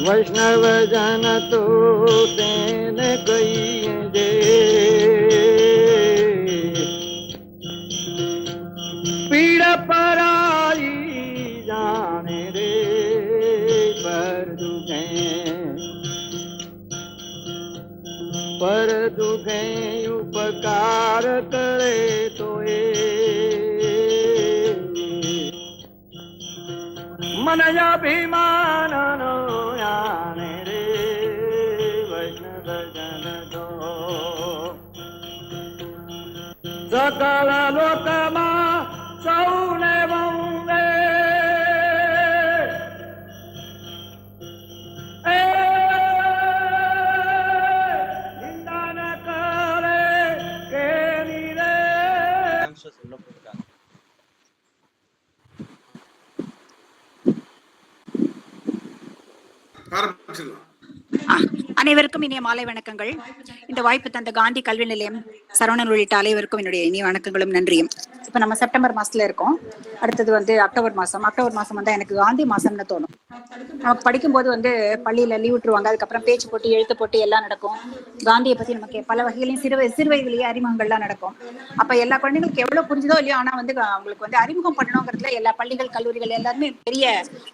वैष्णव जन तो तेन कहिए जे पीड़ पराई जाने रे पर दुखे उपकार करे तो मन अभिमान नो याने रे वैष्णव जन दो सकल लोक मा सौने वंदे அனைவருக்கும் இனிய மாலை வணக்கங்கள். இந்த வாய்ப்பு தந்த காந்தி கல்வி நிலையம், சரவணன் உள்ளிட்ட அனைவருக்கும் என்னுடைய இனிய வணக்கங்களும் நன்றியும். இப்ப நம்ம செப்டம்பர் மாசத்துல இருக்கோம். அடுத்தது அக்டோபர் மாசம் வந்தா எனக்கு காந்தி மாசம்னு தோணும். நமக்கு படிக்கும்போது பள்ளியில லீவ் விட்டுருவாங்க. அதுக்கப்புறம் பேச்சு போட்டி, எழுத்து போட்டி எல்லாம் நடக்கும். காந்தியை பத்தி நமக்கு பல வகையிலையும் சிறு வயதிலேயே அறிமுகங்கள்லாம் நடக்கும். அப்ப எல்லா குழந்தைங்களுக்கு எவ்வளவு புரிஞ்சதோ இல்லையோ, ஆனா அவங்களுக்கு அறிமுகம் பண்ணணுங்கிறதுல எல்லா பள்ளிகள், கல்லூரிகள் எல்லாருமே பெரிய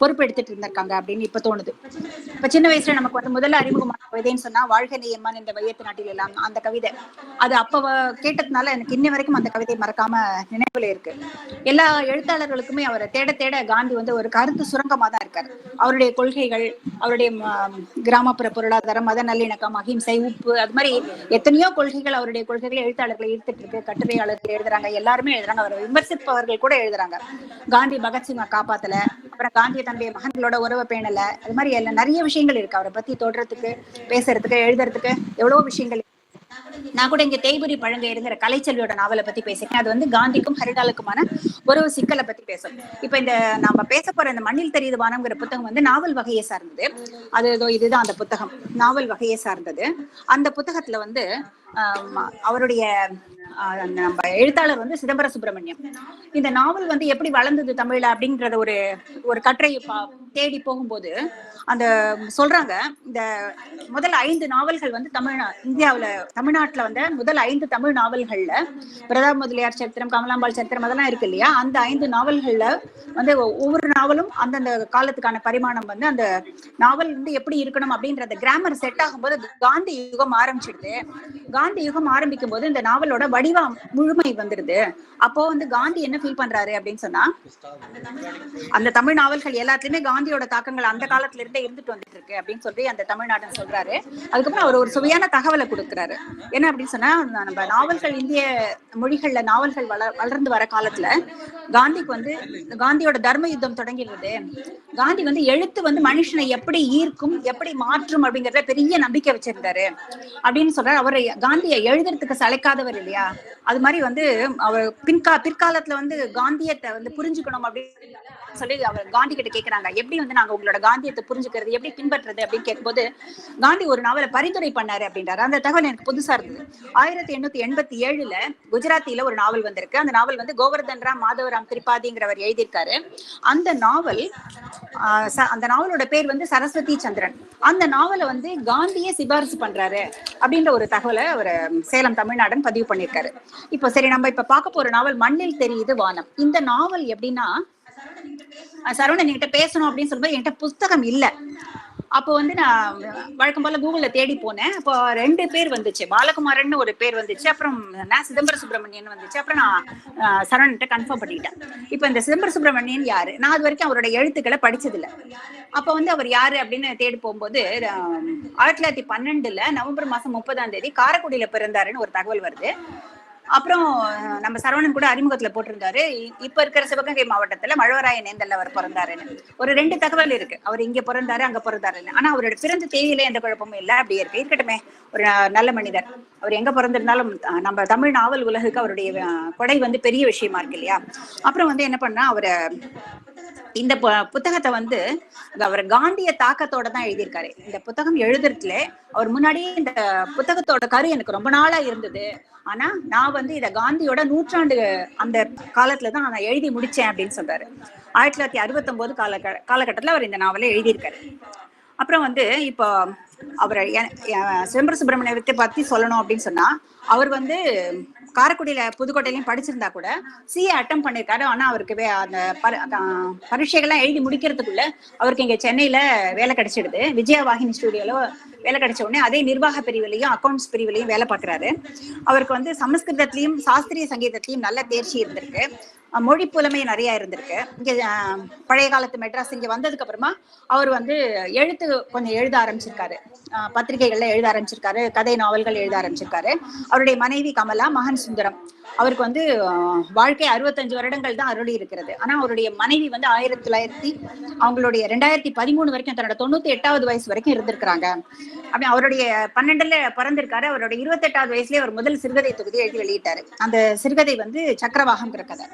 பொறுப்பு எடுத்துட்டு இருந்திருக்காங்க அப்படின்னு இப்ப தோணுது. இப்ப சின்ன வயசுல நமக்கு முதல்ல அறிமுகமான கவிதைன்னு சொன்னா வாழ்க நீயம்மான் இந்த வையத்து நாட்டில் எல்லாம் அந்த கவிதை. அது அப்ப கேட்டதுனால எனக்கு இன்ன வரைக்கும் அந்த கவிதை மறக்காம நினைவுல இருக்கு. எல்லா எழுத்தாளர்களுக்குமே அவரை தேட தேட காந்தி ஒரு கருத்து சுரங்கமா தான் இருக்காரு. அவருடைய கொள்கைகள், அவருடைய கிராமப்புற பொருளாதாரம், மத நல்லிணக்கம், அகிம்சை, உப்பு, அது மாதிரி எத்தனையோ கொள்கைகள், அவருடைய கொள்கைகளை எழுத்தாளர்களை ஈர்த்துட்டு இருக்கு. கட்டுரையாளர்கள் எழுதுறாங்க, எல்லாருமே எழுதுறாங்க, அவரை விமர்சிப்பவர்கள் கூட எழுதுறாங்க. காந்தி பகத்சிங்கை காப்பாத்தல, அப்புறம் காந்தியை தன்னுடைய மகன்களோட உறவை பேணல, அது மாதிரி எல்லாம் நிறைய விஷயங்கள் இருக்கு. அவரை பத்தி தொடறதுக்கு, பேசுறதுக்கு, எழுதுறதுக்கு எவ்வளவு விஷயங்கள். நான் கூட இங்க தேய்புரி பழங்கைங்கிற கலைச்செல்வியோட நாவலை பத்தி பேசினேன். அது காந்திக்கும் ஹரிலாலுக்குமான ஒரு சிக்கலை பத்தி பேசும். இப்ப இந்த நாம பேச போற இந்த மண்ணில் தெரியுது வானம்ங்கிற புத்தகம் நாவல் வகையை சார்ந்தது. அது இதுதான் அந்த புத்தகம், நாவல் வகையை சார்ந்தது. அந்த புத்தகத்துல அவருடைய நம்ம எழுத்தாளர் சிதம்பர சுப்பிரமணியம். இந்த நாவல் எப்படி வளர்ந்தது தமிழ்ல அப்படிங்கறத ஒரு கட்டுரை தேடி போகும்போது அந்த சொல்றாங்க, இந்த முதல் 5 நாவல்கள் தமிழ்நாட்டுல முதல் 5 தமிழ் நாவல்கள்ல பிரதாப் முதலியார் சரித்திரம், கமலாம்பாள் சரித்திரம் அதெல்லாம் இருக்கு இல்லையா, அந்த 5 நாவல்கள்ல ஒவ்வொரு நாவலும் அந்தந்த காலத்துக்கான பரிமாணம் அந்த நாவல் எப்படி இருக்கணும் அப்படின்றத கிராமர் செட் ஆகும்போது காந்தி யுகம் ஆரம்பிச்சிடுது. காந்தி யுகம் ஆரம்பிக்கும் போது இந்த நாவலோட வடிவா முழுமை வந்துருது. அப்போ காந்தி என்ன ஃபீல் பண்றாரு அப்படின்னு சொன்னா, அந்த தமிழ் நாவல்கள் எல்லாத்துலயுமே காந்தியோட தாக்கங்கள் அந்த காலத்துல இருந்தே இருந்துட்டு வந்துட்டு இருக்கு அப்படின்னு சொல்லி அந்த தமிழ்நாட்டன் சொல்றாரு. அதுக்கப்புறம் அவர் ஒரு சுவையான தகவலை கொடுக்கிறாரு. என்ன அப்படின்னு சொன்னா, நம்ம நாவல்கள் இந்திய மொழிகள்ல நாவல்கள் வளர்ந்து வர காலத்துல காந்திக்கு காந்தியோட தர்ம யுத்தம் தொடங்கிடுது. காந்தி எழுத்து மனுஷனை எப்படி ஈர்க்கும், எப்படி மாற்றும் அப்படிங்கறத பெரிய நம்பிக்கை வச்சிருந்தாரு அப்படின்னு சொல்றாரு. அவர் காந்தியை எழுதுறதுக்கு சளைக்காதவர் இல்லையா, அது மாதிரி அவர் பிற்காலத்துல காந்தியத்தை புரிஞ்சுக்கணும் அப்படின்னு சொல்லி அவர் காந்தி கிட்ட கேக்குறாங்க, எப்படி நாங்க உங்களோட காந்தியத்தை புரிஞ்சுக்கிறது, எப்படி பின்பற்றுறது அப்படின்னு கேட்கும்போது காந்தி ஒரு நாவலை பரிந்துரை பண்ணாரு அப்படின்றாரு. அந்த தகவல் எனக்கு புதுசா இருந்தது. 1887 குஜராத்தில ஒரு நாவல் வந்திருக்கு. அந்த நாவல் கோவர்தன் ராம் மாதவராம் திரிபாதிங்கிறவர் எழுதியிருக்காரு. அந்த நாவலோட பேர் சரஸ்வதி சந்திரன். அந்த நாவலை காந்தியே சிபாரிசு பண்றாரு அப்படின்ற ஒரு தகவலை அவர் சேலம் தமிழ்நாடன் பதிவு பண்ணியிருக்காரு. இப்போ சரி, நம்ம இப்ப பார்க்க போற நாவல் மண்ணில் தெரியுது வானம். இந்த நாவல் எப்படின்னா, சரவணன் என்கிட்ட பேசணும் அப்படின்னு சொல்லும்போது என்கிட்ட புஸ்தகம் இல்ல. அப்போ நான் வழக்கம் போல கூகுள்ல தேடி போனேன். அப்போ 2 பேர் வந்துச்சு, பாலகுமாரன் ஒரு பேர் வந்துச்சு, அப்புறம் நான் சிதம்பர சுப்பிரமணியன் வந்துச்சு. அப்புறம் நான் சரவணன்ட்ட கன்ஃபார்ம் பண்ணிட்டேன். இப்ப இந்த சிதம்பர சுப்பிரமணியன் யாரு, நான் அது வரைக்கும் அவரோட எழுத்துக்களை படிச்சது இல்ல. அப்ப அவர் யாரு அப்படின்னு தேடி போகும்போது 1912 நவம்பர் மாசம் 30ஆம் தேதி காரைக்குடியில பிறந்தாருன்னு ஒரு தகவல் வருது. அப்புறம் நம்ம சரவணன் கூட அறிமுகத்துல போட்டிருந்தாரு, இப்ப இருக்கிற சிவகங்கை மாவட்டத்துல மழவராய நேந்தல்ல அவர் பிறந்தாருன்னு. ஒரு 2 தகவல் இருக்கு, அவர் இங்க பிறந்தாரு அங்க பிறந்தாருன்னு. ஆனா அவரோட பிறந்த தேதியில எந்த குழப்பமும் இல்லை, அப்படியே இருக்கு. இருக்கட்டுமே, ஒரு நல்ல மனிதர். அவர் எங்க பிறந்திருந்தாலும் நம்ம தமிழ் நாவல் உலகுக்கு அவருடைய கொடை பெரிய விஷயமா இருக்கு இல்லையா. அப்புறம் என்ன பண்ணா, அவரை இந்த புத்தகத்தை வந்து அவர் காந்திய தாக்கத்தோட தான் எழுதியிருக்காரு. இந்த புத்தகம் எழுதுறதுல அவர் முன்னாடியே இந்த புத்தகத்தோட கரு எனக்கு ரொம்ப நாளா இருந்தது, ஆனா நான் வந்து இத காந்தியோட 100ஆண்டு அந்த காலத்துலதான் நான் எழுதி முடிச்சேன் அப்படின்னு சொல்றாரு. 1969 காலகட்டத்துல அவர் இந்த நாவலை எழுதியிருக்காரு. அப்புறம் வந்து இப்போ அவரை சிதம்பர சுப்பிரமணியத்தை பத்தி சொல்லணும் அப்படின்னு சொன்னா, அவர் வந்து காரைக்குடியில புதுக்கோட்டையிலையும் படிச்சிருந்தா கூட சிஏ அட்டம் பண்ணிருக்காரு. ஆனா அவருக்கு அந்த பரீட்சைகள்லாம் எழுதி முடிக்கிறதுக்குள்ள அவருக்கு இங்க சென்னையில வேலை கிடைச்சிடுது. விஜயவாகினி ஸ்டுடியோல வேலை கிடைச்ச உடனே அதே நிர்வாக பிரிவுலையும் அக்கௌண்ட்ஸ் பிரிவுலையும் வேலை பார்க்கிறாரு. அவருக்கு வந்து சமஸ்கிருதத்திலையும் சாஸ்திரிய சங்கீதத்திலையும் நல்ல தேர்ச்சி இருந்திருக்கு. மொழி புலமை நிறைய இருந்திருக்கு. இங்க பழைய காலத்து மெட்ராஸ் இங்க வந்ததுக்கு அப்புறமா அவர் வந்து எழுத்து கொஞ்சம் எழுத ஆரம்பிச்சிருக்காரு. பத்திரிகைகள்ல எழுத ஆரம்பிச்சிருக்காரு, கதை நாவல்கள் எழுத ஆரம்பிச்சிருக்காரு. அவருடைய மனைவி கமலா, மகன் சுந்தரம். அவருக்கு வந்து வாழ்க்கை 65 வருடங்கள் தான் அருளி இருக்கிறது. ஆனா அவருடைய மனைவி வந்து அவங்களுடைய 2013 வரைக்கும் தன்னோட 98வது வயசு வரைக்கும் இருந்திருக்கிறாங்க. அப்படி அவருடைய 12ல பிறந்திருக்காரு. அவருடைய 28வது வயசுலயே அவர் முதல் சிறுகதை தொகுதி எழுதி வெளியிட்டாரு. அந்த சிறுகதை வந்து சக்கரவாகம்ங்கிற கதை.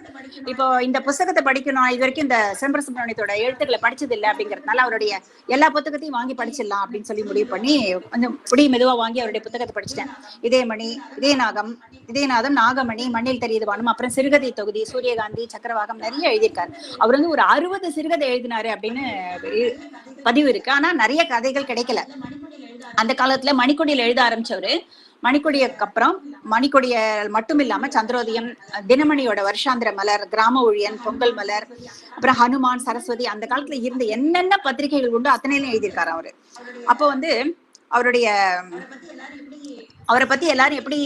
இப்போ இந்த புத்தகத்தை படிக்கணும், இது வரைக்கும் இந்த சிதம்பர சுப்பிரமணியத்தோட எழுத்துக்களை படிச்சது இல்லை அப்படிங்கறதுனால அவருடைய எல்லா புத்தகத்தையும் வாங்கி படிச்சிடலாம் அப்படின்னு சொல்லி முடிவு பண்ணி கொஞ்சம் மெதுவா வாங்கி அவருடைய புத்தகத்தை படிச்சுட்டேன். இதயமணி, இதயநாதம், நாகமணி, மண்ணில் தெரியுது வானம், அப்புறம் சிறுகதை தொகுதி, சூரியகாந்தி, சக்கரவாகம் நிறைய எழுதியிருக்காரு. அவர் வந்து ஒரு 60 சிறுகதை எழுதினாரு அப்படின்னு பதிவு இருக்கு. ஆனா நிறைய கதைகள் கிடைக்கல. அந்த காலத்துல மணிக்கொடியில் எழுத ஆரம்பிச்சவரு. மணிக்கொடிக்கு அப்புறம் மணிக்கொடிய மட்டும் இல்லாம சந்திரோதயம், தினமணியோட வருஷாந்திர மலர், கிராம ஊழியன், பொங்கல் மலர், அப்புறம் ஹனுமான், சரஸ்வதி, அந்த காலத்துல இருந்த என்னென்ன பத்திரிகைகள் உண்டு அத்தனையிலும் எழுதியிருக்காரு அவரு. அப்போ வந்து அவரை பத்தி எல்லாரும் எப்படி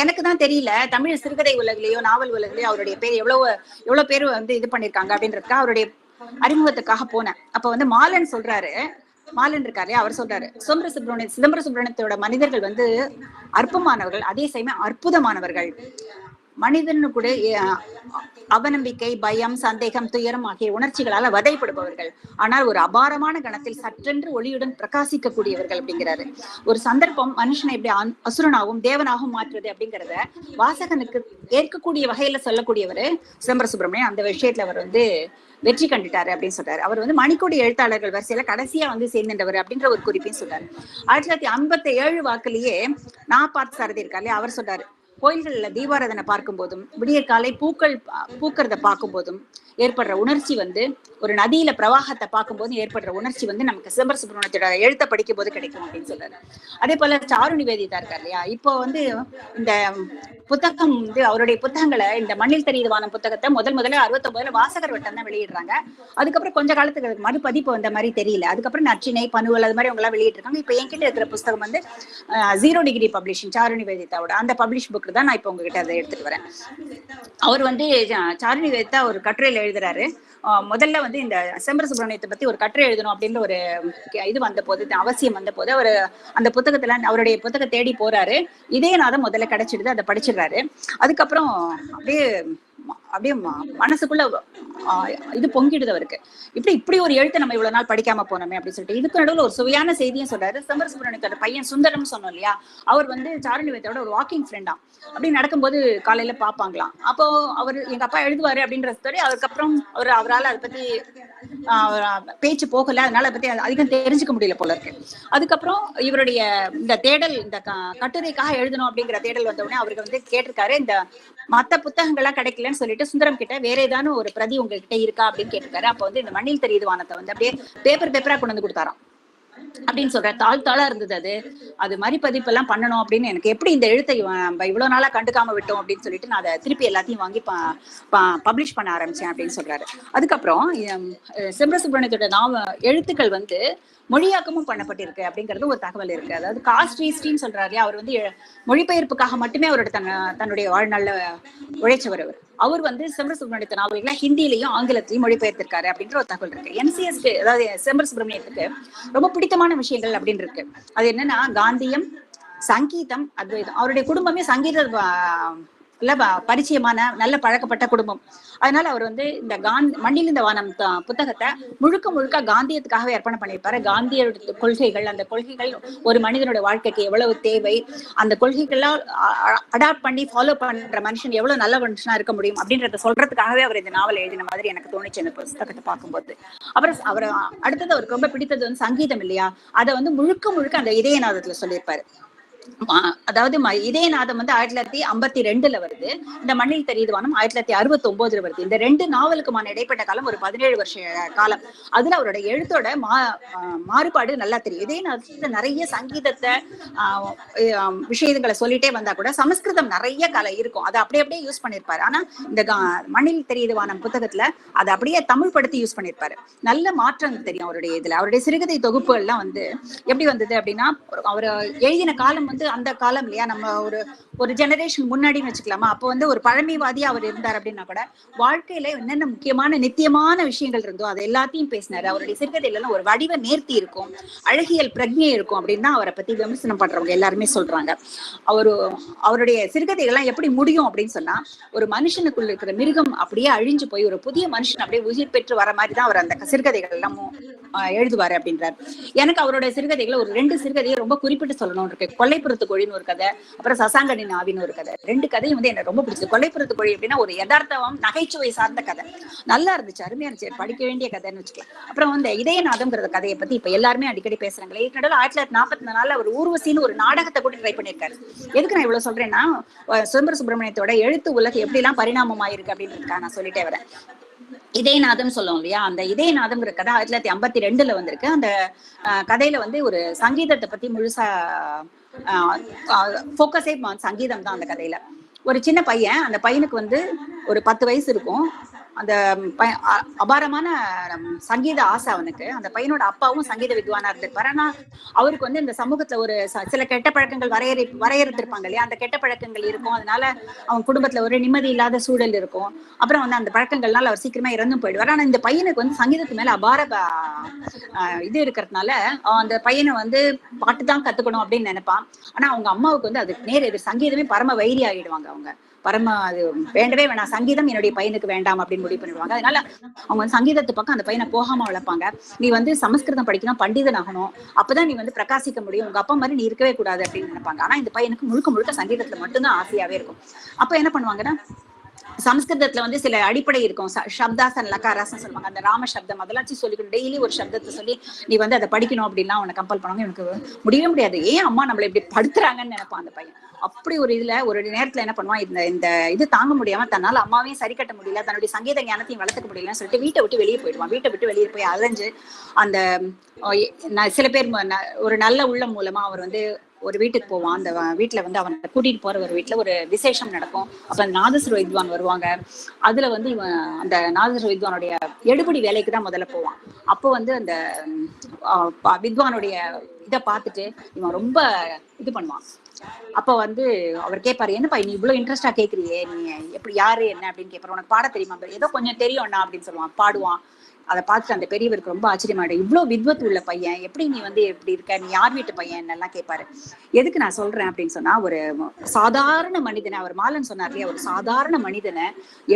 எனக்கு தான் தெரியல, தமிழ் சிறுகதை உலகிலேயோ நாவல் உலகிலேயோ அவருடைய பேர் எவ்வளவு பேர் வந்து இது பண்ணிருக்காங்க அப்படின்றதுக்காக அவருடைய அறிமுகத்துக்காக போனேன். அப்ப வந்து மாலன் இருக்காரு, அவர் சொல்றாரு, சிதம்பர சுப்பிரமணியத்தோட மனிதர்கள் வந்து அற்பமானவர்கள், அதே சமயம் அற்புதமானவர்கள். மனிதனு கூட அவநம்பிக்கை, பயம், சந்தேகம், துயரம் ஆகிய உணர்ச்சிகளால வதைப்படுபவர்கள். ஆனால் ஒரு அபாரமான கணத்தில் சற்றென்று ஒளியுடன் பிரகாசிக்க கூடியவர்கள் அப்படிங்கிறாரு. ஒரு சந்தர்ப்பம் மனுஷனை இப்படி அசுரனாகவும் தேவனாகவும் மாற்றுறது அப்படிங்கிறத வாசகனுக்கு ஏற்கக்கூடிய வகையில சொல்லக்கூடியவர் சிதம்பர சுப்பிரமணியன். அந்த விஷயத்துல அவர் வந்து வெற்றி கண்டுட்டாரு அப்படின்னு சொல்றாரு. அவர் வந்து மணிக்கொடி எழுத்தாளர்கள் வரிசையில கடைசியா வந்து சேர்ந்தவர் அப்படின்ற ஒரு குறிப்பையும் சொல்றாரு. 1957 வாக்குலயே நான் பார்த்து சாரதி இருக்காரு, அவர் சொல்றாரு, கோயில்கள்ல தீபாராதனை பார்க்கும் போதும் விடிய காலை பூக்கிறத பார்க்கும் போதும் ஏற்படுற உணர்ச்சி வந்து, ஒரு நதியில பிரவாகத்தை பார்க்கும் போது ஏற்படுற உணர்ச்சி வந்து நமக்கு சிதம்பர சுப்பிரமணியத்தோட எழுத்த படிக்கும் போது கிடைக்கும் அப்படின்னு சொல்றாரு. அதே போல சாரு நிவேதிதா இருக்காரு இல்லையா, இப்போ வந்து இந்த புத்தகம் வந்து அவருடைய புத்தகங்களை, இந்த மண்ணில் தெரியுது வானம் புத்தகத்தை முதல்ல 69ல வாசகர் வட்டம் தான் வெளியிடுறாங்க. அதுக்கப்புறம் கொஞ்ச காலத்துக்கு மறுபதிப்பு வந்த மாதிரி தெரியல. அதுக்கப்புறம் நச்சினை, பனுவல் அது மாதிரி அவங்க எல்லாம் வெளியிட்டு இருக்காங்க. இப்ப என்கிட்ட இருக்கிற புத்தகம் வந்து 0 டிகிரி பப்ளிஷிங், சாரு நிவேதிதாவோட அந்த பப்ளிஷ் புக் தான் நான் இப்ப உங்ககிட்ட அதை எடுத்துட்டு வரேன். அவர் வந்து சாரு நிவேதிதா ஒரு கட்டுரையில எழுதுறாரு, முதல்ல வந்து இந்த சிதம்பர சுப்பிரமணியத்தை பத்தி ஒரு கட்டுரை எழுதணும் அப்படின்னு ஒரு இது வந்த போது, அவசியம் வந்த போது அவர் அந்த புத்தகத்துல அவருடைய புத்தகம் தேடி போறாரு. இதயநாதம் முதல்ல கிடைச்சிடுது, அதை படிச்சிடுறாரு. அதுக்கப்புறம் அப்படியே மனசுக்குள்ள இது பொங்கிடுது அவருக்கு. இப்படி ஒரு எழுத்தை நம்ம இவ்வளவு நாள் படிக்காம போனோமே அப்படின்னு சொல்லிட்டு. இதுக்கு நடுவில் ஒரு சுவையான செய்தியும் சொல்றாரு. சிதம்பர சுப்பிரமணியத்தோட பையன் சுந்தரம் சொன்னோம் இல்லையா, அவர் வந்து சாரு நிவேதிதாவோட ஒரு வாக்கிங் ஃப்ரெண்டா. அப்படி நடக்கும்போது காலையில பாப்பாங்களாம். அப்போ அவர் எங்க அப்பா எழுதுவாரு அப்படின்ற ஸ்டோரி. அதுக்கப்புறம் அவரால் அதை பத்தி பேச்சு போகல, அதனால அதை பத்தி அதிகம் தெரிஞ்சுக்க முடியல போல இருக்கு. அதுக்கப்புறம் இவருடைய இந்த தேடல், இந்த கட்டுரைக்காக எழுதணும் அப்படிங்கிற தேடல் வந்த உடனே அவருக்கு வந்து கேட்டிருக்காரு, இந்த மத்த புத்தகங்கள்லாம் கிடைக்கலன்னு சொல்லிட்டு சுந்தரம் கிட்ட வேற ஏதானும் ஒரு பிரதி உங்ககிட்ட இருக்கா அப்படின்னு கேட்டிருக்காரு. அப்ப வந்து இந்த மண்ணில் தெரியுது வானத்தை வந்து அப்படியே பேப்பரா கொண்டு வந்து கொடுத்தாராம் அப்படின்னு சொல்ற. தாளா இருந்தது அது மறுபதிப்பு எல்லாம் பண்ணணும் அப்படின்னு. எனக்கு எப்படி இந்த எழுத்தை இவ்வளவு நாளா கண்டுக்காம விட்டோம் அப்படின்னு சொல்லிட்டு நான் அதை திருப்பி எல்லாத்தையும் வாங்கி பப்ளிஷ் பண்ண ஆரம்பிச்சேன் அப்படின்னு சொல்றாரு. அதுக்கப்புறம் சிதம்பர சுப்பிரமணியத்தோட எழுத்துக்கள் வந்து மொழியாக்கமும் பண்ணப்பட்டிருக்கு அப்படிங்கிறது ஒரு தகவல் இருக்கு. அதாவது காஸ்ட் ஹிஸ்டரின்னு சொல்றாரு, அவர் வந்து மொழிபெயர்ப்புக்காக மட்டுமே அவரோட தன்னுடைய வாழ்நாள்ல உழைச்சவர். அவர் வந்து சிதம்பர சுப்பிரமணியத்த நாவல்களை ஹிந்திலையும் ஆங்கிலத்திலையும் மொழிபெயர்த்திருக்காரு அப்படின்ற ஒரு தகவல் இருக்கு. NCSக்கு, அதாவது சிதம்பர சுப்பிரமணியத்துக்கு ரொம்ப பிடித்தமான விஷயங்கள் அப்படின்னு இருக்கு. அது என்னன்னா காந்தியம், சங்கீதம், அத்வைதம். அவருடைய குடும்பமே சங்கீத நல்ல பரிச்சயமான நல்ல பழக்கப்பட்ட குடும்பம். அதனால அவர் வந்து இந்த மண்ணில் இந்த வானம் புத்தகத்தை முழுக்க முழுக்க காந்தியத்துக்காகவே அர்ப்பணம் பண்ணியிருப்பாரு. காந்தியோட கொள்கைகள், அந்த கொள்கைகள் ஒரு மனிதனோட வாழ்க்கைக்கு எவ்வளவு தேவை, அந்த கொள்கைகள்லாம் அடாப்ட் பண்ணி ஃபாலோ பண்ற மனுஷன் எவ்வளவு நல்ல மனுஷனா இருக்க முடியும் அப்படின்றத சொல்றதுக்காகவே அவர் இந்த நாவல் எழுதின மாதிரி எனக்கு தோணுச்சு இந்த புத்தகத்தை பார்க்கும்போது. அப்புறம் அவர் அடுத்தது அவருக்கு ரொம்ப பிடித்தது வந்து சங்கீதம் இல்லையா, அதை வந்து முழுக்க முழுக்க அந்த இதயநாதத்துல சொல்லியிருப்பாரு. அதாவது இதயநாதம் வந்து 1952 வருது, இந்த மண்ணில் தெரியுது வானம் 1969 வருது. இந்த 2 நாவலுக்குமான இடைப்பட்ட காலம் ஒரு 17 வருஷ காலம். அதுல அவரோட எழுத்தோட மாறுபாடு நல்லா தெரியும். இதயநாதத்துல நிறைய சங்கீதத்தை விஷயங்களை சொல்லிட்டே வந்தா கூட சமஸ்கிருதம் நிறைய கலை இருக்கும், அதை அப்படியே யூஸ் பண்ணிருப்பாரு. ஆனா இந்த மண்ணில் தெரியுது வானம் புத்தகத்துல அதை அப்படியே தமிழ் படுத்தி யூஸ் பண்ணிருப்பாரு. நல்ல மாற்றம் தெரியும் அவருடைய இதுல. அவருடைய சிறுகதை தொகுப்புகள் எல்லாம் வந்து எப்படி வந்தது அப்படின்னா, அவர் எழுதின காலம் வந்து அந்த காலம் இல்லையா, நம்ம ஒரு ஜெனரேஷன் முன்னாடின்னு வச்சுக்கலாமா. அப்போ வந்து ஒரு பழமைவாதியா அவர் இருந்தார் அப்படின்னா கூட வாழ்க்கையில என்னென்ன முக்கியமான நித்தியமான விஷயங்கள் இருந்தோ அது எல்லாத்தையும் பேசினாரு. அவருடைய சிறுகதையில எல்லாம் ஒரு வடிவ நேர்த்தி இருக்கும், அழகியல் பிரக்ஞை இருக்கும் அப்படின்னு தான் அவரை பத்தி விமர்சனம் பண்றவங்க எல்லாருமே சொல்றாங்க. அவருடைய சிறுகதைகள் எல்லாம் எப்படி முடியும் அப்படின்னு சொன்னா, ஒரு மனுஷனுக்குள்ள இருக்கிற மிருகம் அப்படியே அழிஞ்சு போய் ஒரு புதிய மனுஷன் அப்படியே உயிர் பெற்று வர மாதிரி தான் அவர் அந்த சிறுகதைகள் எல்லாம் எழுதுவாரு அப்படின்றார். எனக்கு அவருடைய சிறுகதைகளை ஒரு 2 சிறுகதையை ரொம்ப குறிப்பிட்டு சொல்லணும் இருக்கு. கொல்லைப்புறத்து கோழின்னு ஒரு கதை, அப்புறம் சசாங்கனின் ஆவின்னு ஒரு கதை. 2 கதையும் வந்து எனக்கு ரொம்ப பிடிச்சது. கொல்லைப்புறத்து கோழி அப்படின்னா ஒரு யதார்த்தம் நகைச்சுவை சார்ந்த கதை, நல்லா இருந்துச்சு, அருமையா இருந்துச்சு, படிக்க வேண்டிய கதைன்னு வச்சுக்கலாம். அப்புறம் வந்து இதயநாதம்ங்கிற கதையை பத்தி இப்ப எல்லாருமே அடிக்கடி பேசுறாங்களே. இதனால 1944 ஒரு ஊர்வசின்னு ஒரு நாடகத்தை கூட ட்ரை பண்ணியிருக்காரு. எதுக்கு நான் இவ்வளவு சொல்றேன்னா, சுதந்திர சுப்பிரமணியத்தோட எழுத்து உலகம் எப்படி எல்லாம் பரிணாமமாயிருக்கு அப்படின்றதுக்காக நான் சொல்லிட்டே வரேன். இதயநாதம் சொல்லுவோம் இல்லையா, அந்த இதயநாதம்ங்கிற கதை 1952 வந்திருக்கு. அந்த கதையில வந்து ஒரு சங்கீதத்தை பத்தி முழுசா போக்கஸே சங்கீதம் தான். அந்த கதையில ஒரு சின்ன பையன், அந்த பையனுக்கு வந்து ஒரு 10 வயசு இருக்கும். அந்த அபாரமான சங்கீத ஆசை அவனுக்கு. அந்த பையனோட அப்பாவும் சங்கீத வித்வானா இருந்திருப்பாரு. ஆனா அவருக்கு வந்து இந்த சமூகத்துல ஒரு சில கெட்ட பழக்கங்கள் வரையறுத்திருப்பாங்க இல்லையா, அந்த கெட்ட பழக்கங்கள் இருக்கும். அதனால அவன் குடும்பத்துல ஒரு நிம்மதி இல்லாத சூழல் இருக்கும். அப்புறம் வந்து அந்த பழக்கங்கள்னால அவர் சீக்கிரமா இறந்தும் போயிடுவார். ஆனா இந்த பையனுக்கு வந்து சங்கீதத்து மேல அபார இது இருக்கிறதுனால அந்த பையனை வந்து பாட்டு தான் கத்துக்கணும் அப்படின்னு நினைப்பான். ஆனா அவங்க அம்மாவுக்கு வந்து அதுக்கு நேர் எதிர், சங்கீதமே பரம வைரி ஆகிடுவாங்க. அவங்க அது வேண்டவே வேணாம், சங்கீதம் என்னுடைய பையனுக்கு வேண்டாம் அப்படின்னு முடிவு பண்ணிடுவாங்க. அதனால அவங்க வந்து சங்கீதத்து பக்கம் அந்த பையனை போகாம வளர்ப்பாங்க. நீ வந்து சமஸ்கிருதம் படிக்கணும், பண்டிதன் ஆகணும், அப்பதான் நீ வந்து பிரகாசிக்க முடியும், உங்க அப்பா மாதிரி நீ இருக்கவே கூடாது அப்படின்னு நினைப்பாங்க. ஆனா இந்த பையனுக்கு முழுக்க முழுக்க சங்கீதத்துல மட்டும்தான் ஆசையாவே இருக்கும். அப்ப என்ன பண்ணுவாங்கன்னா, சமஸ்கிருதத்துல வந்து சில அடிப்படை இருக்கும், சப்தாசன் லகாராசன் சொல்லுவாங்க, அந்த ராம சப்தம் அதெல்லாம் சொல்லிக்கணும். டெய்லி ஒரு சப்தத்தை சொல்லி நீ வந்து அதை படிக்கணும் அப்படின்லாம் அவனை கம்பல் பண்ணுவாங்க. எனக்கு முடியவே முடியாது, ஏன் அம்மா நம்மளை இப்படி படுத்துறாங்கன்னு நினைப்பான் அந்த பையன். அப்படி ஒரு இதுல ஒரு நேரத்துல என்ன பண்ணுவான், இந்த இது தாங்க முடியாம தன்னால அம்மாவையும் சரி கட்ட முடியல, தன்னுடைய சங்கீத ஞானத்தையும் வளர்த்துக்க முடியலன்னு சொல்லிட்டு வீட்டை விட்டு வெளியே போயிடுவான். வீட்டை விட்டு வெளியே போய் அலைஞ்சு அந்த சில பேர் ஒரு நல்ல உள்ளம் மூலமா அவர் வந்து ஒரு வீட்டுக்கு போவான். அந்த வீட்டுல வந்து அவனை கூட்டிட்டு போற ஒரு வீட்டுல ஒரு விசேஷம் நடக்கும். அப்ப நாதஸ்வர வித்வான் வருவாங்க. அதுல வந்து இவன் அந்த நாதஸ்வர வித்வானுடைய எடுபடி வேலைக்கு தான் முதல்ல போவான். அப்போ வந்து அந்த வித்வானுடைய இதை பார்த்துட்டு இவன் ரொம்ப இது பண்ணுவான். அப்ப வந்து அவர் கேட்பாரு, என்னப்பா நீ இவ்வளவு இன்ட்ரெஸ்டா கேக்குறியே, நீ எப்படி யாரு என்ன அப்படின்னு கேட்பாரு. உனக்கு பாட தெரியுமா? ஏதோ கொஞ்சம் தெரியும்ண்ணா அப்படின்னு சொல்லுவான். பாடுவான். அதை பார்த்துட்டு அந்த பெரியவருக்கு ரொம்ப ஆச்சரியமாயிடும், இவ்வளவு வித்வத் உள்ள பையன் எப்படி நீ வந்து எப்படி இருக்க, நீ யார் வீட்டு பையன் எல்லாம் கேட்பாரு. எதுக்கு நான் சொல்றேன் அப்படின்னு சொன்னா, ஒரு சாதாரண மனிதனை, அவர் மாலன் சொன்னார் இல்லையா, ஒரு சாதாரண மனிதனை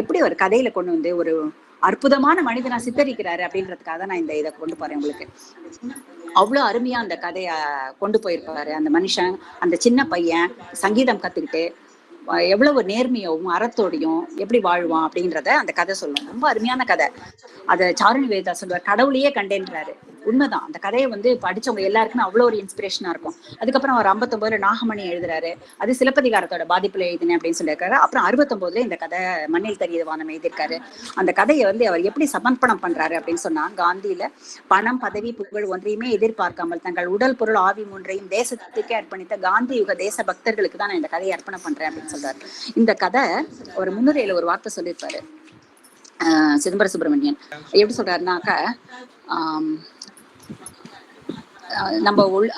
எப்படி ஒரு கதையில கொண்டு வந்து ஒரு அற்புதமான மனிதனா சித்தரிக்கிறாரு அப்படின்றதுக்காக தான் நான் இந்த இதை கொண்டு போறேன் உங்களுக்கு. அவ்வளவு அருமையா அந்த கதைய கொண்டு போயிருப்பாரு அந்த மனுஷன். அந்த சின்ன பையன் சங்கீதம் கத்துக்கிட்டு எவ்வளவு நேர்மையாவும் அறத்தோடையும் எப்படி வாழ்வான் அப்படின்றத அந்த கதை சொல்லும். ரொம்ப அருமையான கதை. அதை சாருணி வேதா சொல்லுவார், கடவுளையே கண்டேன்றாரு. உண்மைதான். அந்த கதையை வந்து படிச்சவங்க எல்லாருக்குமே அவ்வளோ ஒரு இன்ஸ்பிரேஷனா இருக்கும். அதுக்கப்புறம் அவர் 59 நாகமணி எழுதுறாரு, அது சிலப்பதிகாரத்தோட பாதிப்புல எழுதினேன் அப்படின்னு சொல்லியிருக்காரு. அப்புறம் 69 இந்த கதை மண்ணில் தெரியுது வானம் எழுதியிருக்காரு. அந்த கதையை வந்து அவர் எப்படி சமர்ப்பணம் பண்றாரு அப்படின்னு சொன்னா, காந்தியில பணம் பதவி புகழ் ஒன்றையுமே எதிர்பார்க்காமல் தங்கள் உடல் பொருள் ஆவி மூன்றையும் தேசத்துக்கே அர்ப்பணித்த காந்தி யுக தேச பக்தர்களுக்கு தான் நான் இந்த கதையை அர்ப்பணம் பண்றேன் அப்படின்னு சொல்றாரு. இந்த கதை ஒரு முன்னுரையில ஒரு வார்த்தை சொல்லியிருப்பாரு சிதம்பர சுப்பிரமணியன். எப்படி சொல்றாருனாக்கா,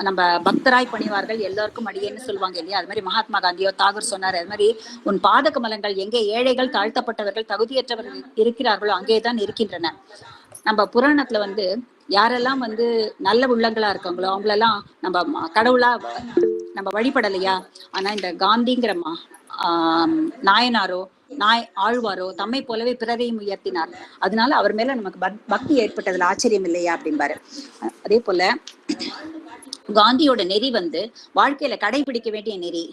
நம்ம பக்தராய் பணிவார்கள் எல்லாருக்கும் அடியேன்னு சொல்லுவாங்க இல்லையா, அது மாதிரி மகாத்மா காந்தியோ தாகூர் சொன்னாரு. அது மாதிரி உன் பாத கமலங்கள் எங்கே ஏழைகள் தாழ்த்தப்பட்டவர்கள் தகுதியற்றவர்கள் இருக்கிறார்களோ அங்கேதான் இருக்கின்றன. நம்ம புராணத்துல வந்து யாரெல்லாம் வந்து நல்ல உள்ளங்களா இருக்காங்களோ அவங்களெல்லாம் நம்ம கடவுளா நம்ம வழிபடலையா. ஆனா இந்த காந்திங்கிற நாயனாரோ ஆழ்வாரோ தம்மை போலவே பிறரையும் உயர்த்தினார், அதனால அவர் மேல நமக்கு பக்தி ஏற்பட்டதுல ஆச்சரியம் இல்லையா அப்படிம்பாரு. அதே போல காந்தியோட நெறி வந்து வாழ்க்கையில கடைபிடிக்க வேண்டிய நெறி,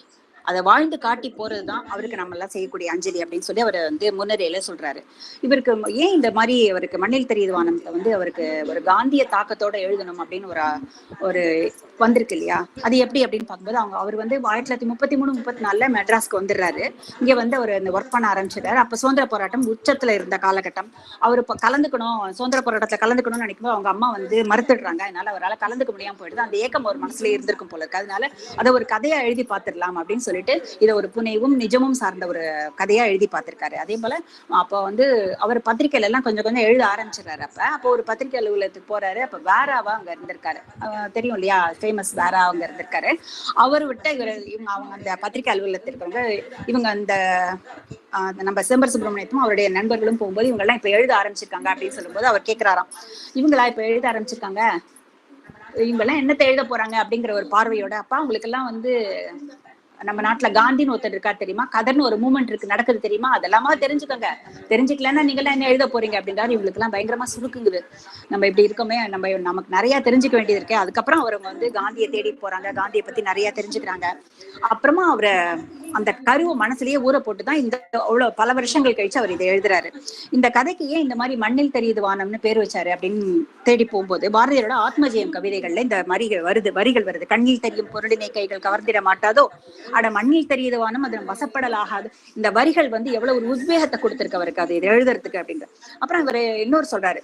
அதை வாழ்ந்து காட்டி போறதுதான் அவருக்கு நம்ம எல்லாம் செய்யக்கூடிய அஞ்சலி அப்படின்னு சொல்லி அவர் வந்து முன்னுரையில சொல்றாரு. இவருக்கு ஏன் இந்த மாதிரி அவருக்கு மண்ணில் தெரியுது வானத்தை வந்து அவருக்கு ஒரு காந்திய தாக்கத்தோட எழுதணும் அப்படின்னு ஒரு வந்திருக்கு இல்லையா? அது எப்படி அப்படின்னு பார்க்கும்போது அவர் வந்து 1933-34 மெட்ராஸ்க்கு வந்துடுறாரு. இங்க வந்து அவர் இந்த ஒர்க் பண்ண ஆரம்பிச்சிட்டாரு. அப்ப சுதந்திர போராட்டம் உச்சத்துல இருந்த காலகட்டம். அவர் கலந்துக்கணும், சுதந்திர போராட்டத்துல கலந்துக்கணும்னு நினைக்கும்போது அவங்க அம்மா வந்து மறுத்துடுறாங்க. அதனால அவரால் கலந்துக்க முடியாம போயிடுது. அந்த ஏக்கம் ஒரு மனசுல இருந்திருக்கும் போல இருக்கு. அதனால அதை ஒரு கதையா எழுதி பார்த்துடலாம் அப்படின்னு சொல்லிட்டு இதை ஒரு புனைவும் நிஜமும் சார்ந்த ஒரு கதையா எழுதி பார்த்திருக்காரு. அதே போல அப்போ வந்து அவர் பத்திரிகையில எல்லாம் கொஞ்சம் கொஞ்சம் எழுத ஆரம்பிச்சிடறாரு. அப்போ ஒரு பத்திரிகை அலுவலகத்துக்கு போறாரு. அப்ப வேறாவா அங்க இருந்திருக்காரு, தெரியும் இல்லையா, ஃபேமஸ் வேறா அவங்க இருந்திருக்காரு. அவர் விட்ட அவங்க அந்த பத்திரிகை அலுவலகத்தில் இருக்கிறவங்க இவங்க அந்த நம்ம சிதம்பர சுப்பிரமணியத்தும் அவருடைய நண்பர்களும் போகும்போது இவங்க எல்லாம் இப்ப எழுத ஆரம்பிச்சிருக்காங்க அப்படின்னு சொல்லும்போது அவர் கேட்கிறாராம், இவங்களா இப்ப எழுத ஆரம்பிச்சிருக்காங்க, இவங்க எல்லாம் என்னத்தை எழுத போறாங்க அப்படிங்கிற ஒரு பார்வையோட, அப்பா உங்களுக்கு எல்லாம் வந்து நம்ம நாட்டுல காந்தின்னு ஒருத்தர் இருக்கா தெரியுமா, கதர்னு ஒரு மூவ்மெண்ட் இருக்கு நடக்குது தெரியுமா, அதெல்லாமா தெரிஞ்சுக்கோங்க, தெரிஞ்சுக்கலன்னா நீங்க எல்லாம் என்ன எழுத போறீங்க அப்படின்றாரு. இவங்களுக்கு எல்லாம் பயங்கரமா சுருக்குங்குது. நம்ம இப்படி இருக்கோமே, நமக்கு நிறைய தெரிஞ்சுக்க வேண்டியது இருக்கு. அதுக்கப்புறம் அவங்க வந்து காந்தியை தேடி போறாங்க, காந்தியை பத்தி நிறைய தெரிஞ்சுக்கிறாங்க. அப்புறமா அவரை அந்த கருவை மனசுலயே ஊற போட்டுதான் இந்த அவ்வளவு பல வருஷங்கள் கழிச்சு அவர் இதை எழுதுறாரு. இந்த கதைக்கு ஏன் இந்த மாதிரி மண்ணில் தெரியுது வானம்னு பேர் வச்சாரு அப்படின்னு தேடி போகும்போது பாரதியாரோட ஆத்மஜெயம் கவிதைகள்ல இந்த வரிகள் வருது. கண்ணில் தெரியும் பொருளினை கைகள் கவர்ந்திட மாட்டாதோ, அட மண்ணில் தெரியுது வானம் அது வசப்படலாகாது. இந்த வரிகள் வந்து எவ்வளவு ஒரு உத்வேகத்தை கொடுத்திருக்கு அவருக்கு அது எழுதுறதுக்கு அப்படின்ற. அப்புறம் இவர் இன்னொரு சொல்றாரு,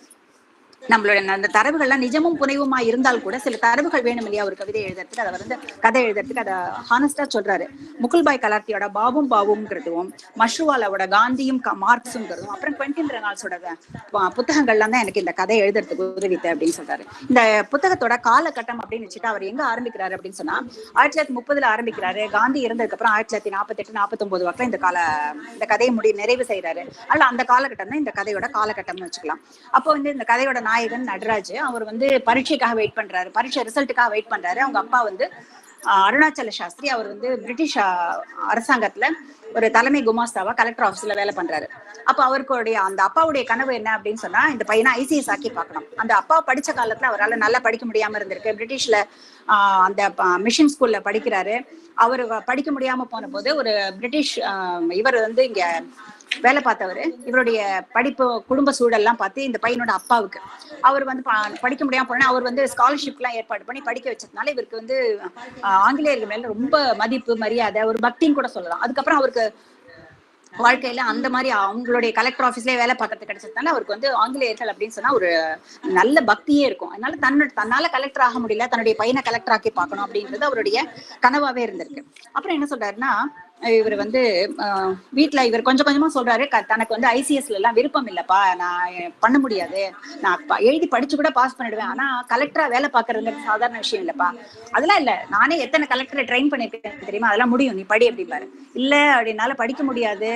நம்மளோட அந்த தரவுகள்லாம் நிஜமும் புனைவுமா இருந்தால் கூட சில தரவுகள் வேணும் இல்லையா ஒரு கவிதை எழுதுறதுக்கு, அதை வந்து கதை எழுதுறதுக்கு. அதை ஹானஸ்டா சொல்றாரு. முகுல்பாய் கலார்த்தியோட பாபும் பாபுங்கிறதும், மஷ்ரூவாலாவோட காந்தியும் மார்க்ஸுங்கிறதும், அப்புறம் குவென்டின் ரெனால்ட்ஸோட புத்தகங்கள்லாம் தான் எனக்கு இந்த கதை எழுதுறதுக்கு உதவித்து அப்படின்னு சொல்றாரு. இந்த புத்தகத்தோட காலகட்டம் அப்படின்னு வச்சுட்டு அவர் எங்க ஆரம்பிக்கிறாரு அப்படின்னு சொன்னா 1930 ஆரம்பிக்கிறாரு. காந்தி இருந்ததுக்கு அப்புறம் 1948-49 வாக்குல இந்த கதையை நிறைவு செய்யறாரு. அல்ல அந்த காலகட்டம் தான் இந்த கதையோட காலகட்டம்னு வச்சுக்கலாம். அப்போ வந்து இந்த கதையோட நாயகன் நடராஜ், அவர் வந்து பரீட்சைக்காக வெயிட் பண்றாரு, பரீட்சை ரிசல்ட்டுக்காக வெயிட் பண்றாரு. அவங்க அப்பா வந்து அருணாச்சல சாஸ்திரி, அவர் வந்து பிரிட்டிஷ் அரசாங்கத்துல ஒரு தலைமை குமாஸ்தாவா கலெக்டர் ஆபீஸ்ல வேலை பண்றாரு. அப்ப அவருடைய அந்த அப்பாவுடைய கனவு என்ன அப்படின்னு சொன்னா, இந்த பையனை ICS ஆக்கி பார்க்கணும். அந்த அப்பா படிச்ச காலத்துல அவரால் நல்லா படிக்க முடியாம இருந்திருக்கு. பிரிட்டிஷ்ல அந்த மிஷன் ஸ்கூல்ல படிக்கிறாரு. அவர் படிக்க முடியாம போன போது ஒரு பிரிட்டிஷ் இவர் வந்து இங்க வேலை பார்த்தவர், இவருடைய படிப்பு குடும்ப சூழல்லாம் பார்த்து இந்த பையனோட அப்பாவுக்கு அவர் வந்து படிக்க முடியாம போனா அவர் வந்து ஸ்காலர்ஷிப் எல்லாம் ஏற்பாடு பண்ணி படிக்க வச்சதுனால இவருக்கு வந்து ஆங்கிலேயர்கள் மேல ரொம்ப மதிப்பு மரியாதை ஒரு பக்தின்னு கூட சொல்லலாம். அதுக்கப்புறம் அவருக்கு வாழ்க்கையில அந்த மாதிரி அவங்களுடைய கலெக்டர் ஆபீஸ்லயே வேலை பார்க்கறது கிடைச்சதுனால அவருக்கு வந்து ஆங்கிலேயர்கள் அப்படின்னு சொன்னா ஒரு நல்ல பக்தியே இருக்கும். அதனால தன்னால கலெக்டர் ஆக முடியல, தன்னுடைய பையனை கலெக்டர் ஆக்கி பார்க்கணும் அப்படின்றது அவருடைய கனவாவே இருந்திருக்கு. அப்புறம் என்ன சொல்றாருன்னா, இவர் வந்து வீட்டுல இவர் கொஞ்சம் கொஞ்சமா சொல்றாரு, தனக்கு வந்து ICSல எல்லாம் விருப்பம் இல்லப்பா, நான் பண்ண முடியாது, நான் எழுதி படிச்சு கூட பாஸ் பண்ணிடுவேன், ஆனா கலெக்டரா வேலை பாக்குறதுங்கிறது சாதாரண விஷயம் இல்லப்பா, அதெல்லாம் இல்ல, நானே எத்தனை கலெக்டரை ட்ரெயின் பண்ணிருக்கேன் தெரியுமா, அதெல்லாம் முடியும், நீ படி அப்படிம்பாரு. இல்ல அப்படின்னால படிக்க முடியாது,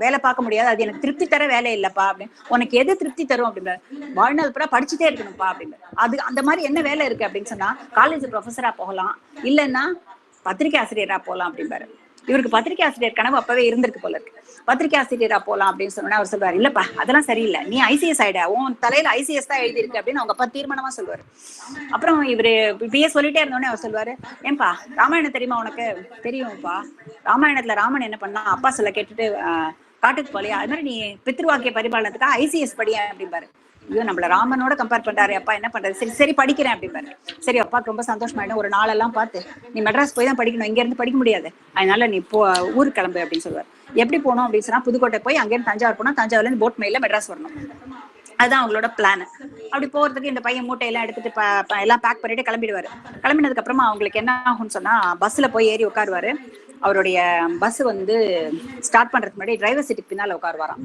வேலை பார்க்க முடியாது, அது எனக்கு திருப்தி தர வேலை இல்லப்பா அப்படின்னு. உனக்கு எது திருப்தி தரும் அப்படின்பாரு. வாழ்நாள் பூரா படிச்சுட்டே இருக்கணும்ப்பா அப்படின்னு. அது அந்த மாதிரி என்ன வேலை இருக்கு அப்படின்னு சொன்னா, காலேஜ் ப்ரொஃபஸரா போகலாம், இல்லைன்னா பத்திரிகை ஆசிரியரா போகலாம் அப்படிம்பாரு. இவருக்கு பத்திரிகை ஆசிரியர் கனவு அப்பவே இருந்திருக்கு போல இருக்கு. பத்திரிகை ஆசிரியரா போலாம் அப்படின்னு சொன்னா அவர் சொல்வாரு, இல்லப்பா அதெல்லாம் சரியில்லை, நீ ICS ஆயிட, உன் தலையில ICS தான் எழுதி இருக்கு அப்படின்னு அவங்க அப்பா தீர்மானமா சொல்லுவாரு. அப்புறம் இவரு இப்படியே சொல்லிட்டே இருந்தோடனே அவர் சொல்லுவாரு, ஏன்பா ராமாயணம் தெரியுமா உனக்கு? தெரியும்ப்பா. ராமாயணத்துல ராமன் என்ன பண்ணா, அப்பா சொல்ல கேட்டுட்டு காட்டுக்கு போலையா, அது மாதிரி நீ பித்ருவாக்கிய பரிபாலனத்துக்காக ICS படியா அப்படிம்பாரு. ஐயோ நம்மள ராமனோட கம்பேர் பண்றாரு, அப்பா என்ன பண்றது, சரி சரி படிக்கிறேன் அப்படிம்பாரு. சரி அப்பாவுக்கு ரொம்ப சந்தோஷமாயிடும், ஒரு நாளெல்லாம் பார்த்து நீ மெட்ராஸ் போய் தான் படிக்கணும், இங்க இருந்து படிக்க முடியாது, அதனால நீ ஊருக்கு கிளம்பு அப்படின்னு சொல்லுவார். எப்படி போகணும் அப்படின்னு சொன்னா, புதுக்கோட்டை போய் அங்கேருந்து தஞ்சாவூர் போனா, தஞ்சாவூர்ல இருந்து போட் மெயில மெட்ராஸ் வரணும், அதுதான் அவங்களோட பிளான். அப்படி போறதுக்கு இந்த பையன் மூட்டையெல்லாம் எடுத்துட்டு எல்லாம் பேக் பண்ணிட்டு கிளம்பிடுவாரு. கிளம்பினதுக்கு அப்புறமா அவங்களுக்கு என்ன ஆகும்னு சொன்னா, பஸ்ல போய் ஏறி உட்காருவாரு. அவருடைய பஸ் வந்து ஸ்டார்ட் பண்றதுக்கு முன்னாடி டிரைவர் சீட்டுக்கு பின்னால உட்காருவாராம்.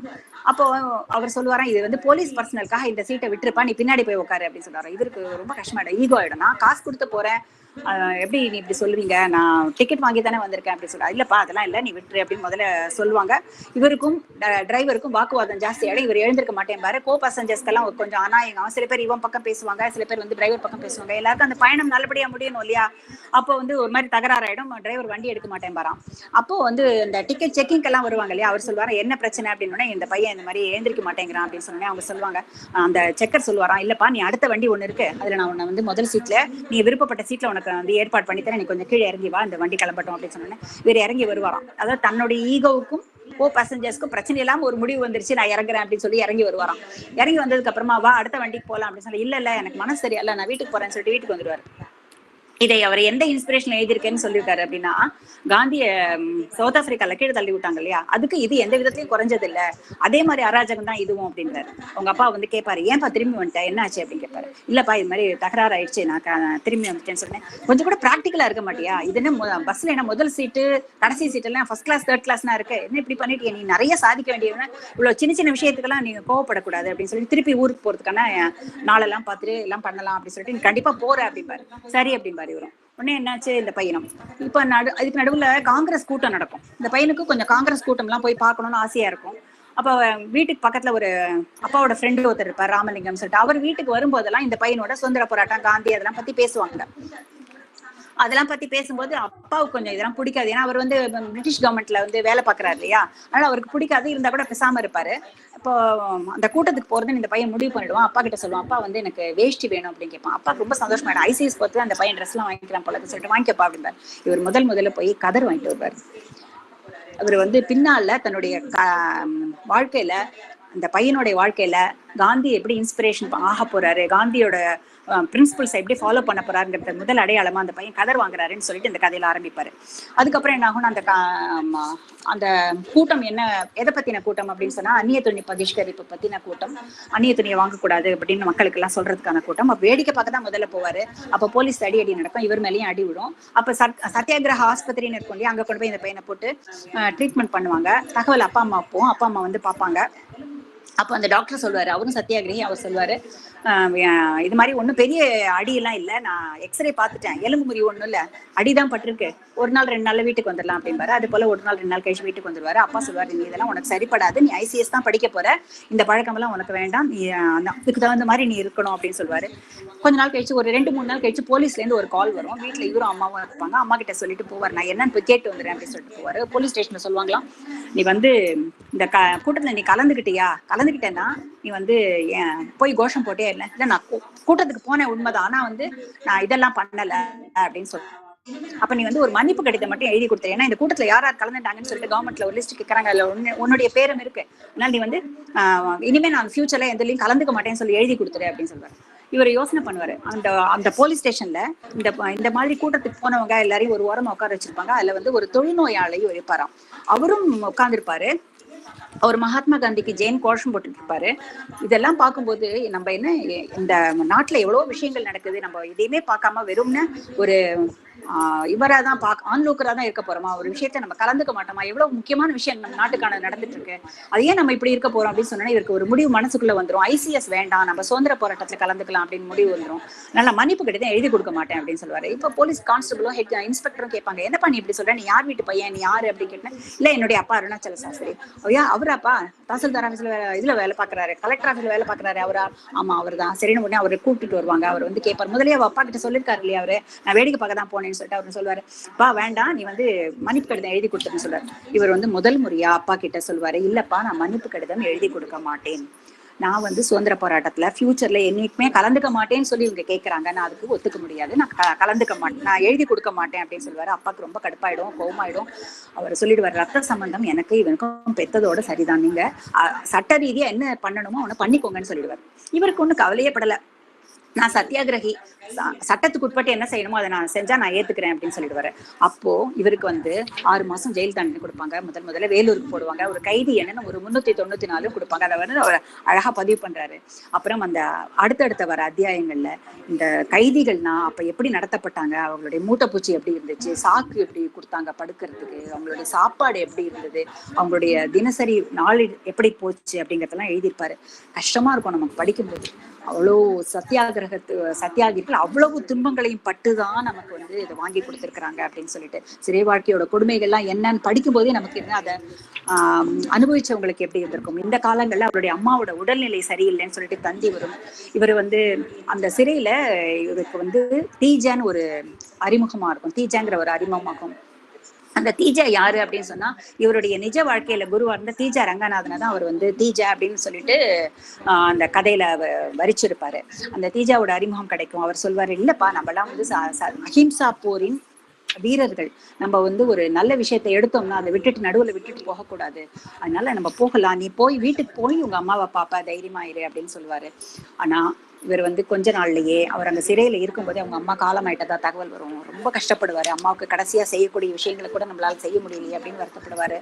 அப்போ அவர் சொல்லுவாராம், இது வந்து போலீஸ் பர்சனலுக்காக இந்த சீட்டை விட்டுருப்பா, நீ பின்னாடி போய் உட்காரு அப்படின்னு சொல்றாரு. இவருக்கு ரொம்ப கஷ்டமாயிடும், ஈகோ ஆயிடும், நான் காசு கொடுத்து போறேன், எப்படி நீ இப்படி சொல்லுவீங்க, நான் டிக்கெட் வாங்கி தானே வந்திருக்கேன் அப்படி சொல்ல. இல்லப்பா அதெல்லாம் இல்லை, நீ விட்டுரு அப்படின்னு முதல்ல சொல்லுவாங்க. இவருக்கும் டிரைவருக்கும் வாக்குவாதம் ஜாஸ்தியாயிடும். இவர் எழுந்திருக்க மாட்டேன் பாரு. கோ பேசஞ்சர்ஸ்க்கெல்லாம் கொஞ்சம் அநாயகம். சில பேர் இவன் பக்கம் பேசுவாங்க, சில பேர் வந்து டிரைவர் பக்கம் பேசுவாங்க. எல்லாருக்கும் அந்த பயணம் நல்லபடியா முடியணும் இல்லையா? அப்போ வந்து ஒரு மாதிரி தகராறாயிடும். டிரைவர் வண்டி எடுக்க மாட்டேன் பாரான். அப்போ வந்து இந்த டிக்கெட் செக்கிங் எல்லாம் வருவாங்க இல்லையா, அவர் சொல்லுவாரு என்ன பிரச்சனை அப்படின்னு. இந்த பையன் இந்த மாதிரி எழுந்திருக்க மாட்டேங்கிறான் அப்படின்னு சொன்னோன்னே அவங்க சொல்லுவாங்க, அந்த செக்கர் சொல்லுவாராம், இல்லப்பா நீ அடுத்த வண்டி ஒண்ணு இருக்கு, அதுல நான் உன்னை வந்து முதல் சீட்ல நீ விருப்பப்பட்ட சீட்ல உனக்கு வந்து ஏற்பாடு பண்ணித்தரேன், நீ கொஞ்சம் கீழே இறங்கி வா, இந்த வண்டி கிளம்பட்டும் அப்படின்னு சொன்னோன்னே இவர் இறங்கி வருவாராம். அதாவது தன்னுடைய ஈகோவுக்கும் பேசஞ்சர்ஸ்க்கும் பிரச்சனை இல்லாம ஒரு முடிவு வந்துருச்சு, நான் இறங்குறேன் அப்படின்னு சொல்லி இறங்கி வருவாராம். இறங்கி வந்ததுக்கு அப்புறமா வா அடுத்த வண்டிக்கு போலாம் அப்படின்னு சொல்லி, இல்ல எனக்கு மனசு சரியில்லை, நான் வீட்டுக்கு போறேன்னு சொல்லிட்டு வீட்டுக்கு வந்துடுவாரு. இதை அவர் எந்த இன்ஸ்பிரேஷன் எழுதியிருக்கேன்னு சொல்லியிருக்காரு அப்படின்னா, காந்திய சவுத் ஆப்பிரிக்கால கீழே தள்ளி விட்டாங்க இல்லையா, அதுக்கு இது எந்த விதத்திலையும் குறைஞ்சது இல்லை, அதே மாதிரி அராஜகம் தான் இதுவும் அப்படின்றாரு. உங்க அப்பா வந்து கேட்பாரு, ஏன்பா திரும்பி வந்துட்டேன், என்ன ஆச்சு அப்படின்னு கேட்பாரு. இல்லப்பா இது மாதிரி தகராறு ஆயிடுச்சு, நான் திரும்பி வந்துட்டேன்னு சொன்னேன். கொஞ்சம் கூட பிராக்டிக்கலா இருக்க மாட்டியா, இது என்ன பஸ்ல என்ன முதல் சீட்டு கடைசி சீட்டு எல்லாம் ஃபர்ஸ்ட் கிளாஸ் தேர்ட் கிளாஸ்னா இருக்கு, என்ன இப்படி பண்ணிட்டு நீ நிறைய சாதிக்க வேண்டியதுன்னா இவ்வளவு சின்ன சின்ன விஷயத்துக்கெல்லாம் நீங்க கோவப்படக்கூடாது அப்படின்னு சொல்லி திருப்பி ஊருக்கு போறதுக்கான நாளெல்லாம் பார்த்துட்டு எல்லாம் பண்ணலாம் அப்படின்னு சொல்லிட்டு நீ கண்டிப்பா போற அப்படின்பாரு. சரி அப்படின்பாரு இவரும். உடனே என்னாச்சு, இந்த பையனும் இப்ப அதுக்கு நடுவுல காங்கிரஸ் கூட்டம் நடக்கும். இந்த பையனுக்கு கொஞ்சம் காங்கிரஸ் கூட்டம் எல்லாம் போய் பார்க்கணும்னு ஆசையா இருக்கும். அப்ப வீட்டுக்கு பக்கத்துல ஒரு அப்பாவோட ஃப்ரெண்டு ஒருத்தர் இருப்பார், ராமலிங்கம் சொல்லிட்டு. அவர் வீட்டுக்கு வரும்போதெல்லாம் இந்த பையனோட சுதந்திர போராட்டம், காந்தி அதெல்லாம் பத்தி பேசுவாங்க. அதெல்லாம் பத்தி பேசும்போது அப்பாவுக்கு கொஞ்சம் இதெல்லாம் பிடிக்காது. ஏன்னா அவர் வந்து பிரிட்டிஷ் கவர்மெண்ட்ல வந்து வேலை பார்க்கறாரு இல்லையா, அதனால அவருக்கு பிடிக்காது. இருந்தா கூட பேசாம இருப்பாரு. இப்போ அந்த கூட்டத்துக்கு போறதுன்னு இந்த பையன் முடிவு பண்ணிடுவான். அப்பா கிட்ட சொல்லுவான், அப்பா வந்து எனக்கு வேஷ்டி வேணும் அப்படின்னு கேட்பான். அப்பா ரொம்ப சந்தோஷமாயிடும். ஐசிஎஸ் பார்த்து அந்த பையன் ட்ரெஸ் எல்லாம் வாங்கிக்கலாம் போல சொல்லிட்டு வாங்கிக்கப்பா அப்படின்பாரு. இவர் முதல்ல போய் கதர் வாங்கிட்டு வருவாரு. அவர் வந்து பின்னால தன்னுடைய வாழ்க்கையில, அந்த பையனுடைய வாழ்க்கையில காந்தி எப்படி இன்ஸ்பிரேஷன் ஆக போறாரு, காந்தியோட பிரின்சிபல்ஸ் எப்படி ஃபாலோ பண்ண போறாருங்கிறது முதல் அடையாளமா அந்த பையன் கதர் வாங்குறாருன்னு சொல்லிட்டு இந்த கதையில ஆரம்பிப்பாரு. அதுக்கப்புறம் என்ன ஆகும், அந்த கூட்டம் என்ன, எதை பத்தின கூட்டம் அப்படின்னு சொன்னா, அந்நிய துணி பகிஷ்கரிப்பு பத்தின கூட்டம். அந்நிய துணியை வாங்கக்கூடாது அப்படின்னு மக்களுக்கு எல்லாம் சொல்றதுக்கான கூட்டம். அப்ப வேடிக்கை பார்க்க தான் முதல்ல போவாரு. அப்ப போலீஸ் அடி நடக்கும், இவர் மேலேயும் அடி விடும். அப்ப சத்தியாகிரக ஆஸ்பத்திரின்னு இருக்கும் இல்லையா, அங்க கொண்டு போய் இந்த பையனை போட்டு ட்ரீட்மெண்ட் பண்ணுவாங்க. தகவல் அப்பா அம்மா வந்து பார்ப்பாங்க. அப்போ அந்த டாக்டர் சொல்லுவாரு, அவரும் சத்தியாகிரகி, அவர் சொல்லுவாரு, இது மாதிரி ஒன்றும் பெரிய அடியெல்லாம் இல்லை, நான் எக்ஸ்ரே பார்த்துட்டேன், எலும்பு முறி ஒன்றும் இல்லை, அடிதான் பட்டிருக்கு, ஒரு நாள் 2 நாள்ல வீட்டுக்கு வந்துடலாம் அப்படின்பாரு. அது போல ஒரு நாள் 2 நாள் கழிச்சு வீட்டுக்கு வந்துருவாரு. அப்பா சொல்லுவாரு, நீ இதெல்லாம் உனக்கு சரிப்படாது, நீ ஐசிஎஸ் தான் படிக்க போற, இந்த பழக்கமெல்லாம் உனக்கு வேண்டாம், நீ அதுக்கு தகுந்த மாதிரி நீ இருக்கணும் அப்படின்னு சொல்லுவாரு. கொஞ்ச நாள் கழிச்சு, ஒரு 2-3 நாள் கழிச்சு போலீஸ்ல இருந்து ஒரு கால் வரும். வீட்டுல இவரும் அம்மாவும் இருப்பாங்க. அம்மா கிட்ட சொல்லிட்டு போவார், நான் என்னன்னு போய் கேட்டு வந்துடுறேன் அப்படின்னு சொல்லிட்டு போவாரு. போலீஸ் ஸ்டேஷன்ல சொல்லுவாங்களாம், நீ வந்து இந்த கூட்டத்துல நீ கலந்துக்கிட்டேன்னா நீ வந்து போய் கோஷம் போட்டே இல்லை, நான் கூட்டத்துக்கு போனேன் உண்மைதான், ஆனா வந்து நான் இதெல்லாம் பண்ணல அப்படின்னு சொல்றேன். அப்ப நீ வந்து ஒரு மன்னிப்பு கடிதம் மட்டும் எழுதி கொடுத்த, ஏன்னா இந்த கூட்டத்துல யார் கலந்துட்டாங்கன்னு சொல்லிட்டு கவர்மெண்ட்ல ஒரு லிஸ்ட் கேட்கறாங்க, உன்னுடைய பேரும் இருக்கு, அதனால நீ வந்து இனிமே நான் ஃபியூச்சர்ல எதுலயும் கலந்துக்க மாட்டேன்னு சொல்லி எழுதி கொடுத்துரு அப்படின்னு சொல்றாரு. இவர் யோசனை பண்ணுவாரு. அந்த போலீஸ் ஸ்டேஷன்ல இந்த மாதிரி கூட்டத்துக்கு போனவங்க எல்லாரையும் ஒரு ஓரமா உட்கார வச்சிருப்பாங்க. அதுல வந்து ஒரு தொழுநோயாளியும் இருப்பாராம். அவரும் உட்கார்ந்துருப்பாரு. அவர் மகாத்மா காந்திக்கு ஜெயின் கோஷம் போட்டுட்டு இருப்பாரு. இதெல்லாம் பார்க்கும்போது நம்ம என்ன, இந்த நாட்டுல எவ்வளவு விஷயங்கள் நடக்குது, நம்ம இதையுமே பார்க்காம வெறும்னு ஒரு இவராதான் ஆன்லோக்கரா தான் இருக்க போறோமா, ஒரு விஷயத்த நம்ம கலந்துக்க மாட்டோமா, எவ்வளவு முக்கியமான விஷயம் நம்ம நாட்டுக்கான நடந்துட்டு இருக்கு, அதையே நம்ம இப்படி இருக்க போறோம் அப்படின்னு சொன்னா இவருக்கு ஒரு முடிவு மனசுக்குள்ள வந்துடும். ஐசிஎஸ் வேண்டாம், நம்ம சுதந்திர போராட்டத்துல கலந்துக்கலாம் அப்படின்னு முடிவு வந்துடும். அதனால மன்னிப்பு கடிதம் எழுதி கொடுக்க மாட்டேன் அப்படின்னு சொல்லுவாரு. இப்ப போலீஸ் கான்ஸ்டபிளும் இன்ஸ்பெக்டரும் கேட்பாங்க, என்னப்பா நீ இப்படி சொல்ற, நீ யார் வீட்டு பையன், நீ யாரு அப்படின்னு கேட்டேன். இல்ல என்னுடைய அப்பா அருணாச்சல சாஸ்திரி. ஐயா அவராப்பா, தாசில்தார் ஆபீஸ்ல இதுல வேலை பாக்குறாரு, கலெக்டர் ஆபீஸ்ல வேலை பாக்குறாரு அவரா, ஆமா அவர் தான். சரின்னு உடனே அவரை கூப்பிட்டுட்டு வருவாங்க. அவர் வந்து கேட்பாரு, முதலே அவ அப்பா கிட்ட சொல்லிருக்காரு இல்லையா, அவரு நான் வேடிக்கை பார்க்க தான் போனேன்னு சொல்லிட்டு அவரு சொல்லுவாரு, பா வேண்டாம், நீ வந்து மன்னிப்பு கடிதம் எழுதி கொடுத்துன்னு சொல்றாரு. இவர் வந்து முதல் முறையா அப்பா கிட்ட சொல்லுவாரு, இல்லப்பா நான் மன்னிப்பு கடிதம் எழுதி கொடுக்க மாட்டேன், நான் வந்து சுதந்திர போராட்டத்துல ஃபியூச்சர்ல என்னைக்குமே கலந்துக்க மாட்டேன்னு சொல்லி இவங்க கேட்கறாங்க, நான் அதுக்கு ஒத்துக்க முடியாது, நான் கலந்துக்க மாட்டேன், நான் எழுதி கொடுக்க மாட்டேன் அப்படின்னு சொல்லுவாரு. அப்பாவுக்கு ரொம்ப கடுப்பாயிடும், கோவமாயிடும். அவர் சொல்லிடுவாரு, ரத்த சம்பந்தம் எனக்கு இவனுக்கும் பெத்ததோட சரிதான், நீங்க சட்ட ரீதியா என்ன பண்ணணுமோ அவனை பண்ணிக்கோங்கன்னு சொல்லிடுவாரு. இவருக்கு ஒண்ணு கவலையே படல, நான் சத்தியாகிரகி, சட்டத்துக்கு உட்பட்டு என்ன செய்யணுமோ அதை நான் செஞ்சா நான் ஏத்துக்கிறேன் அப்படின்னு சொல்லிடுவாரு. அப்போ இவருக்கு வந்து 6 மாசம் ஜெயில் தண்டனை கொடுப்பாங்க. முதல்ல வேலூருக்கு போடுவாங்க. ஒரு கைதி என்னன்னு ஒரு 394 கொடுப்பாங்க. அதை வந்து அவர் அழகா பதிவு பண்றாரு. அப்புறம் அந்த அடுத்தடுத்த வர அத்தியாயங்கள்ல இந்த கைதிகள்னா அப்ப எப்படி நடத்தப்பட்டாங்க, அவங்களுடைய மூட்டைப்பூச்சி எப்படி இருந்துச்சு, சாக்கு எப்படி கொடுத்தாங்க படுக்கிறதுக்கு, அவங்களுடைய சாப்பாடு எப்படி இருந்தது, அவங்களுடைய தினசரி நாள் எப்படி போச்சு அப்படிங்கறதெல்லாம் எழுதியிருப்பாரு. கஷ்டமா இருக்கும் நமக்கு படிக்கும்போது. அவ்வளோ சத்தியாகிரகம் சத்தியாகிரகத்து சத்தியாகிரகத்தில் அவ்வளவு துன்பங்களையும் பட்டுதான் நமக்கு வந்து இதை வாங்கி கொடுத்துருக்குறாங்க அப்படின்னு சொல்லிட்டு சிறை வாழ்க்கையோட கொடுமைகள்லாம் என்னன்னு படிக்கும் போதே நமக்கு என்ன அதை அனுபவிச்சவங்களுக்கு எப்படி இருந்திருக்கும். இந்த காலங்கள்ல அவருடைய அம்மாவோட உடல்நிலை சரியில்லைன்னு சொல்லிட்டு தந்தி வரும். இவர் வந்து அந்த சிறையில இவருக்கு வந்து தீஜான்னு ஒரு அறிமுகமா இருக்கும். தீஜாங்கிற ஒரு அறிமுகமாகும். அந்த தீஜா யாரு அப்படின்னு சொன்னா இவருடைய நிஜ வாழ்க்கையில குருவா இருந்த தீஜா ரங்கநாதனை தான் அவர் வந்து தீஜா அப்படின்னு சொல்லிட்டு அந்த கதையில வரிச்சிருப்பாரு. அந்த தீஜாவோட அறிமுகம் கிடைக்கும். அவர் சொல்வாரு, இல்லப்பா நம்மலாம் வந்து அஹிம்சா போரின் வீரர்கள், நம்ம வந்து ஒரு நல்ல விஷயத்தை எடுத்தோம்னா அதை விட்டுட்டு நடுவுல விட்டுட்டு போகக்கூடாது, அதனால நம்ம போகலாம், நீ போய் வீட்டுக்கு போய் உங்க அம்மாவை பாப்பா தைரியமாயிரு அப்படின்னு சொல்லுவாரு. ஆனா இவர் வந்து கொஞ்ச நாள்லயே அவர் அந்த சிறையில இருக்கும்போதே அவங்க அம்மா காலமாயிட்டதா தகவல் வரும். ரொம்ப கஷ்டப்படுவாரு. அம்மாவுக்கு கடைசியா செய்யக்கூடிய விஷயங்களை கூட நம்மளால செய்ய முடியலையே அப்படின்னு வருத்தப்படுவாரு.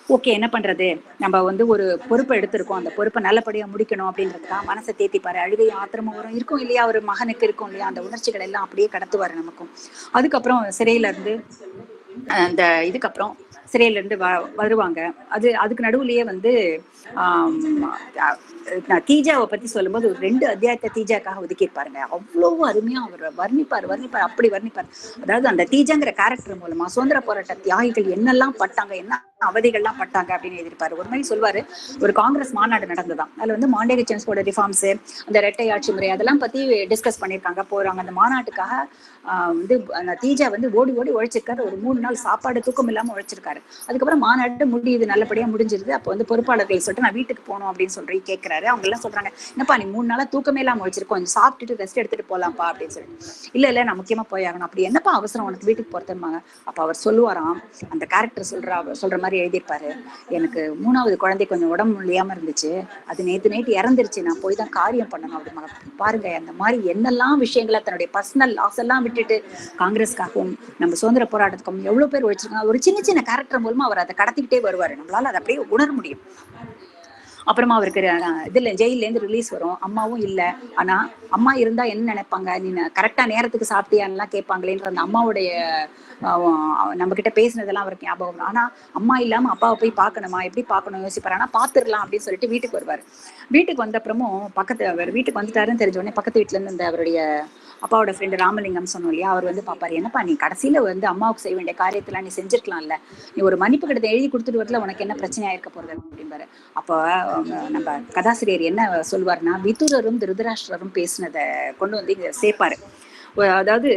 ஓகே, என்ன பண்றது, நம்ம வந்து ஒரு பொறுப்பை எடுத்திருக்கோம், அந்த பொறுப்பை நல்லபடியா முடிக்கணும் அப்படின்றதுக்காக மனசை தேத்திப்பாரு. அழுகையும் ஆத்திரமும் வரும், இருக்கும் இல்லையா, ஒரு மகனுக்கு இருக்கும் இல்லையா, அந்த உணர்ச்சிகள் எல்லாம் அப்படியே கடத்துவாரு நமக்கும். அதுக்கப்புறம் சிறையில இருந்து அந்த இதுக்கப்புறம் சிறையில இருந்து வருவாங்க. அதுக்கு நடுவுலயே வந்து தீஜாவை பத்தி சொல்லும்போது ஒரு 2 அத்தியாயத்தை தீஜாக்காக ஒதுக்கியிருப்பாருங்க. அவ்வளவு அருமையா அவர் வர்ணிப்பார் அப்படி வர்ணிப்பார். அதாவது அந்த தீஜாங்கிற கேரக்டர் மூலமா சுதந்திர போராட்ட தியாகிகள் என்னெல்லாம் பட்டாங்க, என்ன அவதிகள்லாம் பட்டாங்க அப்படின்னு எழுதியிருப்பாரு. ஒரு மாதிரி சொல்வாரு, ஒரு காங்கிரஸ் மாநாடு நடந்ததான், அதுல வந்து மாண்டேரி சென்ஸ்போட ரிஃபார்ம்ஸ், அந்த இரட்டை ஆட்சி முறை அதெல்லாம் பத்தி டிஸ்கஸ் பண்ணியிருக்காங்க. போறாங்க அந்த மாநாட்டுக்காக. வந்து அந்த தீஜா வந்து ஓடி ஓடி உழைச்சிருக்காரு. ஒரு 3 நாள் சாப்பாடு தூக்கம் இல்லாம உழைச்சிருக்காரு. அதுக்கப்புறம் மாநாடு முடியுது, நல்லபடியா முடிஞ்சிருது. அப்போ வந்து பொறுப்பாளர்கள் சொல்லிட்டு நான் வீட்டுக்கு போகணும் அப்படின்னு சொல்லி கேட்கிறாரு. அவங்க எல்லாம் சொல்றாங்க, என்னப்பா நீ 3 நாளா தூக்கமே இல்லாம வச்சிருக்கோம், கொஞ்சம் சாப்பிட்டுட்டு ரெஸ்ட் எடுத்துட்டு போலாம்ப்பா அப்படின்னு சொல்லிட்டு. இல்ல நான் முக்கியமா போய் ஆகணும். அப்படி என்னப்பா அவசரம் உனக்கு வீட்டுக்கு போறதுமாங்க. அப்ப அவர் சொல்லுவாராம், அந்த கேரக்டர் சொல்ற மாதிரி எழுதியிருப்பாரு, எனக்கு 3வது குழந்தை கொஞ்சம் உடம்பு முடியாம இருந்துச்சு, அது நேத்து இறந்துருச்சு, நான் போய் தான் காரியம் பண்ணணும் அப்படிமா. பாருங்க, அந்த மாதிரி என்னெல்லாம் விஷயங்களை தன்னுடைய பர்சனல் லாஸ் எல்லாம் விட்டுட்டு காங்கிரஸ்க்காகவும் நம்ம சுதந்திர போராட்டத்துக்கும் எவ்வளவு பேர் வச்சிருக்காங்க. ஒரு சின்ன சின்ன கேரக்டர் மூலமா அவர் அதை கடத்திக்கிட்டே வருவாரு. நம்மளால அதை அப்படியே உணர முடியும். அப்புறமா அவருக்கு இதுல ஜெயில இருந்து ரிலீஸ் வரும். அம்மாவும் இல்ல. ஆனா அம்மா இருந்தா என்ன நினைப்பாங்க, நீ கரெக்டா நேரத்துக்கு சாப்பிட்டியான்லாம் கேட்பாங்களேன்ற அந்த அம்மாவுடைய நம்ம கிட்ட பேசினதெல்லாம் அவருக்கு ஞாபகம். ஆனா அம்மா இல்லாம அப்பாவை போய் பார்க்கணுமா, எப்படி பார்க்கணும் யோசிப்பாரு. ஆனா பாத்துடலாம் அப்படின்னு சொல்லிட்டு வீட்டுக்கு வருவாரு. வீட்டுக்கு வந்த அப்புறமும் அவர் வீட்டுக்கு வந்துட்டாருன்னு தெரிஞ்ச உடனே பக்கத்து வீட்டுல இருந்து அவருடைய அப்பாவோட ஃப்ரெண்டு ராமலிங்கம் சொன்னோம் இல்லையா, அவர் வந்து பாப்பாரு, என்னப்பா நீ கடைசியில வந்து அம்மாவுக்கு செய்ய வேண்டிய காரியத்தெல்லாம் நீ செஞ்சிருக்கலாம்ல, நீ ஒரு மன்னிப்பு கடிதத்தை எழுதி கொடுத்துட்டு வரல, உனக்கு என்ன பிரச்சனையா இருக்க போறது அப்படின்பாரு. அப்போ நம்ம கதாசிரியர் என்ன சொல்வாருன்னா, விதுரரும் திருதராஷ்டிரரும் பேசினதை கொண்டு வந்து இங்க சேர்ப்பாரு. அதாவது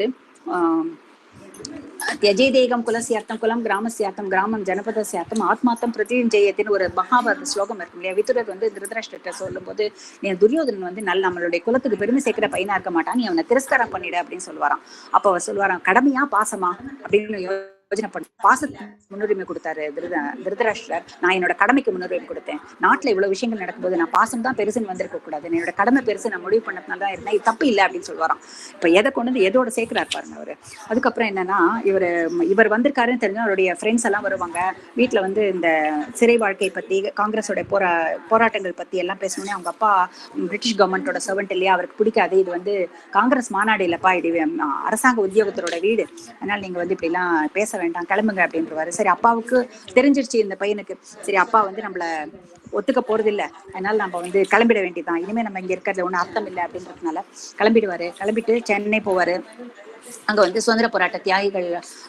தியஜேதேகம் குலசியார்த்தம் குலம் கிராமசியார்த்தம் கிராமம் ஜனபதசியார்த்தம் ஆத்மார்த்தம் பிரதிஜயத்தின் ஒரு மகாபாரத ஸ்லோகம் இருக்கும் இல்லையா. விதுரர் வந்து திருதராஷ்டிரத்தை சொல்லும் போது, நீ துரியோதனன் வந்து நம்மளுடைய குலத்துக்கு பெருமை சேர்க்கிற பையனா இருக்க மாட்டான், நீ அவனை திரஸ்காரம் பண்ணிடு அப்படின்னு சொல்லுவாராம். அப்ப அவர் சொல்லுவாராம், கடமையா பாசமா அப்படின்னு யோஜனை பண்ண. பாசத்துக்கு முன்னுரிமை கொடுத்தாரு திருதராஷ்டிரர். நான் என்னோட கடமைக்கு முன்னுரிமை கொடுத்தேன். நாட்டுல இவ்வளவு விஷயங்கள் நடக்கும்போது நான் பாசம் தான் பெருசுன்னு வந்திருக்க கூடாது, என்னோட கடமை பெருசு, நான் முடிவு பண்ணதுனாலதான் இருந்தேன், இது தப்பு இல்லை அப்படின்னு சொல்லுவாராம். இப்ப எதை கொண்டு வந்து எதோட சேர்க்கிறார் பாருங்க அவரு. அதுக்கப்புறம் என்னன்னா, இவர் வந்திருக்காருன்னு தெரிஞ்சா அவருடைய ஃப்ரெண்ட்ஸ் எல்லாம் வருவாங்க. வீட்டுல வந்து இந்த சிறை வாழ்க்கை பத்தி, காங்கிரஸோட போராட்டங்கள் பத்தி எல்லாம் பேசணும்னே அவங்க அப்பா பிரிட்டிஷ் கவர்மெண்டோட சர்வெண்ட் இல்லையா, அவருக்கு பிடிக்காது. இது வந்து காங்கிரஸ் மாநாடு இல்லப்பா, இது அரசாங்க உத்தியோகத்தரோட வீடு, அதனால நீங்க வந்து இப்படி எல்லாம் பேச வேண்டாம், கிளம்புங்க அப்படின்றவாரு. சரி, அப்பாவுக்கு தெரிஞ்சிருச்சு இந்த பையனுக்கு, சரி அப்பா வந்து நம்மள ஒத்துக்க போறது இல்ல, அதனால நம்ம வந்து கிளம்பிட வேண்டியதான், இனிமே நம்ம இங்க இருக்கிறதுல ஒன்றும் அர்த்தம் இல்லை அப்படின்றதுனால கிளம்பிடுவாரு. கிளம்பிட்டு சென்னை போவாரு. அங்க வந்து சுதந்திர போராட்ட தியாகிகள்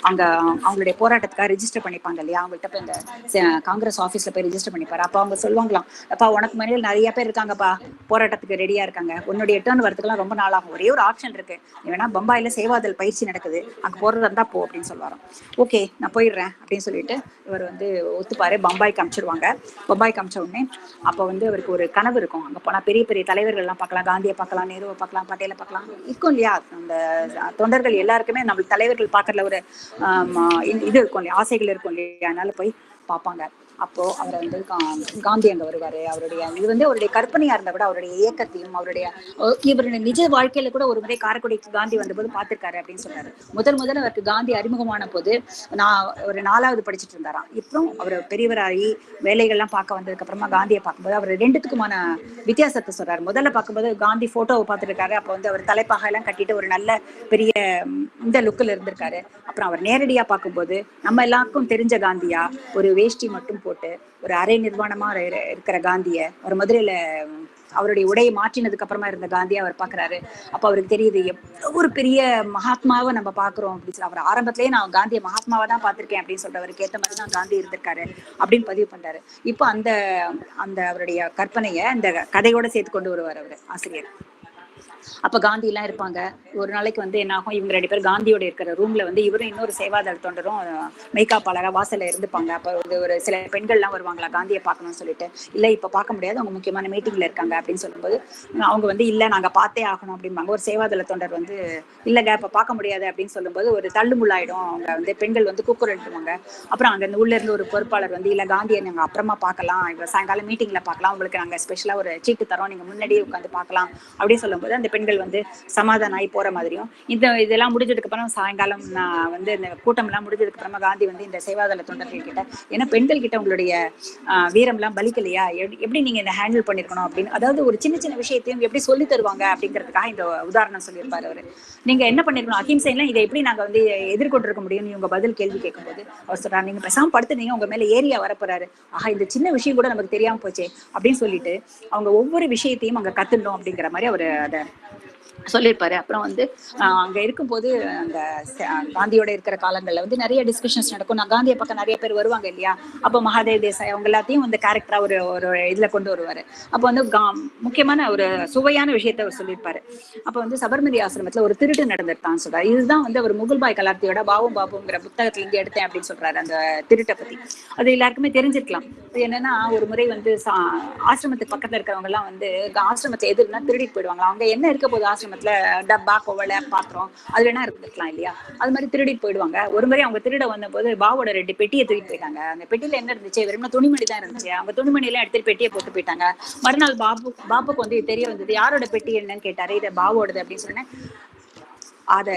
அங்க அவங்களுடைய போராட்டத்துக்காக ரிஜிஸ்டர் பண்ணிப்பாங்க இல்லையா, அவங்கள்ட்ட போய் இந்த காங்கிரஸ் ஆபீஸ்ல போய் ரிஜிஸ்டர் பண்ணிப்பாரு. அப்ப அவங்க சொல்லுவாங்களாம், அப்பா உனக்கு முன்னாடி நிறைய பேர் இருக்காங்கப்பா, போராட்டத்துக்கு ரெடியா இருக்காங்க, உன்னுடைய டர்ன் வரதுக்குலாம் ரொம்ப நாள் ஆகும், ஒரே ஒரு ஆப்ஷன் இருக்கு, நீ வேணா பம்பாயில சேவாதல் பயிற்சி நடக்குது, அங்க போறதா இருந்தா போ அப்படின்னு சொல்லுவாராம். ஓகே நான் போயிடுறேன் அப்படின்னு சொல்லிட்டு இவர் வந்து ஒத்துப்பாரு. பம்பாய்க்கு அமிச்சிடுவாங்க. பம்பாய்க்கு அமிச்ச உடனே அப்ப வந்து அவருக்கு ஒரு கனவு இருக்கும், அங்க போனா பெரிய பெரிய தலைவர்கள் எல்லாம் பார்க்கலாம், காந்தியை பார்க்கலாம், நேருவை பார்க்கலாம், பட்டேலை பார்க்கலாம், இருக்கும் இல்லையா, அந்த தொண்டர்கள் எல்லாருக்குமே நம்ம தலைவர்கள் பார்க்கறதுல ஒரு இது இருக்கும் இல்லையா, ஆசைகள் இருக்கும் இல்லையா, அதனால போய் பார்ப்பாங்க. அப்போ அவரை வந்து காந்தி அங்க வருவாரு. அவருடைய இது வந்து அவருடைய கற்பனையா இருந்தா கூட அவருடைய இயக்கத்தையும் இவருடைய நிஜ வாழ்க்கையில கூட ஒரு முறை காரைக்குடிக்கு காந்தி வந்தபோது பார்த்திருக்காரு அப்படின்னு சொன்னாரு. முதல்ல அவருக்கு காந்தி அறிமுகமான போது நான் ஒரு 4வது படிச்சுட்டு இருந்தாராம். இப்போ அவர் பெரியவராகி வேலைகள்லாம் பார்க்க வந்ததுக்கு அப்புறமா காந்தியை பார்க்கும்போது அவர் 2த்துக்குமான வித்தியாசத்தை சொல்றாரு. முதல்ல பார்க்கும்போது காந்தி போட்டோவை பார்த்துருக்காரு. அப்போ வந்து அவர் தலைப்பாக எல்லாம் கட்டிட்டு ஒரு நல்ல பெரிய இந்த லுக்கில் இருந்திருக்காரு. அப்புறம் அவர் நேரடியா பார்க்கும்போது நம்ம எல்லாருக்கும் தெரிஞ்ச காந்தியா ஒரு வேஷ்டி மட்டும் போட்டு ஒரு அரை நிர்வாணமா இருக்கிற காந்திய ஒரு மதுரையில அவருடைய உடையை மாற்றினதுக்கு அப்புறமா இருந்த காந்தியை அவர் பாக்குறாரு. அப்ப அவருக்கு தெரியுது எவ்வளவு ஒரு பெரிய மகாத்மாவை நம்ம பாக்குறோம் அப்படின்னு சொல்லி. அவர் ஆரம்பத்திலேயே நான் காந்திய மகாத்மாவை தான் பார்த்திருக்கேன் அப்படின்னு சொல்றவருக்கு ஏத்த மாதிரி தான் காந்தி இருந்திருக்காரு அப்படின்னு பதிவு பண்றாரு. இப்ப அந்த அந்த அவருடைய கற்பனையை இந்த கதையோட சேர்த்து கொண்டு வருவார் அவரு ஆசிரியர். அப்ப காந்தி எல்லாம் இருப்பாங்க. ஒரு நாளைக்கு வந்து என்ன ஆகும், இவங்க 2 பேர் காந்தியோட இருக்கிற ரூம்ல வந்து இவரும் இன்னொரு சேவாதள தொண்டரும் மேக்கப் அழகா வாசல்ல இருந்துப்பாங்க. அப்ப ஒரு சில பெண்கள் எல்லாம் வருவாங்களா காந்தியை பார்க்கணும்னு சொல்லிட்டு. இல்ல இப்ப பார்க்க முடியாது, அவங்க முக்கியமான மீட்டிங்ல இருக்காங்க அப்படின்னு சொல்லும்போது அவங்க வந்து இல்ல நாங்க பார்த்தே ஆகணும் அப்படிம்பாங்க. ஒரு சேவாதள தொண்டர் வந்து இல்லங்க இப்ப பார்க்க முடியாது அப்படின்னு சொல்லும்போது ஒரு தள்ளுமுள்ளாயிடும். அவங்க வந்து பெண்கள் வந்து கூக்குரலிடுவாங்க. அப்புறம் அங்க இருந்து உள்ள இருந்து ஒரு பொறுப்பாளர் வந்து இல்ல காந்தியை நாங்க அப்புறமா பார்க்கலாம், இப்ப சாயங்காலம் மீட்டிங்ல பார்க்கலாம், உங்களுக்கு நாங்க ஸ்பெஷலா ஒரு சீட்டு தரோம், நீங்க முன்னாடியே உட்காந்து பார்க்கலாம் அப்படின்னு சொல்லும்போது அந்த பெண்கள் வந்து சமாதானம் ஆகி போற மாதிரியும், இதெல்லாம் முடிஞ்சதுக்கு அப்புறம் சாயங்காலம் நான் வந்து இந்த கூட்டம் எல்லாம் முடிஞ்சதுக்கு அப்புறமா காந்தி வந்து இந்த சேவாதள தொண்டர்கள் கிட்ட ஏன்னா பெண்கள் கிட்ட உங்களுடைய வீரம் எல்லாம் பலிக்கலையா, எப்படி நீங்க இந்த ஹேண்டில் பண்ணிருக்கணும் அப்படின்னு, அதாவது ஒரு சின்ன சின்ன விஷயத்தையும் எப்படி சொல்லி தருவாங்க அப்படிங்கிறதுக்காக இந்த உதாரணம் சொல்லியிருப்பாரு அவரு. நீங்க என்ன பண்ணிருக்கணும் அஹிம்சை எல்லாம் இதை எப்படி நாங்க வந்து எதிர்கொண்டு இருக்க முடியும் இவங்க பதில் கேள்வி கேட்கும்போது அவர் சொல்றாரு நீங்க பேசாம படுத்துனீங்க உங்க மேல ஏரியா வரப்போறாரு, ஆஹா இந்த சின்ன விஷயம் கூட நமக்கு தெரியாம போச்சே அப்படின்னு சொல்லிட்டு அவங்க ஒவ்வொரு விஷயத்தையும் அங்க கத்துடணும் அப்படிங்கிற மாதிரி அவரு அதை சொல்லியிருப்பாரு. அப்புறம் வந்து அங்க இருக்கும்போது அந்த காந்தியோட இருக்கிற காலங்கள்ல வந்து நிறைய டிஸ்கஷன்ஸ் நடக்கும். நான் காந்தியை பக்கம் நிறைய பேர் வருவாங்க இல்லையா, அப்ப மகாதேவ் தேசாய் அவங்க எல்லாத்தையும் வந்து கேரக்டரா ஒரு இதுல கொண்டு வருவாரு. அப்ப வந்து முக்கியமான ஒரு சுவையான விஷயத்த அவர் சொல்லியிருப்பாரு. அப்ப வந்து சபர்மதி ஆசிரமத்துல ஒரு திருட்டு நடந்திருக்கான்னு சொல்றாரு. இதுதான் வந்து அவர் முகுல்பாய் கலார்த்தியோட பாவும் பாபுங்கிற புத்தகத்துல இருந்து எடுத்தேன் அப்படின்னு சொல்றாரு. அந்த திருட்டை பத்தி அது எல்லாருக்குமே தெரிஞ்சிருக்கலாம். என்னன்னா ஒரு முறை வந்து ஆசிரமத்துக்கு பக்கத்துல இருக்கிறவங்க எல்லாம் வந்து ஆசிரமத்தை எதிர்னா திருடிட்டு போயிடுவாங்க. அவங்க என்ன இருக்க போது ஆசிரமத்துல டப்பா கோவலை பாத்திரம் அது வேணா இருந்துக்கலாம் இல்லையா, அது மாதிரி திருடிட்டு போயிடுவாங்க. ஒரு முறை அவங்க திருட வந்த போது பாவோட 2 பெட்டியை தூக்கிட்டு போயிட்டாங்க. அந்த பெட்டியில என்ன இருந்துச்சு, வெறும் துணிமணி தான் இருந்துச்சு. அவங்க துணிமணி எல்லாம் எடுத்துட்டு பெட்டியை போட்டு போயிட்டாங்க. மறுநாள் பாப்புக்கு வந்து தெரிய வந்தது. யாரோட பெட்டி என்னன்னு கேட்டாரு. இதை பாவோடது அப்படின்னு சொன்னேன். அத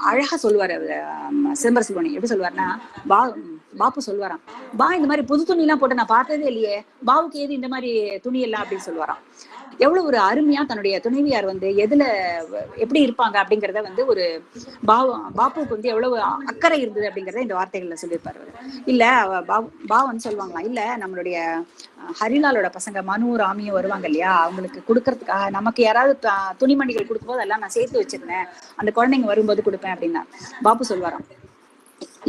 அழகா சொல்லுவாரு சிதம்பர சுப்ரமணியம். எப்படி சொல்லுவாருன்னா பாப்பு சொல்லுவாராம், இந்த மாதிரி புது துணி எல்லாம் போட்டு நான் பார்த்ததே இல்லையே, பாவுக்கு ஏது இந்த மாதிரி துணி எல்லாம் அப்படின்னு சொல்லுவாராம். எவ்வளவு ஒரு அருமையா தன்னுடைய துணைவியார் வந்து எதுல எப்படி இருப்பாங்க அப்படிங்கறத வந்து ஒரு பாப்புக்கு வந்து எவ்வளவு அக்கறை இருந்தது அப்படிங்கறத இந்த வார்த்தைகள்ல சொல்லியிருப்பாரு. இல்ல பாவன்னு சொல்லுவாங்களாம், இல்ல நம்மளுடைய ஹரிலாலோட பசங்க மனு ராமியும் வருவாங்க இல்லையா, அவங்களுக்கு கொடுக்கறதுக்காக நமக்கு யாராவது துணிமணிகள் கொடுக்கும்போது எல்லாம் நான் சேர்த்து வச்சிருந்தேன், அந்த குழந்தைங்க வரும்போது கொடுப்பேன் அப்படின்னா பாப்பு சொல்வாராம்,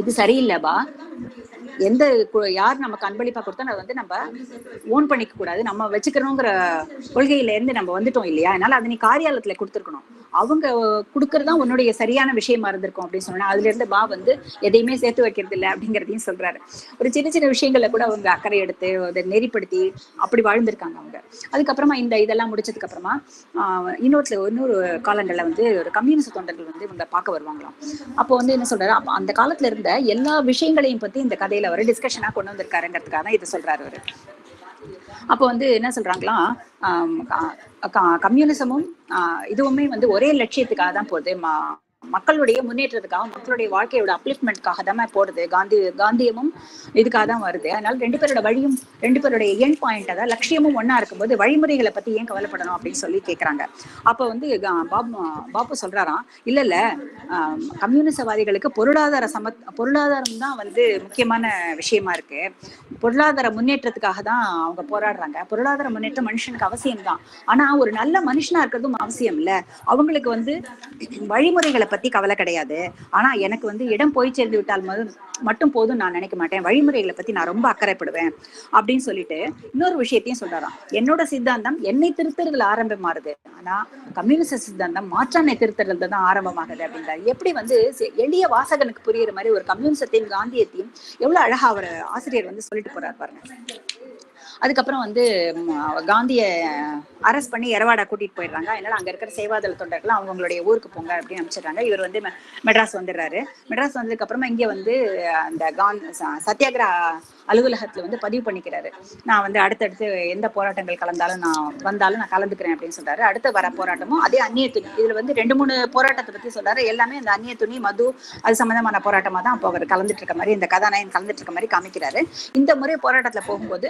இது சரியில்லைப்பா, எந்த யார் நமக்கு அன்பளிப்பா கொடுத்தா அதை வந்து நம்ம ஓன் பண்ணிக்க கூடாது, நம்ம வச்சுக்கணுங்கிற கொள்கையில இருந்து நம்ம வந்துட்டோம் இல்லையா, அதனால அதை நீ காரியாலயத்துல கொடுத்துருக்கணும், அவங்க கொடுக்கறதா உன்னுடைய சரியான விஷயமா இருந்திருக்கும் அப்படின்னு சொன்னா அதுல இருந்து வந்து எதையுமே சேர்த்து வைக்கிறது இல்லை அப்படிங்கிறதையும் சொல்றாரு. ஒரு சின்ன சின்ன விஷயங்கள்ல கூட அவங்க அக்கறை எடுத்து அதை நெறிப்படுத்தி அப்படி வாழ்ந்திருக்காங்க அவங்க. அதுக்கப்புறமா இதெல்லாம் முடிச்சதுக்கு அப்புறமா இன்னொரு காலங்கள்ல வந்து ஒரு கம்யூனிஸ்ட் தொண்டர்கள் வந்து இவங்க பார்க்க வருவாங்களாம். அப்போ வந்து என்ன சொல்றாரு, அந்த காலத்துல இருந்த எல்லா விஷயங்களையும் பத்தி இந்த கதையில அவர் டிஸ்கஷனா கொண்டு வந்திருக்காருங்கிறதுக்காக தான் இதை சொல்றாரு அவரு. அப்போ வந்து என்ன சொல்றாங்களாம், கம்யூனிசமும் இதுவுமே வந்து ஒரே லட்சியத்துக்காக தான் போகுது, மக்களுடைய முன்னேற்றத்துக்காக மக்களுடைய வாழ்க்கையோட அப்லிஃப்ட்மெண்ட்காக தான் போடுது, காந்தியமும் இதுக்காக தான் வருது. அதனால 2 பேரோட வழியும் 2 பேருடைய எண்ட் பாயிண்ட் அதாவது லட்சியமும் ஒன்னா இருக்கும்போது வழிமுறைகளை பத்தி ஏன் கவலைப்படணும் அப்படின்னு சொல்லி கேட்கறாங்க. அப்ப வந்து பாப்பு சொல்றாராம், இல்ல கம்யூனிசவாதிகளுக்கு பொருளாதாரம் தான் வந்து முக்கியமான விஷயமா இருக்கு, பொருளாதார முன்னேற்றத்துக்காக தான் அவங்க போராடுறாங்க, பொருளாதார முன்னேற்றம் மனுஷனுக்கு அவசியம் தான், ஆனா ஒரு நல்ல மனுஷனா இருக்கிறதும் அவசியம் இல்ல, அவங்களுக்கு வந்து வழிமுறைகளை பத்தி கவலை கிடையாது, ஆனா எனக்கு வந்து இடம் போய் சேர்ந்து விட்டால் மட்டும் போதும் நான் நினைக்க மாட்டேன், வழிமுறைகளை பத்தி நான் ரொம்ப அக்கறைப்படுவேன் அப்படின்னு சொல்லிட்டு இன்னொரு விஷயத்தையும் சொல்றாராம், என்னோட சித்தாந்தம் என்னை திருத்துறதுல ஆரம்பமாறுது, ஆனா கம்யூனிஸ்ட் சித்தாந்தம் மாற்றானை திருத்துறதுல தான் ஆரம்பமாகுது அப்படின்றாரு. எப்படி வந்து எளிய வாசகனுக்கு புரியுற மாதிரி ஒரு கம்யூனிசத்தையும் காந்தியத்தையும் எவ்வளவு அழகா அவர் ஆசிரியர் வந்து சொல்லிட்டு போறாரு பாருங்க. அதுக்கப்புறம் வந்து காந்திய அரெஸ்ட் பண்ணி எரவாடா கூட்டிட்டு போயிடுறாங்க. அதனால அங்க இருக்கிற சேவாதள தொண்டர்கள் அவங்களுடைய ஊருக்கு போங்க அப்படின்னு அனுப்பிச்சிடுறாங்க. இவர் வந்து மெட்ராஸ் வந்துடுறாரு. மெட்ராஸ் வந்ததுக்கு அப்புறமா இங்க வந்து அந்த சத்தியாகிரக அலுவலகத்துல வந்து பதிவு பண்ணிக்கிறாரு, நான் வந்து அடுத்தடுத்து எந்த போராட்டங்கள் வந்தாலும் நான் கலந்துக்கிறேன் அப்படின்னு சொல்றாரு. அடுத்து வர போராட்டமும் அதே அந்நிய துணி, இதுல வந்து 2-3 போராட்டத்தை பத்தி சொல்றாரு, எல்லாமே அந்த அந்நிய துணி மது அது சம்பந்தமான போராட்டமா தான் அப்போ அவர் கலந்துட்டு இருக்க மாதிரி இந்த கதாநாயகன் கலந்துட்டு இருக்க மாதிரி காமிக்கிறாரு. இந்த முறை போராட்டத்துல போகும்போது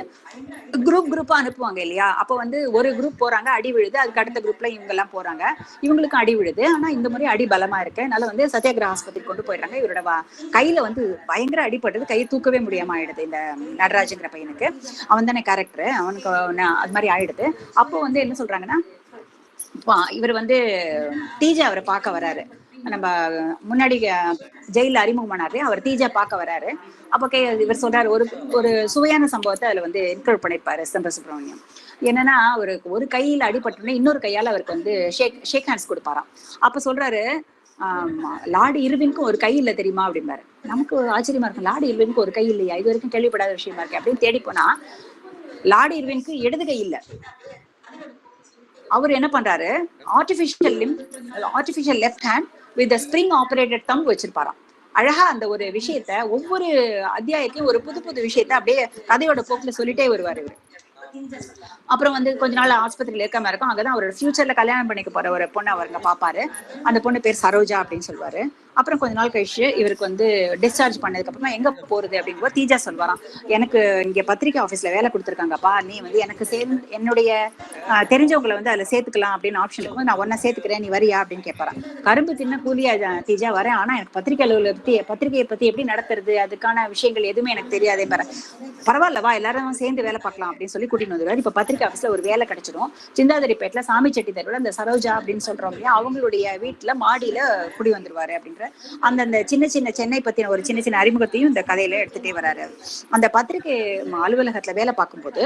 குரூப்பா அனுப்புவாங்க இல்லையா? அப்ப வந்து ஒரு குரூப் போறாங்க, அடி விழுது. அதுக்கு அடுத்த குரூப்ல இவங்க எல்லாம் போறாங்க. இவங்களுக்கும் அடி விழுது. ஆனா இந்த முறை அடி பலமா இருக்கு. அதனால வந்து சத்தியாகிரக ஆஸ்பத்திரி கொண்டு போயிடுறாங்க. இவரோட கையில வந்து பயங்கர அடிபட்டது. கையை தூக்கவே முடியாம ஆயிடுது இந்த நடராஜங்கிற பையனுக்கு. அவன் தானே கேரக்டர். அவனுக்கு அது மாதிரி ஆயிடுது. அப்போ வந்து என்ன சொல்றாங்கன்னா, இவர் வந்து தீஜா அவரை பார்க்க வராரு. நம்ம முன்னாடி ஜெயில அறிமுகமானாரு. அவர் தீஜா பார்க்க வராரு. அப்ப இவர் சொல்றாரு, ஒரு ஒரு சுவையான சம்பவத்தை அதுல வந்து இன்க்ளூட் பண்ணிருப்பாரு சுப்பிரமணியம். என்னன்னா, ஒரு கையில அடிபட்டோன்னே இன்னொரு கையால அவருக்கு வந்து ஷேக் ஹேண்ட்ஸ் கொடுப்பாராம். அப்ப சொல்றாரு, லார்டு இர்வினுக்கும் ஒரு கை இல்ல தெரியுமா அப்படிம்பாரு. நமக்கு ஆச்சரியமா இருக்கும், லார்டு இர்வினுக்கு ஒரு கை இல்லையா, இது வரைக்கும் கேள்விப்படாத விஷயமா இருக்கு அப்படின்னு தேடி போனா, லார்டு இர்வினுக்கு இடது கை இல்ல. அவர் என்ன பண்றாரு, artificial left hand with spring operated thumb வச்சிருப்பாராம். அழகா அந்த ஒரு விஷயத்த ஒவ்வொரு அத்தியாயத்தையும் ஒரு புது புது விஷயத்த அப்படியே கதையோட போக்குல சொல்லிட்டே வருவாரு இவரு. அப்புறம் வந்து கொஞ்ச நாள் ஆஸ்பத்திரியில இருக்காம இருக்கும். அங்கதான் அவரோட ஃபியூச்சர்ல கல்யாணம் பண்ணிக்க போற ஒரு பொண்ணு அவருங்க பாப்பாரு. அந்த பொண்ணு பேர் சரோஜா அப்படின்னு சொல்லுவாரு. அப்புறம் கொஞ்ச நாள் கழிச்சு இவருக்கு வந்து டிஸ்சார்ஜ் பண்ணதுக்கு அப்புறமா எங்க போறது அப்படிங்கும்போது தீஜா சொல்வாராம், எனக்கு இங்க பத்திரிகை ஆபீஸ்ல வேலை கொடுத்துருக்காங்கப்பா, நீ வந்து எனக்கு என்னுடைய தெரிஞ்சவங்களை வந்து அதுல சேர்த்துக்கலாம் அப்படின்னு ஆப்ஷன் இருக்கும்போது நான் ஒன்ன சேர்த்துக்கிறேன், நீ வரியா அப்படின்னு கேட்பாராம். கரும்பு தின்ன கூலியா தீஜா வரேன், ஆனா எனக்கு பத்திரிகையை பத்தி எப்படி நடத்துறது, அதுக்கான விஷயங்கள் எதுவுமே எனக்கு தெரியாதே. பரவாயில்லவா, எல்லாரும் சேர்ந்து வேலை பார்க்கலாம் அப்படின்னு சொல்லி கூட்டிட்டு வந்துருவாரு. இப்ப பத்திரிகை ஆபீஸ்ல ஒரு வேலை கிடைச்சிடும். சிந்தாதிரிப்பேட்டில் சாமி செட்டி தெருவில் அந்த சரோஜா அப்படின்னு சொல்றவங்க அவங்களுடைய வீட்டுல மாடியில குடி வந்துருவாரு அப்படின்ற அந்த சின்ன சின்ன சென்னை பத்தின ஒரு சின்ன சின்ன அறிமுகத்தையும் இந்த கதையில எடுத்துட்டே வராரு. அந்த பத்திரிகை அலுவலகத்துல வேலை பார்க்கும்போது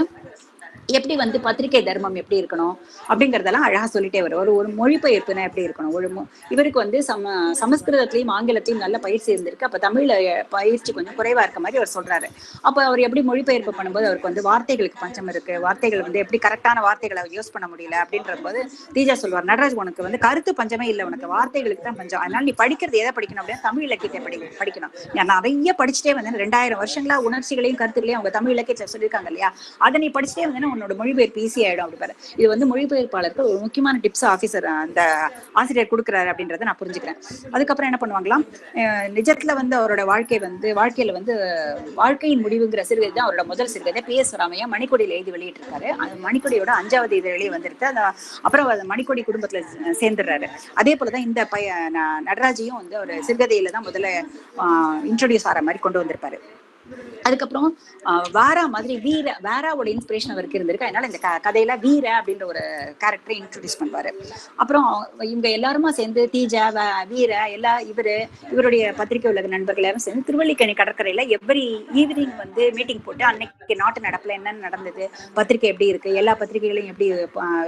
எப்படி வந்து பத்திரிகை தர்மம் எப்படி இருக்கணும் அப்படிங்கறதெல்லாம் அழகா சொல்லிட்டே வரும். ஒரு மொழிபெயர்ப்புனா எப்படி இருக்கணும். இவருக்கு வந்து சமஸ்கிருதத்திலையும் ஆங்கிலத்திலையும் நல்ல பயிற்சி இருந்திருக்கு. அப்ப தமிழ்ல பயிற்சி கொஞ்சம் குறைவா இருக்க மாதிரி அவர் சொல்றாரு. அப்ப அவர் எப்படி மொழிபெயர்ப்பு பண்ணும்போது அவருக்கு வந்து வார்த்தைகளுக்கு பஞ்சம் இருக்கு, வார்த்தைகள் வந்து எப்படி கரெக்டான வார்த்தைகளை அவர் யூஸ் பண்ண முடியல அப்படின்ற போது தீஜா சொல்வார், நடராஜ் உனக்கு வந்து கருத்து பஞ்சமே இல்லை, உனக்கு வார்த்தைகளுக்கு தான் பஞ்சம். அதனால நீ படிக்கிறது எதை படிக்கணும் அப்படின்னா தமிழ் இலக்கியத்தை படிக்கணும். நான் நிறைய படிச்சுட்டே வந்தேன், 2000 வருஷங்களா உணர்ச்சிகளையும் கருத்துக்களையும் அவங்க தமிழ் இலக்கியத்தை சொல்லியிருக்காங்க இல்லையா, அதை நீ படிச்சுட்டே வந்தேன்னா உன்னோட மொழிபெயர்ப்பு ஈஸி ஆயிடும் அப்படிப்பாரு. இது வந்து மொழிபெயர்ப்பாளருக்கு ஒரு முக்கியமான டிப்ஸ் ஆபீசர் அந்த ஆசிரியர் கொடுக்குறாரு அப்படின்றத நான் புரிஞ்சுக்கிறேன். அதுக்கப்புறம் என்ன பண்ணுவாங்களாம், நிஜத்துல வந்து அவரோட வாழ்க்கையில வந்து வாழ்க்கையின் முடிவுங்கிற சிறுகதை தான் அவரோட முதல் சிறுகதை. PS ராமையா மணிக்கொடியில் எழுதி வெளியிட்டிருக்காரு. அது மணிக்கொடியோட 5வது இதழிலே வந்துருக்கு. அப்புறம் மணிக்கொடி குடும்பத்துல சேர்ந்துடுறாரு. அதே போலதான் இந்த நடராஜையும் வந்து ஒரு சிறுகதையில தான் முதல்ல இன்ட்ரோடியூஸ் ஆகிற மாதிரி கொண்டு வந்திருப்பாரு. அதுக்கப்புறம் வாரா மாதிரி வேராவோட இன்ஸ்பிரேஷன் அவருக்கு இருந்திருக்கு. அதனால இந்த கதையில வீர அப்படின்ற ஒரு கேரக்டரை இன்ட்ரோடியூஸ் பண்ணுவாரு. அப்புறம் இவங்க எல்லாருமா சேர்ந்து தீஜா வீர இவருடைய பத்திரிகை உலக நண்பர்கள் எல்லாரும் சேர்ந்து திருவல்லிக்கேணி கடற்கரையில எவ்ரி ஈவினிங் வந்து மீட்டிங் போட்டு அன்னைக்கு நாட்டு நடப்புல என்னென்ன நடந்தது, பத்திரிகை எப்படி இருக்கு, எல்லா பத்திரிகைகளையும் எப்படி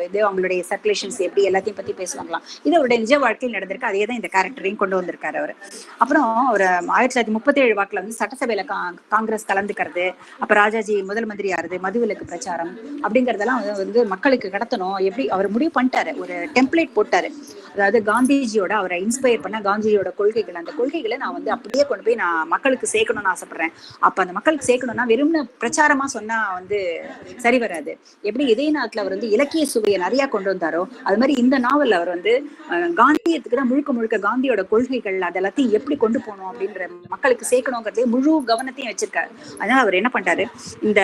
இது அவங்களுடைய சர்க்குலேஷன்ஸ் எப்படி எல்லாத்தையும் பத்தி பேசுவாங்களாம். இது அவருடைய நிஜ வாழ்க்கையில் நடந்திருக்கு. அதே தான் இந்த கேரக்டரையும் கொண்டு வந்திருக்காரு அவர். அப்புறம் ஒரு 1937 வாக்குல வந்து சட்டசபையில காங்கிரஸ் கலந்துக்கிறது, அப்ப ராஜாஜி முதல் மந்திரி ஆறுது, மதுவிலக்கு பிரச்சாரம் அப்படிங்கறதெல்லாம் வந்து மக்களுக்கு கடத்தணும் எப்படி அவர் முடிவு பண்ணிட்டாரு. ஒரு டெம்ப்ளேட் போட்டாரு. அதாவது காந்திஜியோட அவரை இன்ஸ்பயர் பண்ண காந்திஜியோட கொள்கைகள், அந்த கொள்கைகளை நான் வந்து அப்படியே கொண்டு போய் நான் மக்களுக்கு சேர்க்கணும்னு ஆசைப்படுறேன். அப்ப அந்த மக்களுக்கு சேர்க்கணும்னா வெறும் பிரச்சாரமா சொன்னா வந்து சரி வராது. எப்படி இதே நாட்டுல அவர் வந்து இலக்கிய சுவையை நிறைய கொண்டு வந்தாரோ அது மாதிரி இந்த நாவல் அவர் வந்து காந்தியத்துக்கு தான் முழுக்க காந்தியோட கொள்கைகள் அதெல்லாத்தையும் எப்படி கொண்டு போகணும் அப்படின்ற மக்களுக்கு சேர்க்கணுங்கிறதே முழு கவனத்தையும் வச்சிருக்காரு. அதனால அவர் என்ன பண்றாரு, இந்த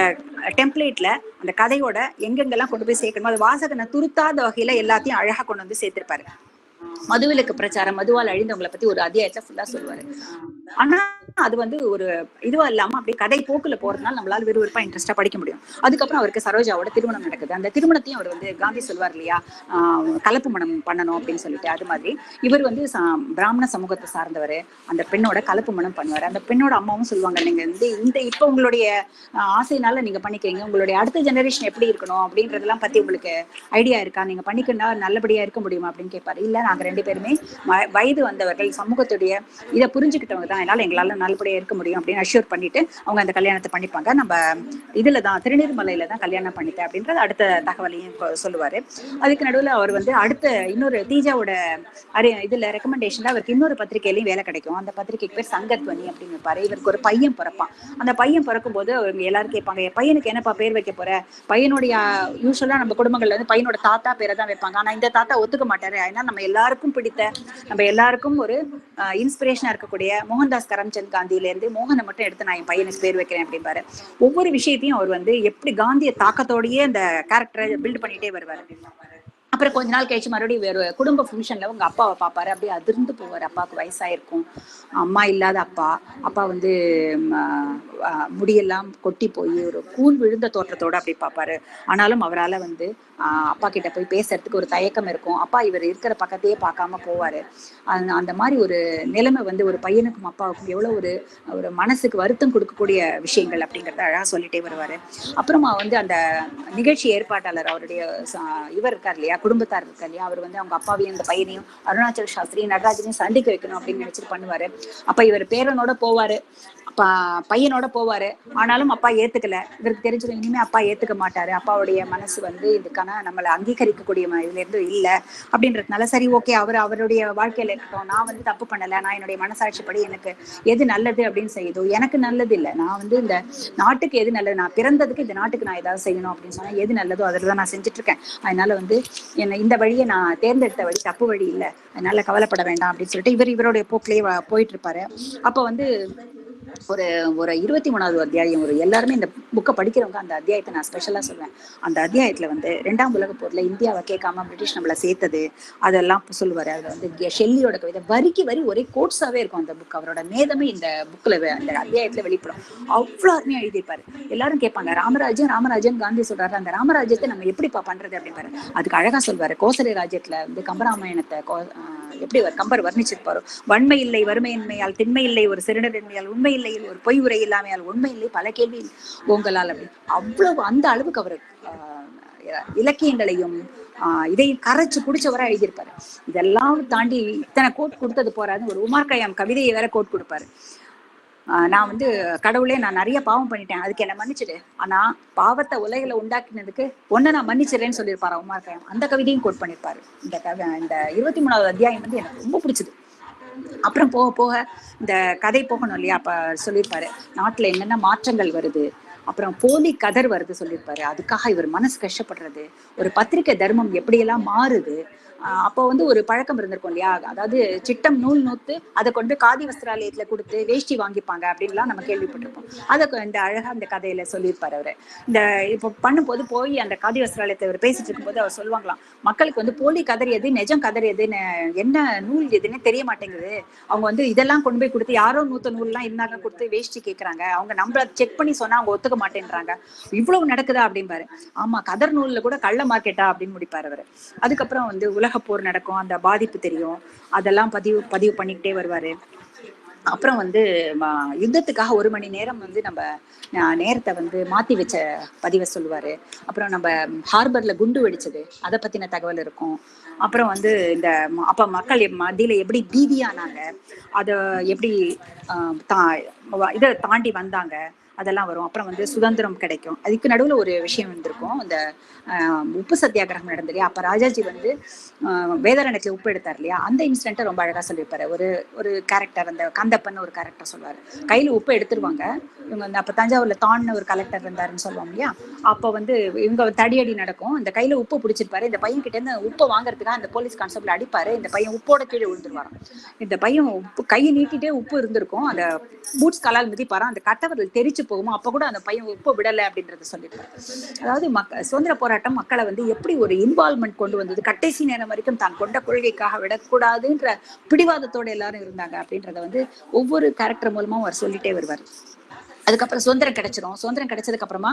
டெம்ப்ளேட்ல அந்த கதையோட எங்கெங்கெல்லாம் கொண்டு போய் சேர்க்கணுமோ அது வாசகனை துருத்தாத வகையில எல்லாத்தையும் அழகா கொண்டு வந்து சேர்த்திருப்பாரு. மதுவிலக்கு பிரச்சாரம், மதுவால் அழிந்தவங்களை பத்தி ஒரு அத்தியாயத்துல ஃபுல்லா சொல்லுவாரு. ஆனா அது வந்து ஒரு இதுவா இல்லாம அப்படியே கதை போக்குல போறதுனால நம்மளால விறுவிறுப்பா இன்ட்ரெஸ்டா படிக்க முடியும். அதுக்கப்புறம் அவருக்கு சரோஜாவோட திருமணம் நடக்குது. அந்த திருமணத்தையும் அவர் வந்து காந்தி சொல்வார் இல்லையா, கலப்பு மனம் பண்ணணும் அப்படின்னு சொல்லிட்டு, அது மாதிரி இவர் வந்து பிராமண சமூகத்தை சார்ந்தவர். அந்த பெண்ணோட கலப்பு மனம் பண்ணுவாரு. அந்த பெண்ணோட அம்மாவும் சொல்லுவாங்க, நீங்க வந்து இப்ப உங்களுடைய ஆசையினால நீங்க பண்ணிக்கிறீங்க, உங்களுடைய அடுத்த ஜெனரேஷன் எப்படி இருக்கணும் அப்படின்றதெல்லாம் பத்தி உங்களுக்கு ஐடியா இருக்கா, நீங்க பண்ணிக்கணும்னா நல்லபடியா இருக்க முடியுமா அப்படின்னு கேட்பாரு. இல்ல, நாங்க 2 பேருமே வயது வந்தவர்கள், சமூகத்துடைய இதை புரிஞ்சுக்கிட்டவங்க தான், அதனால எங்களால நல்லபடியா இருக்க முடியும் அப்படின்னு அஷ்யூர் பண்ணிட்டு அவங்க அந்த கல்யாணத்தை பண்ணிப்பாங்க. நம்ம இதுலதான் திருநீர்மலையில தான் கல்யாணம் பண்ணிட்டேன் அப்படின்றது அடுத்த தகவலையும் சொல்லுவாரு. அதுக்கு நடுவில் அவர் வந்து அடுத்த இன்னொரு தீஜாவோட இதுல ரெக்கமெண்டேஷன்ல அவருக்கு இன்னொரு பத்திரிகையிலையும் வேலை கிடைக்கும். அந்த பத்திரிகைக்கு பேர் சங்கத்வனி அப்படின்னு இருப்பாரு. இவருக்கு ஒரு பையன் பிறப்பான். அந்த பையன் பிறக்கும் போது அவங்க எல்லாரும் கேட்பாங்க, பையனுக்கு என்னப்பா பேர் வைக்க போற, பையனுடைய யூஸ்வலா நம்ம குடும்பங்கள்ல வந்து பையனோட தாத்தா பேரை தான் வைப்பாங்க. ஆனா இந்த தாத்தா ஒத்துக்க மாட்டாரு. அதனால நம்ம எல்லாருக்கும் பிடித்த, நம்ம எல்லாருக்கும் ஒரு இன்ஸ்பிரேஷனா இருக்கக்கூடிய மோகன்தாஸ் கரம்சந்த் காந்தியில இருந்து மோகனை மட்டும் எடுத்து நான் என் பையனுக்கு பேர் வைக்கிறேன் அப்படிம்பாரு. ஒவ்வொரு விஷயத்தையும் அவர் வந்து எப்படி காந்திய தாக்கத்தோடயே அந்த கேரக்டரை பில்ட் பண்ணிட்டே வருவாரு. அப்புறம் கொஞ்ச நாள் கழிச்சு மறுபடியும் வேறு குடும்ப ஃபங்க்ஷன்ல உங்க அப்பாவை பார்ப்பாரு. அப்படியே அதிர்ந்து போவார். அப்பாவுக்கு வயசாயிருக்கும், அம்மா இல்லாத அப்பா. அப்பா வந்து முடியெல்லாம் கொட்டி போய் ஒரு கூன் விழுந்த தோற்றத்தோட அப்படி பார்ப்பாரு. ஆனாலும் அவரால் வந்து அப்பா கிட்ட போய் பேசுறதுக்கு ஒரு தயக்கம் இருக்கும். அப்பா இவர் இருக்கிற பக்கத்தையே பார்க்காம போவாரு. அந்த மாதிரி ஒரு நிலைமை வந்து ஒரு பையனுக்கும் அப்பாவுக்கும் எவ்வளவு ஒரு ஒரு மனசுக்கு வருத்தம் கொடுக்கக்கூடிய விஷயங்கள் அப்படிங்கிறத அழகா சொல்லிட்டே வருவாரு. அப்புறமா வந்து அந்த நிகழ்ச்சி ஏற்பாட்டாளர் அவருடைய இவர் இருக்கார் இல்லையா, குடும்பத்தார் இருக்கா இல்லையா, அவர் வந்து அவங்க அப்பாவையும் அந்த பையனையும் அருணாச்சல சாஸ்திரி நடராஜனையும் சந்திக்க வைக்கணும் அப்படின்னு நினைச்சிட்டு பண்ணுவாரு. அப்ப இவர் பேரனோட போவாரு, பையனோட போவாரு. ஆனாலும் அப்பா ஏத்துக்கல. இவருக்கு தெரிஞ்சிடும் இனிமே அப்பா ஏத்துக்க மாட்டாரு, அப்பாவுடைய மனசு வந்து இதுக்கான நம்மளை அங்கீகரிக்கக்கூடிய இதுல இருந்து இல்ல அப்படின்றதுனால சரி ஓகே அவருடைய வாழ்க்கையில இருக்கட்டும், நான் வந்து தப்பு பண்ணல, நான் என்னுடைய மனசாட்சிப்படி எனக்கு எது நல்லது அப்படின்னு செய்யுதோ எனக்கு நல்லது இல்லை, நான் வந்து இந்த நாட்டுக்கு எது நல்லது, நான் பிறந்ததுக்கு இந்த நாட்டுக்கு நான் ஏதாவது செய்யணும் அப்படின்னு சொன்னா எது நல்லதோ அதில் தான் நான் செஞ்சுட்டு இருக்கேன். அதனால வந்து இந்த வழியை நான் தேர்ந்தெடுத்த வழி தப்பு வழி இல்லை, அதனால கவலைப்பட வேண்டாம் அப்படின்னு சொல்லிட்டு இவருடைய போக்கிலேயே போயிட்டு இருப்பாரு. அப்ப வந்து ஒரு 23வது அத்தியாயம், ஒரு எல்லாருமே இந்த புக்கை படிக்கிறவங்க அந்த அத்தியாயத்தை நான் ஸ்பெஷலா சொல்லுவேன். அந்த அத்தியாயத்துல வந்து 2ஆம் உலக போர்ல இந்தியாவை கேட்காம பிரிட்டிஷ் நம்மளை சேர்த்தது அதெல்லாம் சொல்லுவாரு. அதுல வந்து ஷெல்லியோட கவிதை வரிக்கு வரி ஒரே கோட்ஸாவே இருக்கும் அந்த புக். அவரோட மேதமே இந்த புக்ல அந்த அத்தியாயத்துல வெளிப்படும். அவ்வளோ அருமையா எழுதியிருப்பாரு. எல்லாரும் கேட்பாங்க ராமராஜன் காந்தி சொல்றாரு, அந்த ராமராஜ்யத்தை நம்ம எப்படிப்பா பண்றது அப்படின்பாரு. அதுக்கு அழகா சொல்வாரு. கோசலை ராஜ்யத்துல வந்து கம்பராமாயணத்தை எப்படி கம்பர் வர்ணிச்சிருப்பாரோ, வன்மை இல்லை வறுமையின்மையால், திண்மை இல்லை ஒரு சிறுநரின்மையால், உண்மை இல்லை ஒரு பொய் உரை இல்லாமையால், உண்மை இல்லை பல கேள்வி ஓங்கலால் அப்படி அவ்வளவு அந்த அளவுக்கு அவர் இலக்கியங்களையும் இதையும் கரைச்சு குடிச்சவரா எழுதியிருப்பாரு. இதெல்லாம் தாண்டி இத்தனை கோட் கொடுத்தது போறாது, ஒரு உமார் கயாம் கவிதையை வேற கோட் கொடுப்பாரு. நான் வந்து கடவுளே நான் நிறைய பாவம் பண்ணிட்டேன், அதுக்கு என்ன மன்னிச்சிடு, ஆனா பாவத்தை உலகில உண்டாக்கினதுக்கு ஒன்ன நான் மன்னிச்சிடறேன்னு சொல்லியிருப்பாரு உமார் கயாம். அந்த கவிதையும் கோட் பண்ணிருப்பாரு. இந்த 23வது அத்தியாயம் வந்து எனக்கு ரொம்ப பிடிச்சது. அப்புறம் போக போக இந்த கதை போகணும் இல்லையா, அப்ப சொல்லியிருப்பாரு நாட்டுல என்னென்ன மாற்றங்கள் வருது, அப்புறம் போலி கதர் வருது சொல்லியிருப்பாரு. அதுக்காக இவர் மனசு கஷ்டப்படுறது, ஒரு பத்திரிகை தர்மம் எப்படியெல்லாம் மாறுது. அப்போ வந்து ஒரு பழக்கம் இருந்திருக்கும் இல்லையா, அதாவது சிட்டம் நூல் நூத்து அதை கொண்டு காதி வஸ்திராலயத்துல கொடுத்து வேஷ்டி வாங்கிப்பாங்க அப்படின்லாம் நம்ம கேள்விப்பட்டிருப்போம். அதை இந்த அழகா அந்த கதையில சொல்லியிருப்பாரு அவரு. இந்த இப்போ பண்ணும்போது போய் அந்த காதி வஸ்திராலயத்தை அவர் பேசிட்டு இருக்கும்போது அவர் சொல்லுவாங்களாம், மக்களுக்கு வந்து போலி கதர் எது நிஜம் கதர் எதுன்னு என்ன நூல் எதுன்னு தெரிய மாட்டேங்குது, அவங்க வந்து இதெல்லாம் கொண்டு போய் கொடுத்து யாரோ நூத்த நூல்லாம் இருந்தாங்க கொடுத்து வேஷ்டி கேட்கறாங்க, அவங்க நம்மள செக் பண்ணி சொன்னா அவங்க ஒத்துக்க மாட்டேன்றாங்க, இவ்வளவு நடக்குதா அப்படின்பாரு. ஆமா கதர் நூல்ல கூட கள்ள மார்க்கெட்டா அப்படின்னு முடிப்பாரு அவரு. அதுக்கப்புறம் வந்து போர் நடக்கும், அந்த பாதிப்பு தெரியும், அதெல்லாம் பதிவு பண்ணிக்கிட்டே வருவாரு. அப்புறம் வந்து யுத்தத்துக்காக 1 மணி நேரம் வந்து நம்ம நேரத்தை வந்து மாத்தி வச்ச பதிவை சொல்லுவாரு. அப்புறம் நம்ம ஹார்பர்ல குண்டு வெடிச்சது அதை பத்தின தகவல் இருக்கும். அப்புறம் வந்து இந்த அப்ப மக்கள் மத்தியில எப்படி பீதியானாங்க, அதை எப்படி இதை தாண்டி வந்தாங்க அதெல்லாம் வரும். அப்புறம் வந்து சுதந்திரம் கிடைக்கும். அதுக்கு நடுவுல ஒரு விஷயம் இருந்திருக்கும், அந்த உப்பு சத்தியாகிரகம் நடந்து இல்லையா, அப்ப ராஜாஜி வந்து வேதாரண்யத்துல உப்பு எடுத்தார் இல்லையா, அந்த இன்சிடென்ட்டை ரொம்ப அழகா சொல்லியிருப்பாரு. ஒரு கேரக்டர், அந்த கந்தப்பன்னு ஒரு கேரக்டர் சொல்லுவாரு. கையில உப்பு எடுத்துருவாங்க இவங்க வந்து. அப்ப தஞ்சாவூர்ல தான்னு ஒரு கலெக்டர் இருந்தாருன்னு சொல்லுவோம் இல்லையா, அப்ப வந்து இவங்க தடியடி நடக்கும். இந்த கையில உப்பு பிடிச்சிருப்பாரு. இந்த பையன் கிட்ட இருந்து உப்பை வாங்குறதுக்காக அந்த போலீஸ் கான்ஸ்டபிள் அடிப்பாரு. இந்த பையன் உப்போட கீழே விழுந்துருவாராம். இந்த பையன் உப்பு கையை நீட்டிட்டே உப்பு இருந்திருக்கும், அந்த பூட்ஸ் கலால் மிதிப்பாரா, அந்த கட்டவர்கள் தெரிச்சு போகுமோ அப்ப கூட அந்த பையன் உப்பு விடலை அப்படின்றத சொல்லியிருப்பாரு. அதாவது சுதந்திர போராட்டம் மக்களை வந்து எப்படி ஒரு இன்வால்வ்மெண்ட் கொண்டு வந்தது, கடைசி நேரம் வரைக்கும் தான் கொண்ட கொள்கைக்காக விடக்கூடாதுன்ற பிடிவாதத்தோட எல்லாரும் இருந்தாங்க அப்படின்றத வந்து ஒவ்வொரு கேரக்டர் மூலமும் அவர் சொல்லிட்டே வருவார். அதுக்கப்புறம் சுதந்திரம் கிடைச்சிடும். சுதந்திரம் கிடைச்சதுக்கு அப்புறமா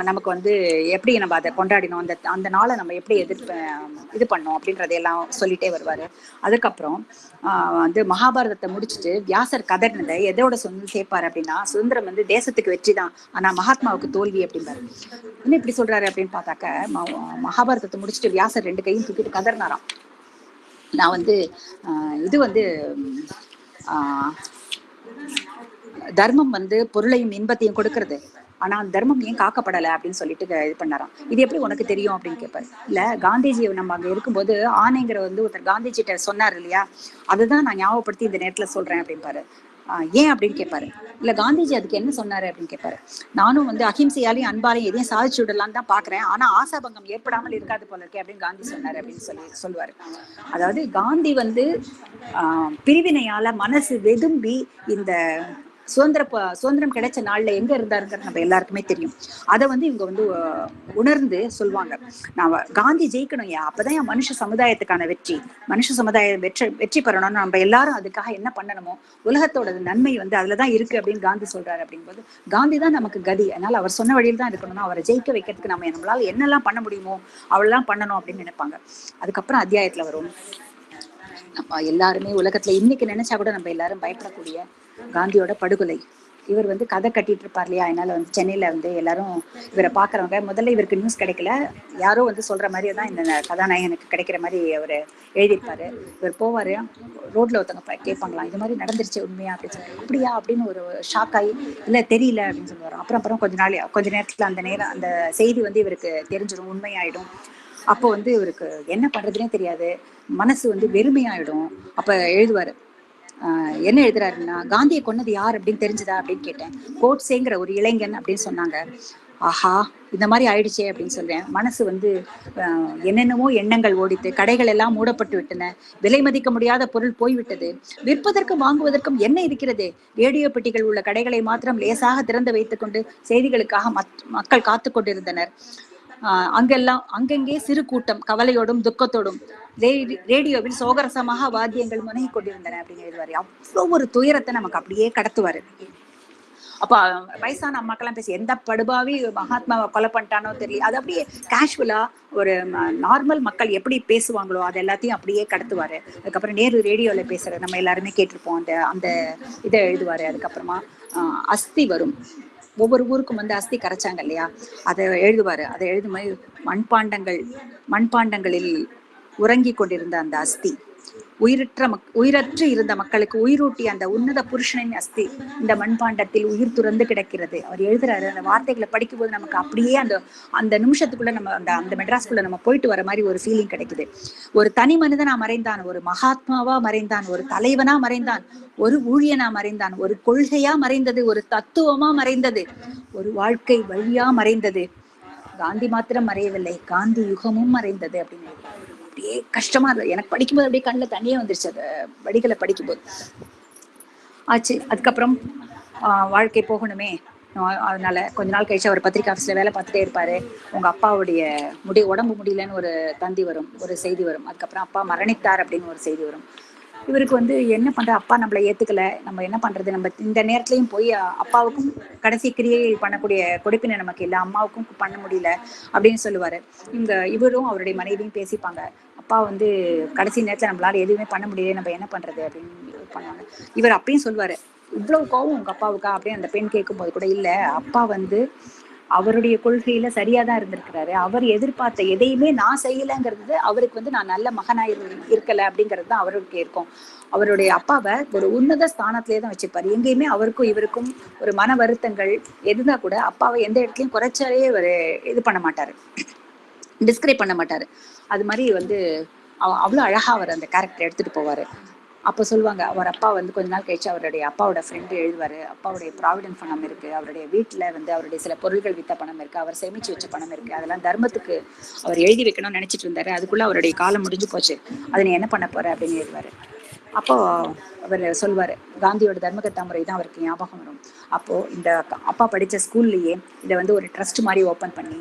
நமக்கு வந்து எப்படி நம்ம அதை கொண்டாடினோம், அந்த நாளை நம்ம எப்படி இது பண்ணோம் அப்படின்றதையெல்லாம் சொல்லிட்டே வருவாரு. அதுக்கப்புறம் வந்து மகாபாரதத்தை முடிச்சுட்டு வியாசர் கதர்னதை எதோட சேர்ப்பாரு அப்படின்னா, சுதந்திரம் வந்து தேசத்துக்கு வெற்றி தான், ஆனா மகாத்மாவுக்கு தோல்வி அப்படின்பாரு. இன்னும் இப்படி சொல்றாரு அப்படின்னு பார்த்தாக்க, மகாபாரதத்தை முடிச்சுட்டு வியாசர் 2 கையும் தூக்கிட்டு கதர்னாராம், நான் வந்து இது வந்து தர்மம் வந்து பொருளையும் இன்பத்தையும் கொடுக்கறது, ஆனா தர்மம் ஏன் காக்கப்படலை அப்படின்னு சொல்லிட்டு இது பண்ணாராம். இது எப்படி உனக்கு தெரியும் அப்படின்னு கேட்பாரு. இல்ல காந்திஜி நம்ம அங்க இருக்கும்போது ஆணைங்கிற வந்து ஒருத்தர் காந்திஜிட்ட சொன்னார் இல்லையா, அதுதான் நான் ஞாபகப்படுத்தி இந்த நேரத்துல சொல்றேன் அப்படின்பாரு. ஏன் அப்படின்னு கேட்பாரு. இல்ல காந்திஜி அதுக்கு என்ன சொன்னாரு அப்படின்னு கேட்பாரு. நானும் வந்து அஹிம்சையாலையும் அன்பாலையும் எதையும் சாதிச்சு விடலான்னு தான் பாக்குறேன், ஆனா ஆசாபங்கம் ஏற்படாமல் இருக்காது போல இருக்கே அப்படின்னு காந்தி சொன்னாரு அப்படின்னு சொல்லுவாரு. அதாவது காந்தி வந்து பிரிவினையால மனசு வெதும்பி இந்த சுதந்திரம் கிடைச்ச நாள்ல எங்க இருந்தாருங்கிறது நம்ம எல்லாருக்குமே தெரியும். அதை வந்து இவங்க வந்து உணர்ந்து சொல்லுவாங்க, நான் காந்தி ஜெயிக்கணும், அப்பதான் என் மனுஷ சமுதாயத்துக்கான வெற்றி, மனுஷ சமுதாயம் வெற்றி பெறணும்னு நம்ம எல்லாரும் அதுக்காக என்ன பண்ணணுமோ உலகத்தோட நன்மை வந்து அதுலதான் இருக்கு அப்படின்னு காந்தி சொல்றாரு. அப்படிங்கும்போது காந்தி தான் நமக்கு கதி, அதனால அவர் சொன்ன வழியில் தான் இருக்கணும்னா அவரை ஜெயிக்க வைக்கிறதுக்கு நம்மளால என்னெல்லாம் பண்ண முடியுமோ அவளெல்லாம் பண்ணணும் அப்படின்னு நினைப்பாங்க. அதுக்கப்புறம் அத்தியாயத்துல வரும், நம்ம எல்லாருமே உலகத்துல இன்னைக்கு நினைச்சா கூட நம்ம எல்லாரும் பயப்படக்கூடிய காந்தியோட படுகொலை. இவர் வந்து கதை கட்டிட்டு இருப்பார் இல்லையா, அதனால வந்து சென்னையில வந்து எல்லாரும் இவரை பாக்குறவங்க, முதல்ல இவருக்கு நியூஸ் கிடைக்கல, யாரோ வந்து சொல்ற மாதிரி தான் இந்த கதாநாயகனுக்கு கிடைக்கிற மாதிரி அவர் எழுதியிருப்பாரு. இவர் போவாரு, ரோட்ல ஒருத்தவங்க கேட்பாங்களாம், இது மாதிரி நடந்துருச்சு உண்மையா அப்படின்னு சொல்லி, அப்படியா அப்படின்னு ஒரு ஷாக் ஆகி, இல்ல தெரியல அப்படின்னு சொல்லுவாரு. அப்புறம் கொஞ்ச நேரத்துல அந்த செய்தி வந்து இவருக்கு தெரிஞ்சிடும், உண்மையாயிடும். அப்போ வந்து இவருக்கு என்ன பண்றதுன்னே தெரியாது, மனசு வந்து வெறுமையாயிடும். அப்ப எழுதுவாரு, என்ன எழுதுறாருன்னா, காந்தியை கொன்னது யார் அப்படின்னு தெரிஞ்சுதா அப்படின்னு கேட்டேன். கோட்ஸேங்கிற ஒரு இளைஞன் அப்படின்னு சொன்னாங்க. ஆஹா, இந்த மாதிரி ஆயிடுச்சே அப்படின்னு சொல்றேன். மனசு வந்து என்னென்னமோ எண்ணங்கள் ஓடித்து, கடைகள் எல்லாம் மூடப்பட்டு விட்டன, விலை மதிக்க முடியாத பொருள் போய்விட்டது, விற்பதற்கும் வாங்குவதற்கும் என்ன இருக்கிறது, ரேடியோ பெட்டிகள் உள்ள கடைகளை மாத்திரம் லேசாக திறந்து வைத்துக் கொண்டு செய்திகளுக்காக மக்கள் காத்து கொண்டிருந்தனர். அங்கங்கே சிறு கூட்டம் கவலையோடும் துக்கத்தோடும் ரேடியோவில் சோகரசமாக வாத்தியங்கள் முனகி கொண்டிருந்தன அப்படின்னு எழுதுவாரு. அவ்வளவு ஒரு துயரத்தை நமக்கு அப்படியே கடத்துவாரு. அப்ப வயசான அம்மாக்கெல்லாம் பேசி, எந்த படுபாவி மகாத்மாவை கொலை பண்ணிட்டானோ தெரியல, அது அப்படியே கேஷுவலா ஒரு நார்மல் மக்கள் எப்படி பேசுவாங்களோ அது எல்லாத்தையும் அப்படியே கடத்துவாரு. அதுக்கப்புறம் நேரு ரேடியோல பேசுற நம்ம எல்லாருமே கேட்டிருப்போம், அந்த இதை எழுதுவாரு. அதுக்கப்புறமா அஸ்தி வரும், ஒவ்வொரு ஊருக்கும் வந்து அஸ்தி கரைச்சாங்க இல்லையா, அதை எழுதுவாரு. அதை எழுதும் மாதிரி மண்பாண்டங்களில் உறங்கி கொண்டிருந்த அந்த அஸ்தி, உயிரற்று இருந்த மக்களுக்கு உயிரூட்டிய அந்த உன்னத புருஷனின் அஸ்தி இந்த மண்பாண்டத்தில் உயிர் துறந்து கிடக்கிறது. அவர் எழுதுறாரு. அந்த வார்த்தைகளை படிக்கும்போது நமக்கு அப்படியே அந்த நிமிஷத்துக்குள்ள நம்ம அந்த மெட்ராஸ்குள்ள நம்ம போயிட்டு வர மாதிரி ஒரு ஃபீலிங் கிடைக்குது. ஒரு தனி மனிதனா மறைந்தான், ஒரு மகாத்மாவா மறைந்தான், ஒரு தலைவனா மறைந்தான், ஒரு ஊழியனா மறைந்தான், ஒரு கொள்கையா மறைந்தது, ஒரு தத்துவமா மறைந்தது, ஒரு வாழ்க்கை வழியா மறைந்தது. காந்தி மாத்திரம் மறையவில்லை, காந்தி யுகமும் மறைந்தது அப்படின்னு அப்படியே கஷ்டமா இருந்தது எனக்கு படிக்கும்போது. அப்படியே கண்ணில் தண்ணியே வந்துருச்சு அந்த வடிகளை படிக்கும்போது ஆச்சு. அதுக்கப்புறம் வாழ்க்கை போகணுமே, அதனால கொஞ்ச நாள் கழிச்சு அவர் பத்திரிகை ஆஃபீஸ்ல வேலை பார்த்துட்டே இருப்பாரு. உங்க அப்பாவுடைய உடம்பு முடியலன்னு ஒரு தந்தி வரும், ஒரு செய்தி வரும். அதுக்கப்புறம் அப்பா மரணித்தார் அப்படின்னு ஒரு செய்தி வரும். இவருக்கு வந்து என்ன பண்ற, அப்பா நம்மளை ஏத்துக்கல, நம்ம என்ன பண்றது, நம்ம இந்த நேரத்துலயும் போய் அப்பாவுக்கும் கடைசி கிரியை பண்ணக்கூடிய கொடுப்பினை நமக்கு இல்லை, அம்மாவுக்கும் பண்ண முடியல அப்படின்னு சொல்லுவாரு. இவரும் அவருடைய மனைவியும் பேசிப்பாங்க. அப்பா வந்து கடைசி நேரத்துல நம்மளால எதுவுமே பண்ண முடியல, நம்ம என்ன பண்றது அப்படின்னு பண்ணுவாங்க. இவர் அப்பயும் சொல்லுவாரு, இவ்வளவு கோவம் உங்க அப்பாவுக்கா அப்படின்னு அந்த பெண் கேட்கும் போது கூட, இல்ல அப்பா வந்து அவருடைய கொள்கையில சரியாதான் இருந்திருக்கிறாரு, அவர் எதிர்பார்த்த எதையுமே நான் செய்யலைங்கிறது அவருக்கு வந்து நான் நல்ல மகனாய் இருக்கல அப்படிங்கிறது தான் அவருக்கு இருக்கும். அவருடைய அப்பாவை ஒரு உன்னத ஸ்தானத்திலே தான் வச்சிருப்பாரு. எங்கேயுமே அவருக்கும் இவருக்கும் ஒரு மன வருத்தங்கள் எதுனா கூட அப்பாவை எந்த இடத்துலயும் குறைச்சாலே ஒரு இது பண்ண மாட்டாரு, டிஸ்கிரைப் பண்ண மாட்டாரு. அது மாதிரி வந்து அவ்வளவு அழகா அவர் அந்த கேரக்டர் எடுத்துட்டு போவாரு. அப்போ சொல்லுவாங்க, அவர் அப்பா வந்து கொஞ்ச நாள் கழிச்சு அவருடைய அப்பாவோட ஃப்ரெண்டு எழுதுவாரு, அப்பாவுடைய ப்ராவிடன்ட் பணம் இருக்கு, அவருடைய வீட்டுல வந்து அவருடைய சில பொருட்கள் வித்த பணம் இருக்கு, அவர் சேமிச்சு வச்ச பணம் இருக்கு, அதெல்லாம் தர்மத்துக்கு அவர் எழுதி வைக்கணும்னு நினைச்சிட்டு இருந்தாரு, அதுக்குள்ள அவருடைய காலம் முடிஞ்சு போச்சு, அதை நீ என்ன பண்ண போற அப்படின்னு எழுதுவாரு. அப்போ அவர் சொல்வாரு, காந்தியோட தர்மகர்த்தா முறை தான் அவருக்கு ஞாபகம் வரும். அப்போ இந்த அப்பா படிச்ச ஸ்கூல்லயே இதை வந்து ஒரு ட்ரஸ்ட் மாதிரி ஓப்பன் பண்ணி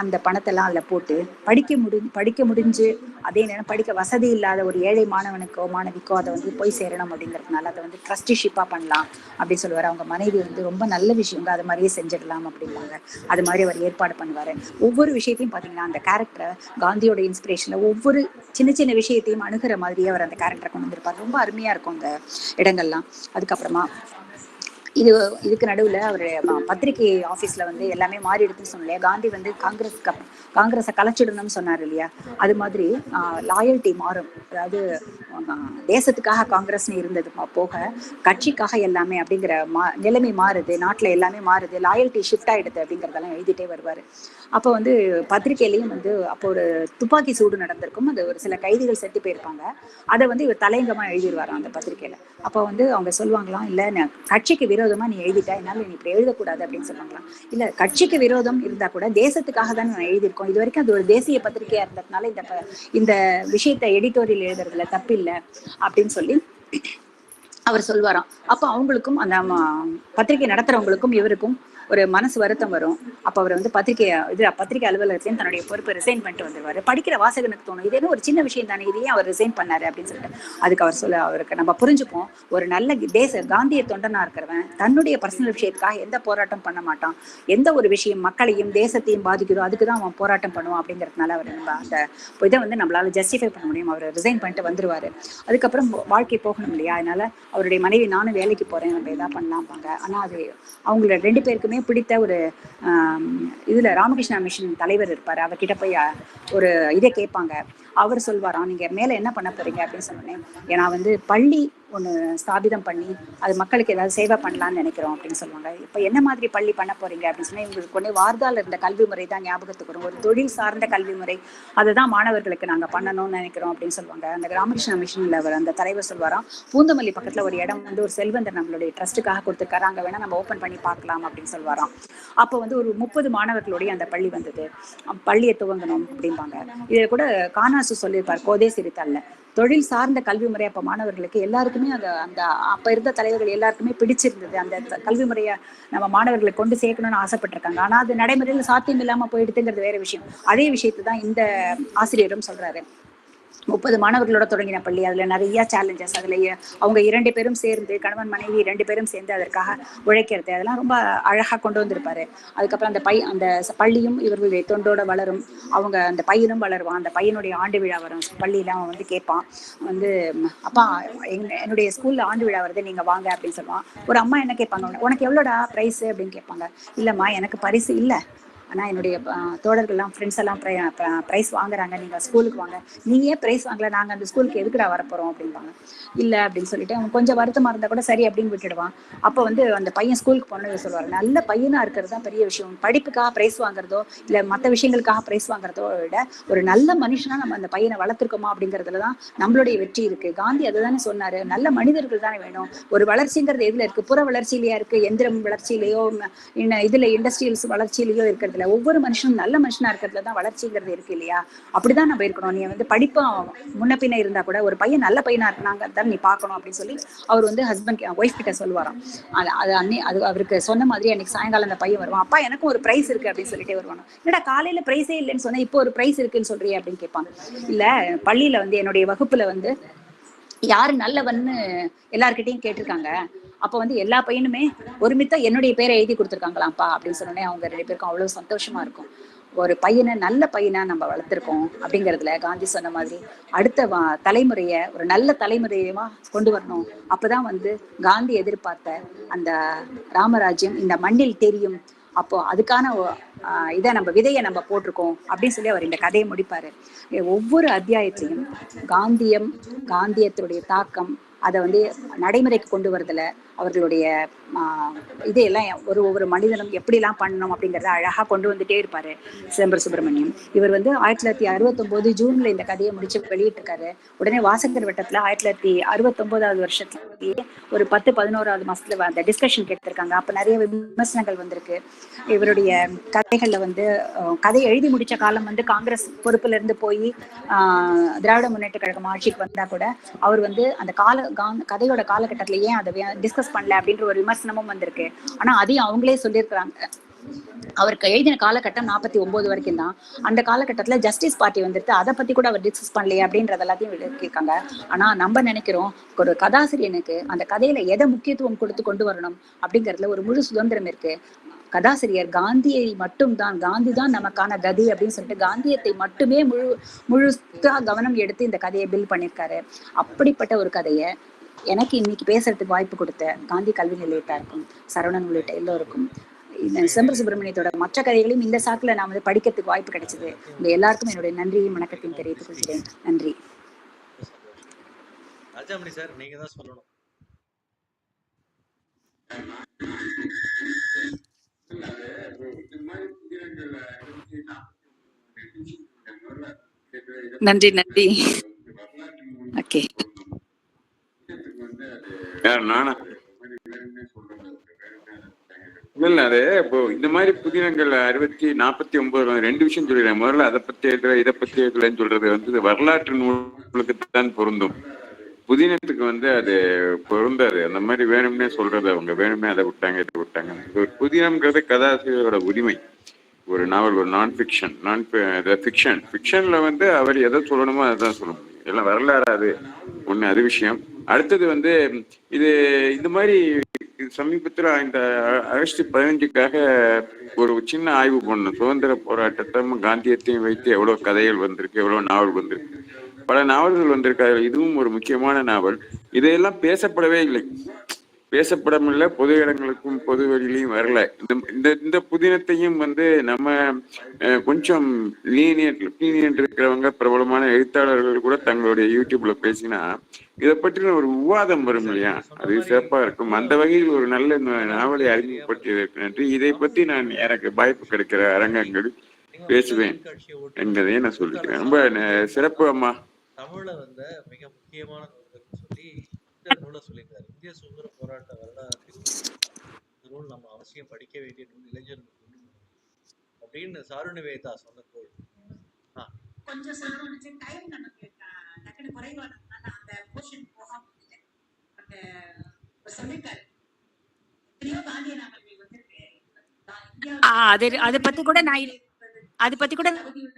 அந்த பணத்தெல்லாம் அதில் போட்டு படிக்க முடிஞ்சு அதே நேரம் படிக்க வசதி இல்லாத ஒரு ஏழை மாணவனுக்கோ மாணவிக்கோ அதை வந்து போய் சேரணும் அப்படிங்கிறதுனால அதை வந்து ட்ரஸ்டிஷிப்பாக பண்ணலாம் அப்படின்னு சொல்லுவார். அவங்க மனைவி வந்து ரொம்ப நல்ல விஷயங்க, அது மாதிரியே செஞ்சிடலாம் அப்படிம்பாங்க. அது மாதிரி அவர் ஏற்பாடு பண்ணுவார். ஒவ்வொரு விஷயத்தையும் பார்த்தீங்கன்னா அந்த கேரக்டரை காந்தியோட இன்ஸ்பிரேஷனில் ஒவ்வொரு சின்ன சின்ன விஷயத்தையும் அணுகிற மாதிரியே அவர் அந்த கேரக்டரை கொண்டு வந்திருப்பார். ரொம்ப அருமையாக இருக்கும் அந்த இடங்கள்லாம். அதுக்கப்புறமா இதுக்கு நடுவில் அவருடைய பத்திரிகை ஆஃபீஸில் வந்து எல்லாமே மாறி எடுத்துன்னு சொன்னலையா, காந்தி வந்து காங்கிரஸை கலைச்சிடணும்னு சொன்னார் இல்லையா, அது மாதிரி லாயல்ட்டி மாறும். அதாவது தேசத்துக்காக காங்கிரஸ்னு இருந்தது போக கட்சிக்காக எல்லாமே அப்படிங்கிற நிலைமை மாறுது, நாட்டில் எல்லாமே மாறுது, லாயல்ட்டி ஷிஃப்ட் ஆகிடுது அப்படிங்கிறதெல்லாம் எழுதிட்டே வருவார். அப்போ வந்து பத்திரிகையிலையும் வந்து அப்போ ஒரு துப்பாக்கி சூடு நடந்திருக்கும், அது ஒரு சில கைதிகள் செத்து போயிருப்பாங்க, அதை வந்து இவர் தலையங்கமாக எழுதிடுவாராம் அந்த பத்திரிகையில். அப்போ வந்து அவங்க சொல்லுவாங்களாம், இல்லை கட்சிக்கு விரோதமா நீ எழுதிட்டா, என்னால நீ இப்படி எழுதக்கூடாது அப்படின்னு சொல்லுவாங்களாம். இல்ல கட்சிக்கு விரோதம் இருந்தா கூட தேசத்துக்காக தான் நான் எழுதியிருக்கோம், இது வரைக்கும் அது ஒரு தேசிய பத்திரிகையா இருந்ததுனால இந்த விஷயத்தை எடிட்டோரியல் எழுதுறதுல தப்பு இல்லை அப்படின்னு சொல்லி அவர் சொல்வாராம். அப்ப அவங்களுக்கும் அந்த பத்திரிகை நடத்துறவங்களுக்கும் இவருக்கும் ஒரு மனசு வருத்தம் வரும். அப்ப அவர் வந்து பத்திரிகை அலுவலகத்திலையும் தன்னுடைய பொறுப்பை ரிசைன் பண்ணிட்டு வந்துருவாரு. படிக்கிற வாசகனுக்கு தோணும், இது என்ன ஒரு சின்ன விஷயம் தானே, இதையே அவர் ரிசைன் பண்ணாரு அப்படின்னு சொல்லிட்டு. அதுக்கு அவர் அவருக்கு நம்ம புரிஞ்சுப்போம், ஒரு நல்ல காந்திய தொண்டனா இருக்கிறவன் தன்னுடைய பர்சனல் விஷயத்துக்காக எந்த போராட்டம் பண்ண மாட்டான். எந்த ஒரு விஷயம் மக்களையும் தேசத்தையும் பாதிக்குதோ அதுக்குதான் அவன் போராட்டம் பண்ணுவான். அப்படிங்கிறதுனால அவர் நம்ம அந்த இதை வந்து நம்மளால ஜஸ்டிஃபை பண்ண முடியும். அவர் ரிசைன் பண்ணிட்டு வந்துருவாரு. அதுக்கப்புறம் வாழ்க்கை போகணும் இல்லையா, அதனால அவருடைய மனைவி நானும் வேலைக்கு போறேன், நம்ம எதா பண்ணலாம்பாங்க. ஆனா அது அவங்கள 2 பேருக்குமே பிடித்த ஒரு இதுல ராமகிருஷ்ணா மிஷன் தலைவர் இருப்பாரு, அவர்கிட்ட போய் ஒரு இதை கேட்பாங்க. அவர் சொல்வாராம், நீங்க மேல என்ன பண்ண போறீங்க அப்படின்னு சொன்னேன். ஏன்னா வந்து பள்ளி ஒன்று ஸ்தாபிதம் பண்ணி அது மக்களுக்கு ஏதாவது சேவை பண்ணலாம்னு நினைக்கிறோம் அப்படின்னு சொல்லுவாங்க. இப்போ என்ன மாதிரி பள்ளி பண்ண போறீங்க அப்படின்னு சொன்னா, இவங்களுக்கு ஒன்று வார்தால இருந்த கல்வி முறை தான் ஞாபகத்துக்கு வரும். ஒரு தொழில் சார்ந்த கல்வி முறை, அதுதான் மாணவர்களுக்கு நாங்கள் பண்ணணும்னு நினைக்கிறோம் அப்படின்னு சொல்லுவாங்க. அந்த ராமகிருஷ்ணா மிஷன்ல அவர் அந்த தலைவர் சொல்வாராம், பூந்தமல்லி பக்கத்துல ஒரு இடம் வந்து ஒரு செல்வந்தர் நம்மளுடைய ட்ரஸ்ட்டுக்காக கொடுத்துருக்காரு, அங்கே வேணா நம்ம ஓப்பன் பண்ணி பார்க்கலாம் அப்படின்னு சொல்வாராம். அப்போ வந்து ஒரு 30 மாணவர்களுடைய அந்த பள்ளி வந்தது. பள்ளியை துவங்கணும் அப்படிம்பாங்க. இதை கூட காணாசு சொல்லியிருப்பார் கோதே சிரித்தாள்ல. தொழில் சார்ந்த கல்வி முறை அப்ப மாணவர்களுக்கு எல்லாருக்குமே அந்த அப்ப இருந்த தலைவர்கள் எல்லாருக்குமே பிடிச்சிருந்தது. அந்த கல்வி முறையை நம்ம மாணவர்களை கொண்டு சேர்க்கணும்னு ஆசைப்பட்டிருக்காங்க. ஆனா அது நடைமுறையில் சாத்தியம் இல்லாம போயிடுதுங்கிறது வேற விஷயம். அதே விஷயத்தை தான் இந்த ஆசிரியரும் சொல்றாரு. 30 மாணவர்களோட தொடங்கின பள்ளி, அதுல நிறைய சேலஞ்சஸ், அதுல அவங்க 2 பேரும் சேர்ந்து, கணவன் மனைவி 2 பேரும் சேர்ந்து அதற்காக உழைக்கிறது, அதெல்லாம் ரொம்ப அழகா கொண்டு வந்திருப்பாரு. அதுக்கப்புறம் அந்த பள்ளியும் இவர்களுடைய தொண்டோட வளரும், அவங்க அந்த பையனும் வளருவான். அந்த பையனுடைய ஆண்டு விழா வரும் பள்ளியில, அவன் வந்து கேட்பான், வந்து அப்பா என்னுடைய ஸ்கூல்ல ஆண்டு விழா வருது, நீங்க வாங்க அப்படின்னு சொல்லுவான். ஒரு அம்மா என்ன கேட்பாங்க, உனக்கு எவ்வளோடா பிரைஸ் அப்படின்னு கேட்பாங்க. இல்லம்மா எனக்கு பரிசு இல்லை, ஆனால் என்னுடைய தோழர்கள்லாம் ஃப்ரெண்ட்ஸ் எல்லாம் ப்ரைஸ் வாங்குறாங்க, நீங்கள் ஸ்கூலுக்கு வாங்க. நீங்கள் ஏன் ப்ரைஸ் வாங்கல, நாங்கள் அந்த ஸ்கூலுக்கு எதுக்குடா வரப்போகிறோம் அப்படின்பாங்க. இல்லை அப்படின்னு சொல்லிட்டு அவன் கொஞ்சம் வருத்தமாக இருந்தால் கூட சரி அப்படின்னு விட்டுடுவான். அப்போ வந்து அந்த பையன் ஸ்கூலுக்கு போனது சொல்லுவார், நல்ல பையனாக இருக்கிறது தான் பெரிய விஷயம். படிப்புக்காக ப்ரைஸ் வாங்குறதோ இல்லை மற்ற விஷயங்களுக்காக ப்ரைஸ் வாங்குறதோ விட ஒரு நல்ல மனுஷனாக நம்ம அந்த பையனை வளர்த்துருக்கோமா அப்படிங்கிறதுல தான் நம்மளுடைய வெற்றி இருக்குது. காந்தி அதை தானே சொன்னார், நல்ல மனிதர்கள் தானே வேணும். ஒரு வளர்ச்சிங்கிறது எதில் இருக்குது, புற வளர்ச்சியிலையா இருக்குது, எந்திரம் வளர்ச்சியிலையோ இதில் இண்டஸ்ட்ரியல்ஸ் வளர்ச்சியிலையோ இருக்கிறதுல. ஒவ்வொரு மனுஷனும் நல்ல மனுஷனா இருக்கிறதுல தான் வளர்ச்சிங்கிறது இருக்கு இல்லையா. அப்படிதான் நம்ம இருக்கணும். நீ வந்து படிப்பா முன்ன பின்ன இருந்தா கூட ஒரு பையன் நல்ல பையனா இருக்காங்க தான் நீ பார்க்கணும் அப்படின்னு சொல்லி அவர் வந்து ஒய்ஃப் கிட்ட சொல்லுவாராம். அது அவருக்கு சொன்ன மாதிரி அன்னைக்கு சாயங்காலம் அந்த பையன் வருவான், அப்பா எனக்கும் ஒரு பிரைஸ் இருக்கு அப்படின்னு சொல்லிட்டே வருவாங்க. என்னடா காலையில பிரைஸே இல்லைன்னு சொன்னா இப்போ ஒரு பிரைஸ் இருக்குன்னு சொல்றியே அப்படின்னு கேட்பாங்க. இல்ல பள்ளியில வந்து என்னுடைய வகுப்புல வந்து யாரு நல்லவன்னு எல்லார்கிட்டையும் கேட்டிருக்காங்க. அப்போ வந்து எல்லா பையனுமே ஒருமித்த என்னுடைய பேரை எழுதி கொடுத்துருக்காங்களாம்ப்பா அப்படின்னு சொன்னோன்னே அவங்க 2 பேருக்கும் அவ்வளவு சந்தோஷமா இருக்கும். ஒரு பையனை நல்ல பையனா நம்ம வளர்த்துருக்கோம் அப்படிங்கிறதுல காந்தி சொன்ன மாதிரி அடுத்த தலைமுறைய ஒரு நல்ல தலைமுறையமா கொண்டு வரணும். அப்பதான் வந்து காந்தி எதிர்பார்த்த அந்த ராமராஜ்யம் இந்த மண்ணில் தெரியும். அப்போ அதுக்கான இதை நம்ம விதையை நம்ம போட்டிருக்கோம் அப்படின்னு சொல்லி அவர் இந்த கதையை முடிப்பாரு. ஒவ்வொரு அத்தியாயத்திலையும் காந்தியத்துடைய தாக்கம், அதை வந்து நடைமுறைக்கு கொண்டு வரதுல அவர்களுடைய இதையெல்லாம் ஒவ்வொரு மனிதனும் எப்படிலாம் பண்ணணும் அப்படிங்கிறத அழகா கொண்டு வந்துட்டே இருப்பாரு சிதம்பர சுப்பிரமணியம். இவர் வந்து 1969 ஜூன்ல இந்த கதையை முடிச்சு வெளியிட்டிருக்காரு. உடனே வாசகர் வட்டத்துல 1969 வருஷத்துலயே ஒரு 10-11 மாசத்துல அந்த டிஸ்கஷன் கேட்டிருக்காங்க. அப்ப நிறைய விமர்சனங்கள் வந்திருக்கு. இவருடைய கதைகள்ல வந்து கதை எழுதி முடிச்ச காலம் வந்து காங்கிரஸ் பொறுப்புல இருந்து போய் திராவிட முன்னேற்ற கழகம் ஆட்சிக்கு வந்தா கூட அவர் வந்து அந்த கதையோட காலகட்டத்துல ஏன் அதை டிஸ்கஸ் பண்ணல அப்படின்ற ஒரு விமர்சனமும் வந்திருக்கு. ஆனா அதையும் அவங்களே சொல்லியிருக்கிறாங்க. அவருக்கு எழுதின காலகட்டம் 49 வரைக்கும் தான். அந்த காலகட்டத்துல ஜஸ்டிஸ் பார்ட்டி வந்துட்டு அதை பத்தி கூட அவர் டிஸ்கஸ் பண்ணலையே அப்படின்றது எல்லாத்தையும் விளக்கியிருக்காங்க. ஆனா நம்ம நினைக்கிறோம் ஒரு கதாசிரியனுக்கு அந்த கதையில எதை முக்கியத்துவம் கொடுத்து கொண்டு வரணும் அப்படிங்கிறதுல ஒரு முழு சுதந்திரம் இருக்கு. கதாசிரியர் காந்தியை மட்டும்தான், காந்தி தான் நமக்கான கதி அப்படின்னு சொல்லிட்டு காந்தியத்தை மட்டுமே முழுசா கவனம் எடுத்து இந்த கதையை பில் பண்ணியிருக்காரு. அப்படிப்பட்ட ஒரு கதையை எனக்கு இன்னைக்கு பேசுறதுக்கு வாய்ப்பு கொடுத்த காந்தி கல்வி நிலையத்தாருக்கும் சரவணன் உள்ளிட்ட எல்லோருக்கும், சிதம்பர சுப்பிரமணியத்தோட மற்ற கதைகளையும் இந்த சாக்குல நான் வந்து படிக்கிறதுக்கு வாய்ப்பு கிடைச்சது. இந்த எல்லாருக்கும் என்னுடைய நன்றியும் வணக்கத்தையும் தெரிவித்துக் கொள்கிறேன். நன்றி. சார் நீங்க தான் சொல்லணும். நன்றி. ஓகே, இல்ல அது இப்போ இந்த மாதிரி புதினங்கள் 49 2 விஷயம் சொல்லிடுறேன். முதல்ல அதை பத்தி எழுதுற இதை பத்தி எழுதுலன்னு சொல்றது வந்து வரலாற்று நூலுக்கு தான் பொருந்தும். புதினத்துக்கு வந்து அது பொருந்தாது. அந்த மாதிரி வேணும்னே சொல்றது, அவங்க வேணும்னே அதை விட்டாங்க இதை விட்டாங்க. ஒரு புதினம்ங்கிறது கதாசிரியரோட உரிமை. ஒரு நாவல், ஒரு நான் ஃபிக்ஷன், ஃபிக்ஷன்ல வந்து அவர் எதை சொல்லணுமோ அதுதான் சொல்ல முடியும். எல்லாம் வரலாறு அது ஒண்ணு, அது விஷயம். அடுத்தது வந்து இது இந்த மாதிரி சமீபத்தில் இந்த ஆகஸ்ட் 15க்காக ஒரு சின்ன ஆய்வு பண்ணணும். சுதந்திர போராட்டத்தையும் காந்தியத்தையும் வைத்து எவ்வளவு கதைகள் வந்திருக்கு, எவ்வளவு நாவல் வந்திருக்கு, பல நாவல்கள் வந்திருக்காரு. இதுவும் ஒரு முக்கியமான நாவல். இதையெல்லாம் பேசப்படவே இல்லை, பேசப்படமில்லை, பொது இடங்களுக்கும் பொது வெளியிலையும் வரல. இந்த புதினத்தையும் வந்து நம்ம கொஞ்சம் லீனியன்ட் இருக்கிறவங்க, பிரபலமான எழுத்தாளர்கள் கூட தங்களுடைய யூடியூப்ல பேசினா இதை பற்றின ஒரு விவாதம் வரும் இல்லையா, அது சிறப்பா இருக்கும். அந்த வகையில் ஒரு நல்ல நாவலை அறிமுகப்படுத்தியதற்கு நன்றி. இதை பற்றி நான் எனக்கு வாய்ப்பு கிடைக்கிற அரங்கங்கள் பேசுவேன் என்பதையே நான் சொல்லிக்கிறேன். ரொம்ப சிறப்பு அம்மா. தமிழ்ல வந்து மிக முக்கியமான நூல்கள்னு சொல்லி இந்த நூலை சொல்லியிருக்காரு. இந்திய சுதந்திர போராட்ட வரலாற்று நூல் நம்ம அவசியம் படிக்க வேண்டிய நூல், இளைஞர்களுக்கு அப்படின்னு சாருநிவேதா சொன்ன கோள். கொஞ்சம் சொல்லணும், டைம் நமக்கு டக்குனு குறைவானதுனால அந்த போர்ஷன் போகாம அந்த சொல்லிட்டாரு. எத்தனையோ காந்திய நாவல்கள் வந்திருக்கு. அதை பத்தி கூட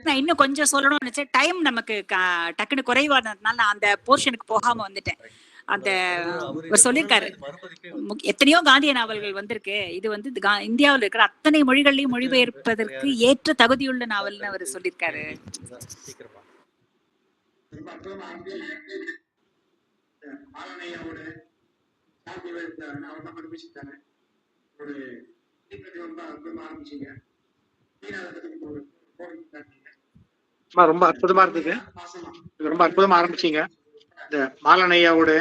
நான் இன்னும் கொஞ்சம் சொல்லணும்னு நினைச்சேன். டைம் நமக்கு டக்குனு குறைவானதுனால அந்த போர்ஷனுக்கு போகாம வந்துட்டேன். அந்த சொல்லியிருக்காரு, எத்தனையோ காந்திய நாவல்கள் வந்திருக்கு, இது வந்து இந்தியாவில் இருக்கிற அத்தனை மொழிகள்லயும் மொழிபெயர்ப்பதற்கு ஏற்ற தகுதியுள்ள நாவல்னு அவர் சொல்லியிருக்காரு. ரொம்ப அற்புதமா இருந்தது. ரொம்ப அற்புதமா ஆரம்பிச்சீங்க. இந்த மாலனையாவோட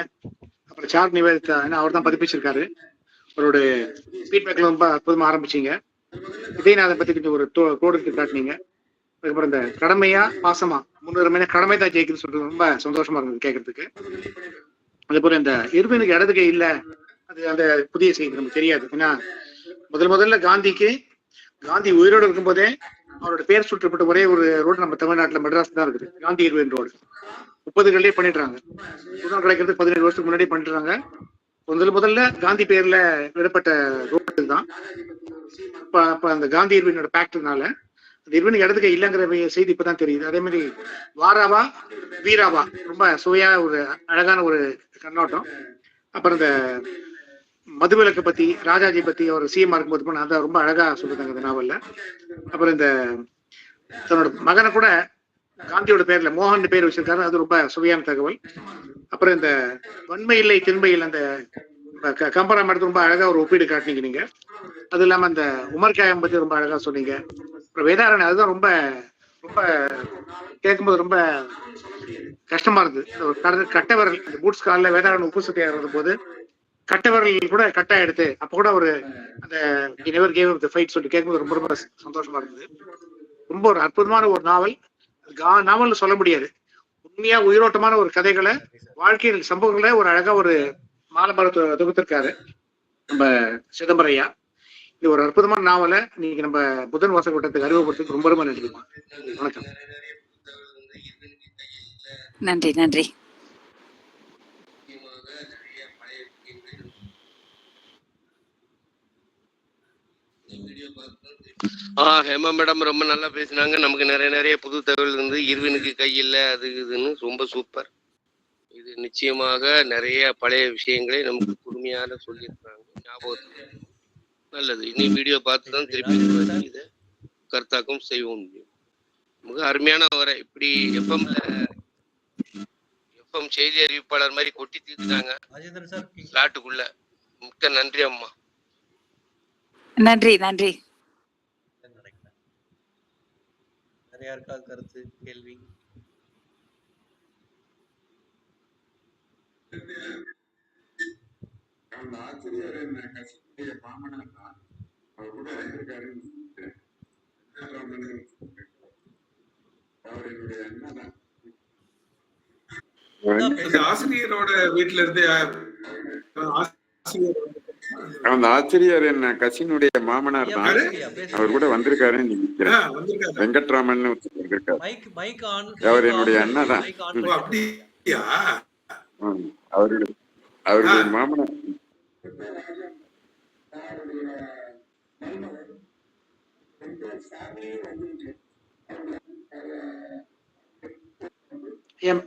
அப்புறம் சார் நிவேதிதா அவர் தான் பதிப்பிச்சிருக்காரு. அவருடைய ஃபீட்பேக்ல ரொம்ப அற்புதமா ஆரம்பிச்சீங்க. விஜயநாதன் பத்தி கொஞ்சம் ஒரு கோடு எடுத்து காட்டினீங்க. அதுக்கப்புறம் இந்த கடமையா பாசமா முன்னுரிமை கடமை தான் ஜெயிக்குன்னு சொல்றது ரொம்ப சந்தோஷமா இருந்தது கேட்கறதுக்கு. அதே போல இந்த இருவனுக்கு இடது கை இல்ல, அது அந்த புதிய செய்தி நமக்கு தெரியாது. ஏன்னா முதல்ல காந்தி உயிரோடு இருக்கும்போதே அவரோட பேர் சுற்றப்பட்ட ஒரே ஒரு ரோடு நம்ம தமிழ்நாட்டுல மெட்ராஸ் தான் இருக்குது, காந்தி இருவன் ரோடு. 30களே பண்ணிடுறாங்க. சுதந்திரம் கிடைக்கிறது 17 வருஷத்துக்கு முன்னாடி பண்ணிடுறாங்க. முதல்ல காந்தி பேர்ல விடப்பட்ட ரோடு தான். அப்ப அந்த காந்தி இருவனோட பேக்ட்னால அந்த இருவனுக்கு இடதுக்கை இல்லைங்கிற செய்தி இப்பதான் தெரியுது. அதே மாதிரி வாராவா வீராவா ரொம்ப சுவையா ஒரு அழகான ஒரு கண்ணோட்டம். அப்புறம் இந்த மதுவிலக்கு பத்தி, ராஜாஜி பத்தி அவர் சிஎம் இருக்கும்போது அதை ரொம்ப அழகா சொல்லிருந்தாங்க இந்த நாவல்ல. அப்புறம் இந்த தன்னோட மகனை கூட காந்தியோட பேர்ல மோகன் பேர் வச்சிருக்காரு, அது ரொம்ப சுவையான தகவல். அப்புறம் இந்த வன்மை இல்லை திண்மை இல்லை அந்த கம்பராம எடுத்து ரொம்ப அழகா ஒரு ஒப்பீடு காட்டினீங்க நீங்க. அது இல்லாம அந்த உமர்காயம் பத்தி ரொம்ப அழகா சொன்னீங்க. அப்புறம் வேதாரணை, அதுதான் ரொம்ப ரொம்ப கேட்கும்போது ரொம்ப கஷ்டமா இருந்தது. கட்டவரல் இந்த பூட்ஸ் கால்ல வேதாரணை உப்பு சத்தியா இருந்த போது கட்டவரல் கூட கட்டா எடுத்து அப்ப கூட ஒரு அந்த நெவர் கேவ் தி ஃபைட் சொல்லி கேட்கும்போது ரொம்ப ரொம்ப சந்தோஷமா இருந்தது. ரொம்ப ஒரு அற்புதமான ஒரு நாவல். நாவல்னு சொல்ல முடியாது, உண்மையா உயிரோட்டமான ஒரு கதைகளை, வாழ்க்கையில் சம்பவங்களை ஒரு அழகா ஒரு மாலமரத்தை தொகுத்திருக்காரு நம்ம சிதம்பரையா. இது ஒரு அற்புதமான நாவலை நீங்க நம்ம புதன் வாசல் வட்டத்துக்கு அறிமுகப்படுத்துக்கு ரொம்ப ரொம்ப நன்றி. வணக்கம். நன்றி நன்றி. ஹேமா மேடம் ரொம்ப நல்லா பேசினாங்க. நமக்கு நிறைய புது தகவல் இருந்து இருவனுக்கு கையில் அது இதுன்னு ரொம்ப சூப்பர். இது நிச்சயமாக நிறைய பழைய விஷயங்களை நமக்கு புதுமையாக சொல்லியிருக்காங்க, ஞாபகத்துக்கு நல்லது. இனி வீடியோ பார்த்து தான் திருப்பி இதை கருத்தாக்கம் செய்வோம். மிக அருமையான வரை இப்படி எஃப்எம் செய்தி அறிவிப்பாளர் மாதிரி கொட்டி தீர்த்துட்டாங்க ஸ்லாட்டுக்குள்ள. மிக்க நன்றி அம்மா. நன்றி நன்றி. நிறைய இருக்கா கருத்து கேள்வி? அந்த ஆசிரியர் என்ன கசிய மாமனார் தான், அவர் கூட இருக்காரு. அவர் என்னுடைய அண்ணா தான். ஆசிரியரோட வீட்டுல இருந்து அந்த ஆசிரியர் என்ன கசினுடைய மாமனார் தான், அவர் கூட வந்திருக்காரு. வெங்கட்ராமன் வந்திருக்காரு. அவர் என்னுடைய அண்ணா தான். அவருடைய மாமனார்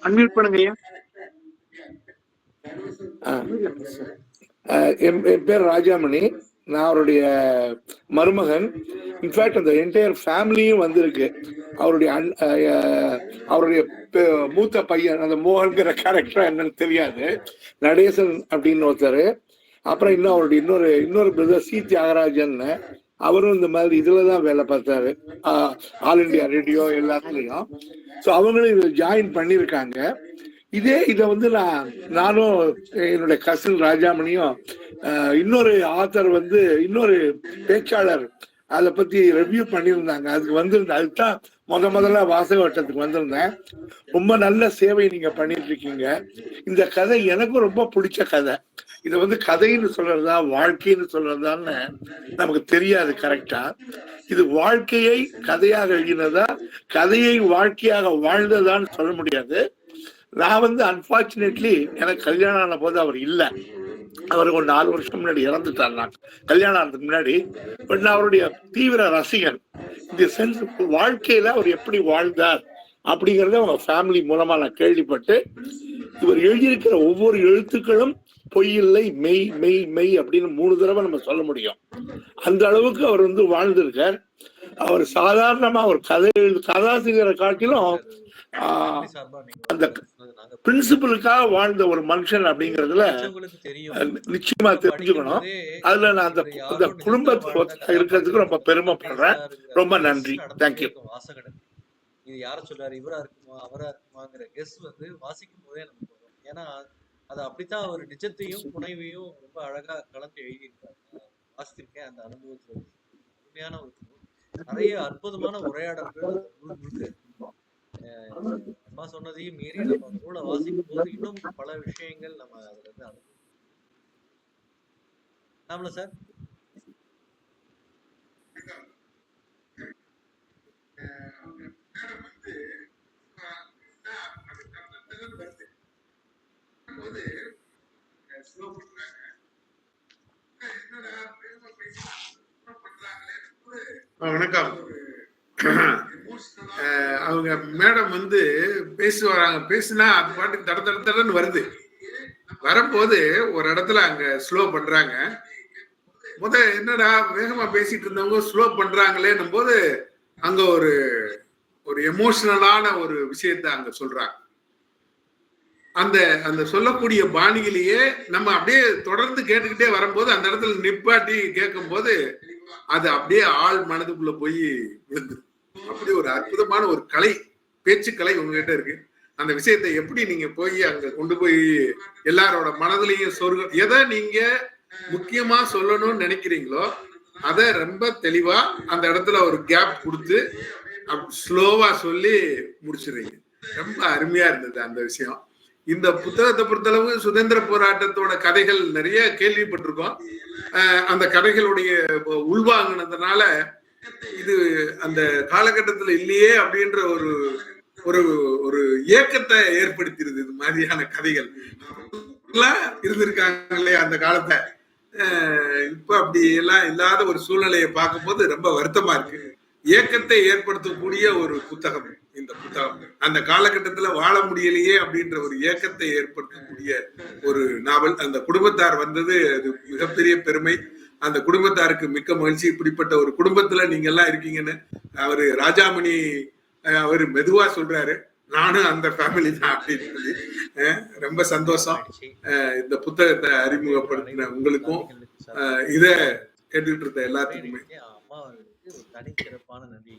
அன்மியூட் பண்ணுங்க ஐயா. என் பேர் ராஜாமணி. நான் அவருடைய மருமகன். இன்ஃபேக்ட் அந்த என்டையர் ஃபேமிலியும் வந்திருக்கு. அவருடைய மூத்த பையன் அந்த மோகன்கிற கேரக்டர் என்னன்னு தெரியாது, நடேசன் அப்படின்னு ஒருத்தர். அப்புறம் இன்னும் அவருடைய இன்னொரு பிரதர் சி தியாகராஜன், அவரும் இந்த மாதிரி இதுலதான் வேலை பார்த்தாரு, ஆல் இண்டியா ரேடியோ எல்லாத்துலயும். ஸோ அவங்களும் இதில் ஜாயின் பண்ணியிருக்காங்க. இதை வந்து நானும் என்னுடைய கசின் ராஜாமணியும் இன்னொரு ஆத்தர் வந்து இன்னொரு பேச்சாளர் அதை பத்தி ரிவ்யூ பண்ணியிருந்தாங்க. அதுக்கு வந்திருந்தேன். அதுதான் முதல்ல வாசக வட்டத்துக்கு வந்திருந்தேன். ரொம்ப நல்ல சேவை நீங்க பண்ணிட்டு இருக்கீங்க. இந்த கதை எனக்கும் ரொம்ப பிடிச்ச கதை. இதை வந்து கதைன்னு சொல்றதா வாழ்க்கைன்னு சொல்றதான்னு நமக்கு தெரியாது கரெக்டா. இது வாழ்க்கையை கதையாக எழுதினதா கதையை வாழ்க்கையாக வாழ்ந்ததான்னு சொல்ல முடியாது. நான் வந்து அன்பார்ச்சுனேட்லி எனக்கு கல்யாணம் ஆன போது அவர் இல்லை. அவருக்கு ஒரு 4 வருஷம் முன்னாடி இறந்துட்டார். நான் கல்யாணம் ஆனதுக்கு முன்னாடி. பட் நான் அவருடைய தீவிர ரசிகன். இந்த சென்ஸ் வாழ்க்கையில அவர் எப்படி வாழ்ந்தார் அப்படிங்கறத அவங்க ஃபேமிலி மூலமா நான் கேள்விப்பட்டு, இவர் எழுதியிருக்கிற ஒவ்வொரு எழுத்துக்களும் பொய் இல்லை, மெய் மெய் மெய் அப்படின்னு 3 தடவை நம்ம சொல்ல முடியும். அந்த அளவுக்கு அவர் வந்து வாழ்ந்திருக்கார். அவர் சாதாரணமா ஒரு கதாசிரியரை காட்டிலும் அந்த பிரின்சிபலுக்காக வாழ்ந்த ஒரு மனுஷன் அப்படிங்கறதுல நிச்சயமா தெரிஞ்சுக்கணும். அதுல நான் அந்த குடும்பத்துல இருக்கிறதுக்கு ரொம்ப பெருமைப்படுறேன். ரொம்ப நன்றி. தேங்க்யூ. இது யார சொல்றாரு, இவரா இருக்குமா அவரா இருக்குமாங்கிற கெஸ் வந்து வாசிக்கும் போதே நமக்கு வரும். ஏன்னா அது அப்படித்தான் அவர் நிஜத்தையும் புனைவையும் ரொம்ப அழகா கலந்து எழுதியிருக்காரு. வாசித்திருக்கேன். அந்த அனுபவத்துல உண்மையான ஒரு நிறைய அற்புதமான உரையாடல்கள் இருக்கு. அம்மா சொன்னதையும் மீறி நம்ம நூலை வாசிக்கும் போது இன்னும் பல விஷயங்கள் நம்ம அதுல இருந்து அனுபவம் சார். வணக்கம். அவங்க மேடம் வந்து பேசுனா அது பாட்டுக்கு தடன்னு வருது. வரும்போது ஒரு இடத்துல அங்க ஸ்லோ பண்றாங்க. என்னடா வேகமா பேசிட்டு இருந்தவங்க ஸ்லோ பண்றாங்களேன்னும் போது அங்க ஒரு எமோஷனலான ஒரு விஷயத்த அங்க சொல்றாங்க. அந்த சொல்லக்கூடிய பாணியிலேயே நம்ம அப்படியே தொடர்ந்து கேட்டுக்கிட்டே வரும்போது அந்த இடத்துல நிப்பாட்டி கேட்கும் போது அது அப்படியே ஆள் மனதுக்குள்ள போய் விழுந்து, அப்படி ஒரு அற்புதமான ஒரு கலை, பேச்சுக்கலை உங்ககிட்ட இருக்கு. அந்த விஷயத்தை எப்படி நீங்க போய் அங்க கொண்டு போய் எல்லாரோட மனதிலையும் சொர்க்கம் எதை நீங்க முக்கியமா சொல்லணும்னு நினைக்கிறீங்களோ அதை ரொம்ப தெளிவா அந்த இடத்துல ஒரு கேப் கொடுத்து ஸ்லோவா சொல்லி முடிச்சிடுறீங்க. ரொம்ப அருமையா இருந்தது அந்த விஷயம். இந்த புத்தகத்தை பொறுத்தளவு சுதந்திர போராட்டத்தோட கதைகள் நிறைய கேள்விப்பட்டிருக்கோம். அந்த கதைகளுடைய உள்வாங்கினதுனால இது அந்த காலகட்டத்துல இல்லையே அப்படின்ற ஒரு ஒரு ஏக்கத்தை ஏற்படுத்திடுது. இது மாதிரியான கதைகள் இருந்திருக்காங்களே அந்த காலத்தை. இப்ப அப்படி எல்லாம் இல்லாத ஒரு சூழ்நிலையை பார்க்கும்போது ரொம்ப வருத்தமா இருக்கு. ஏக்கத்தை ஏற்படுத்தக்கூடிய ஒரு புத்தகம் இந்த புத்தகம். அந்த காலகட்டத்துல வாழ முடியலையே அப்படின்ற ஒரு ஏக்கத்தை ஏற்படுத்தக்கூடிய ஒரு நாவல். அந்த குடும்பத்தார் வந்தது அது மிகப்பெரிய பெருமை. அந்த குடும்பத்தாருக்கு மிக்க மகிழ்ச்சி. இப்படிப்பட்ட ஒரு குடும்பத்துல நீங்க எல்லாம் இருக்கீங்கன்னு அவரு ராஜாமணி அவரு மெதுவா சொல்றாரு. நானும் அந்த ஃபேமிலி தான் அப்படின்னு சொல்லி ரொம்ப சந்தோஷம். இந்த புத்தகத்தை அறிமுகப்படுத்தின உங்களுக்கும் இத கேட்டுக்கிட்டு இருந்த எல்லாத்துக்குமே அம்மாவுக்கு ஒரு தனி சிறப்பான நன்றி.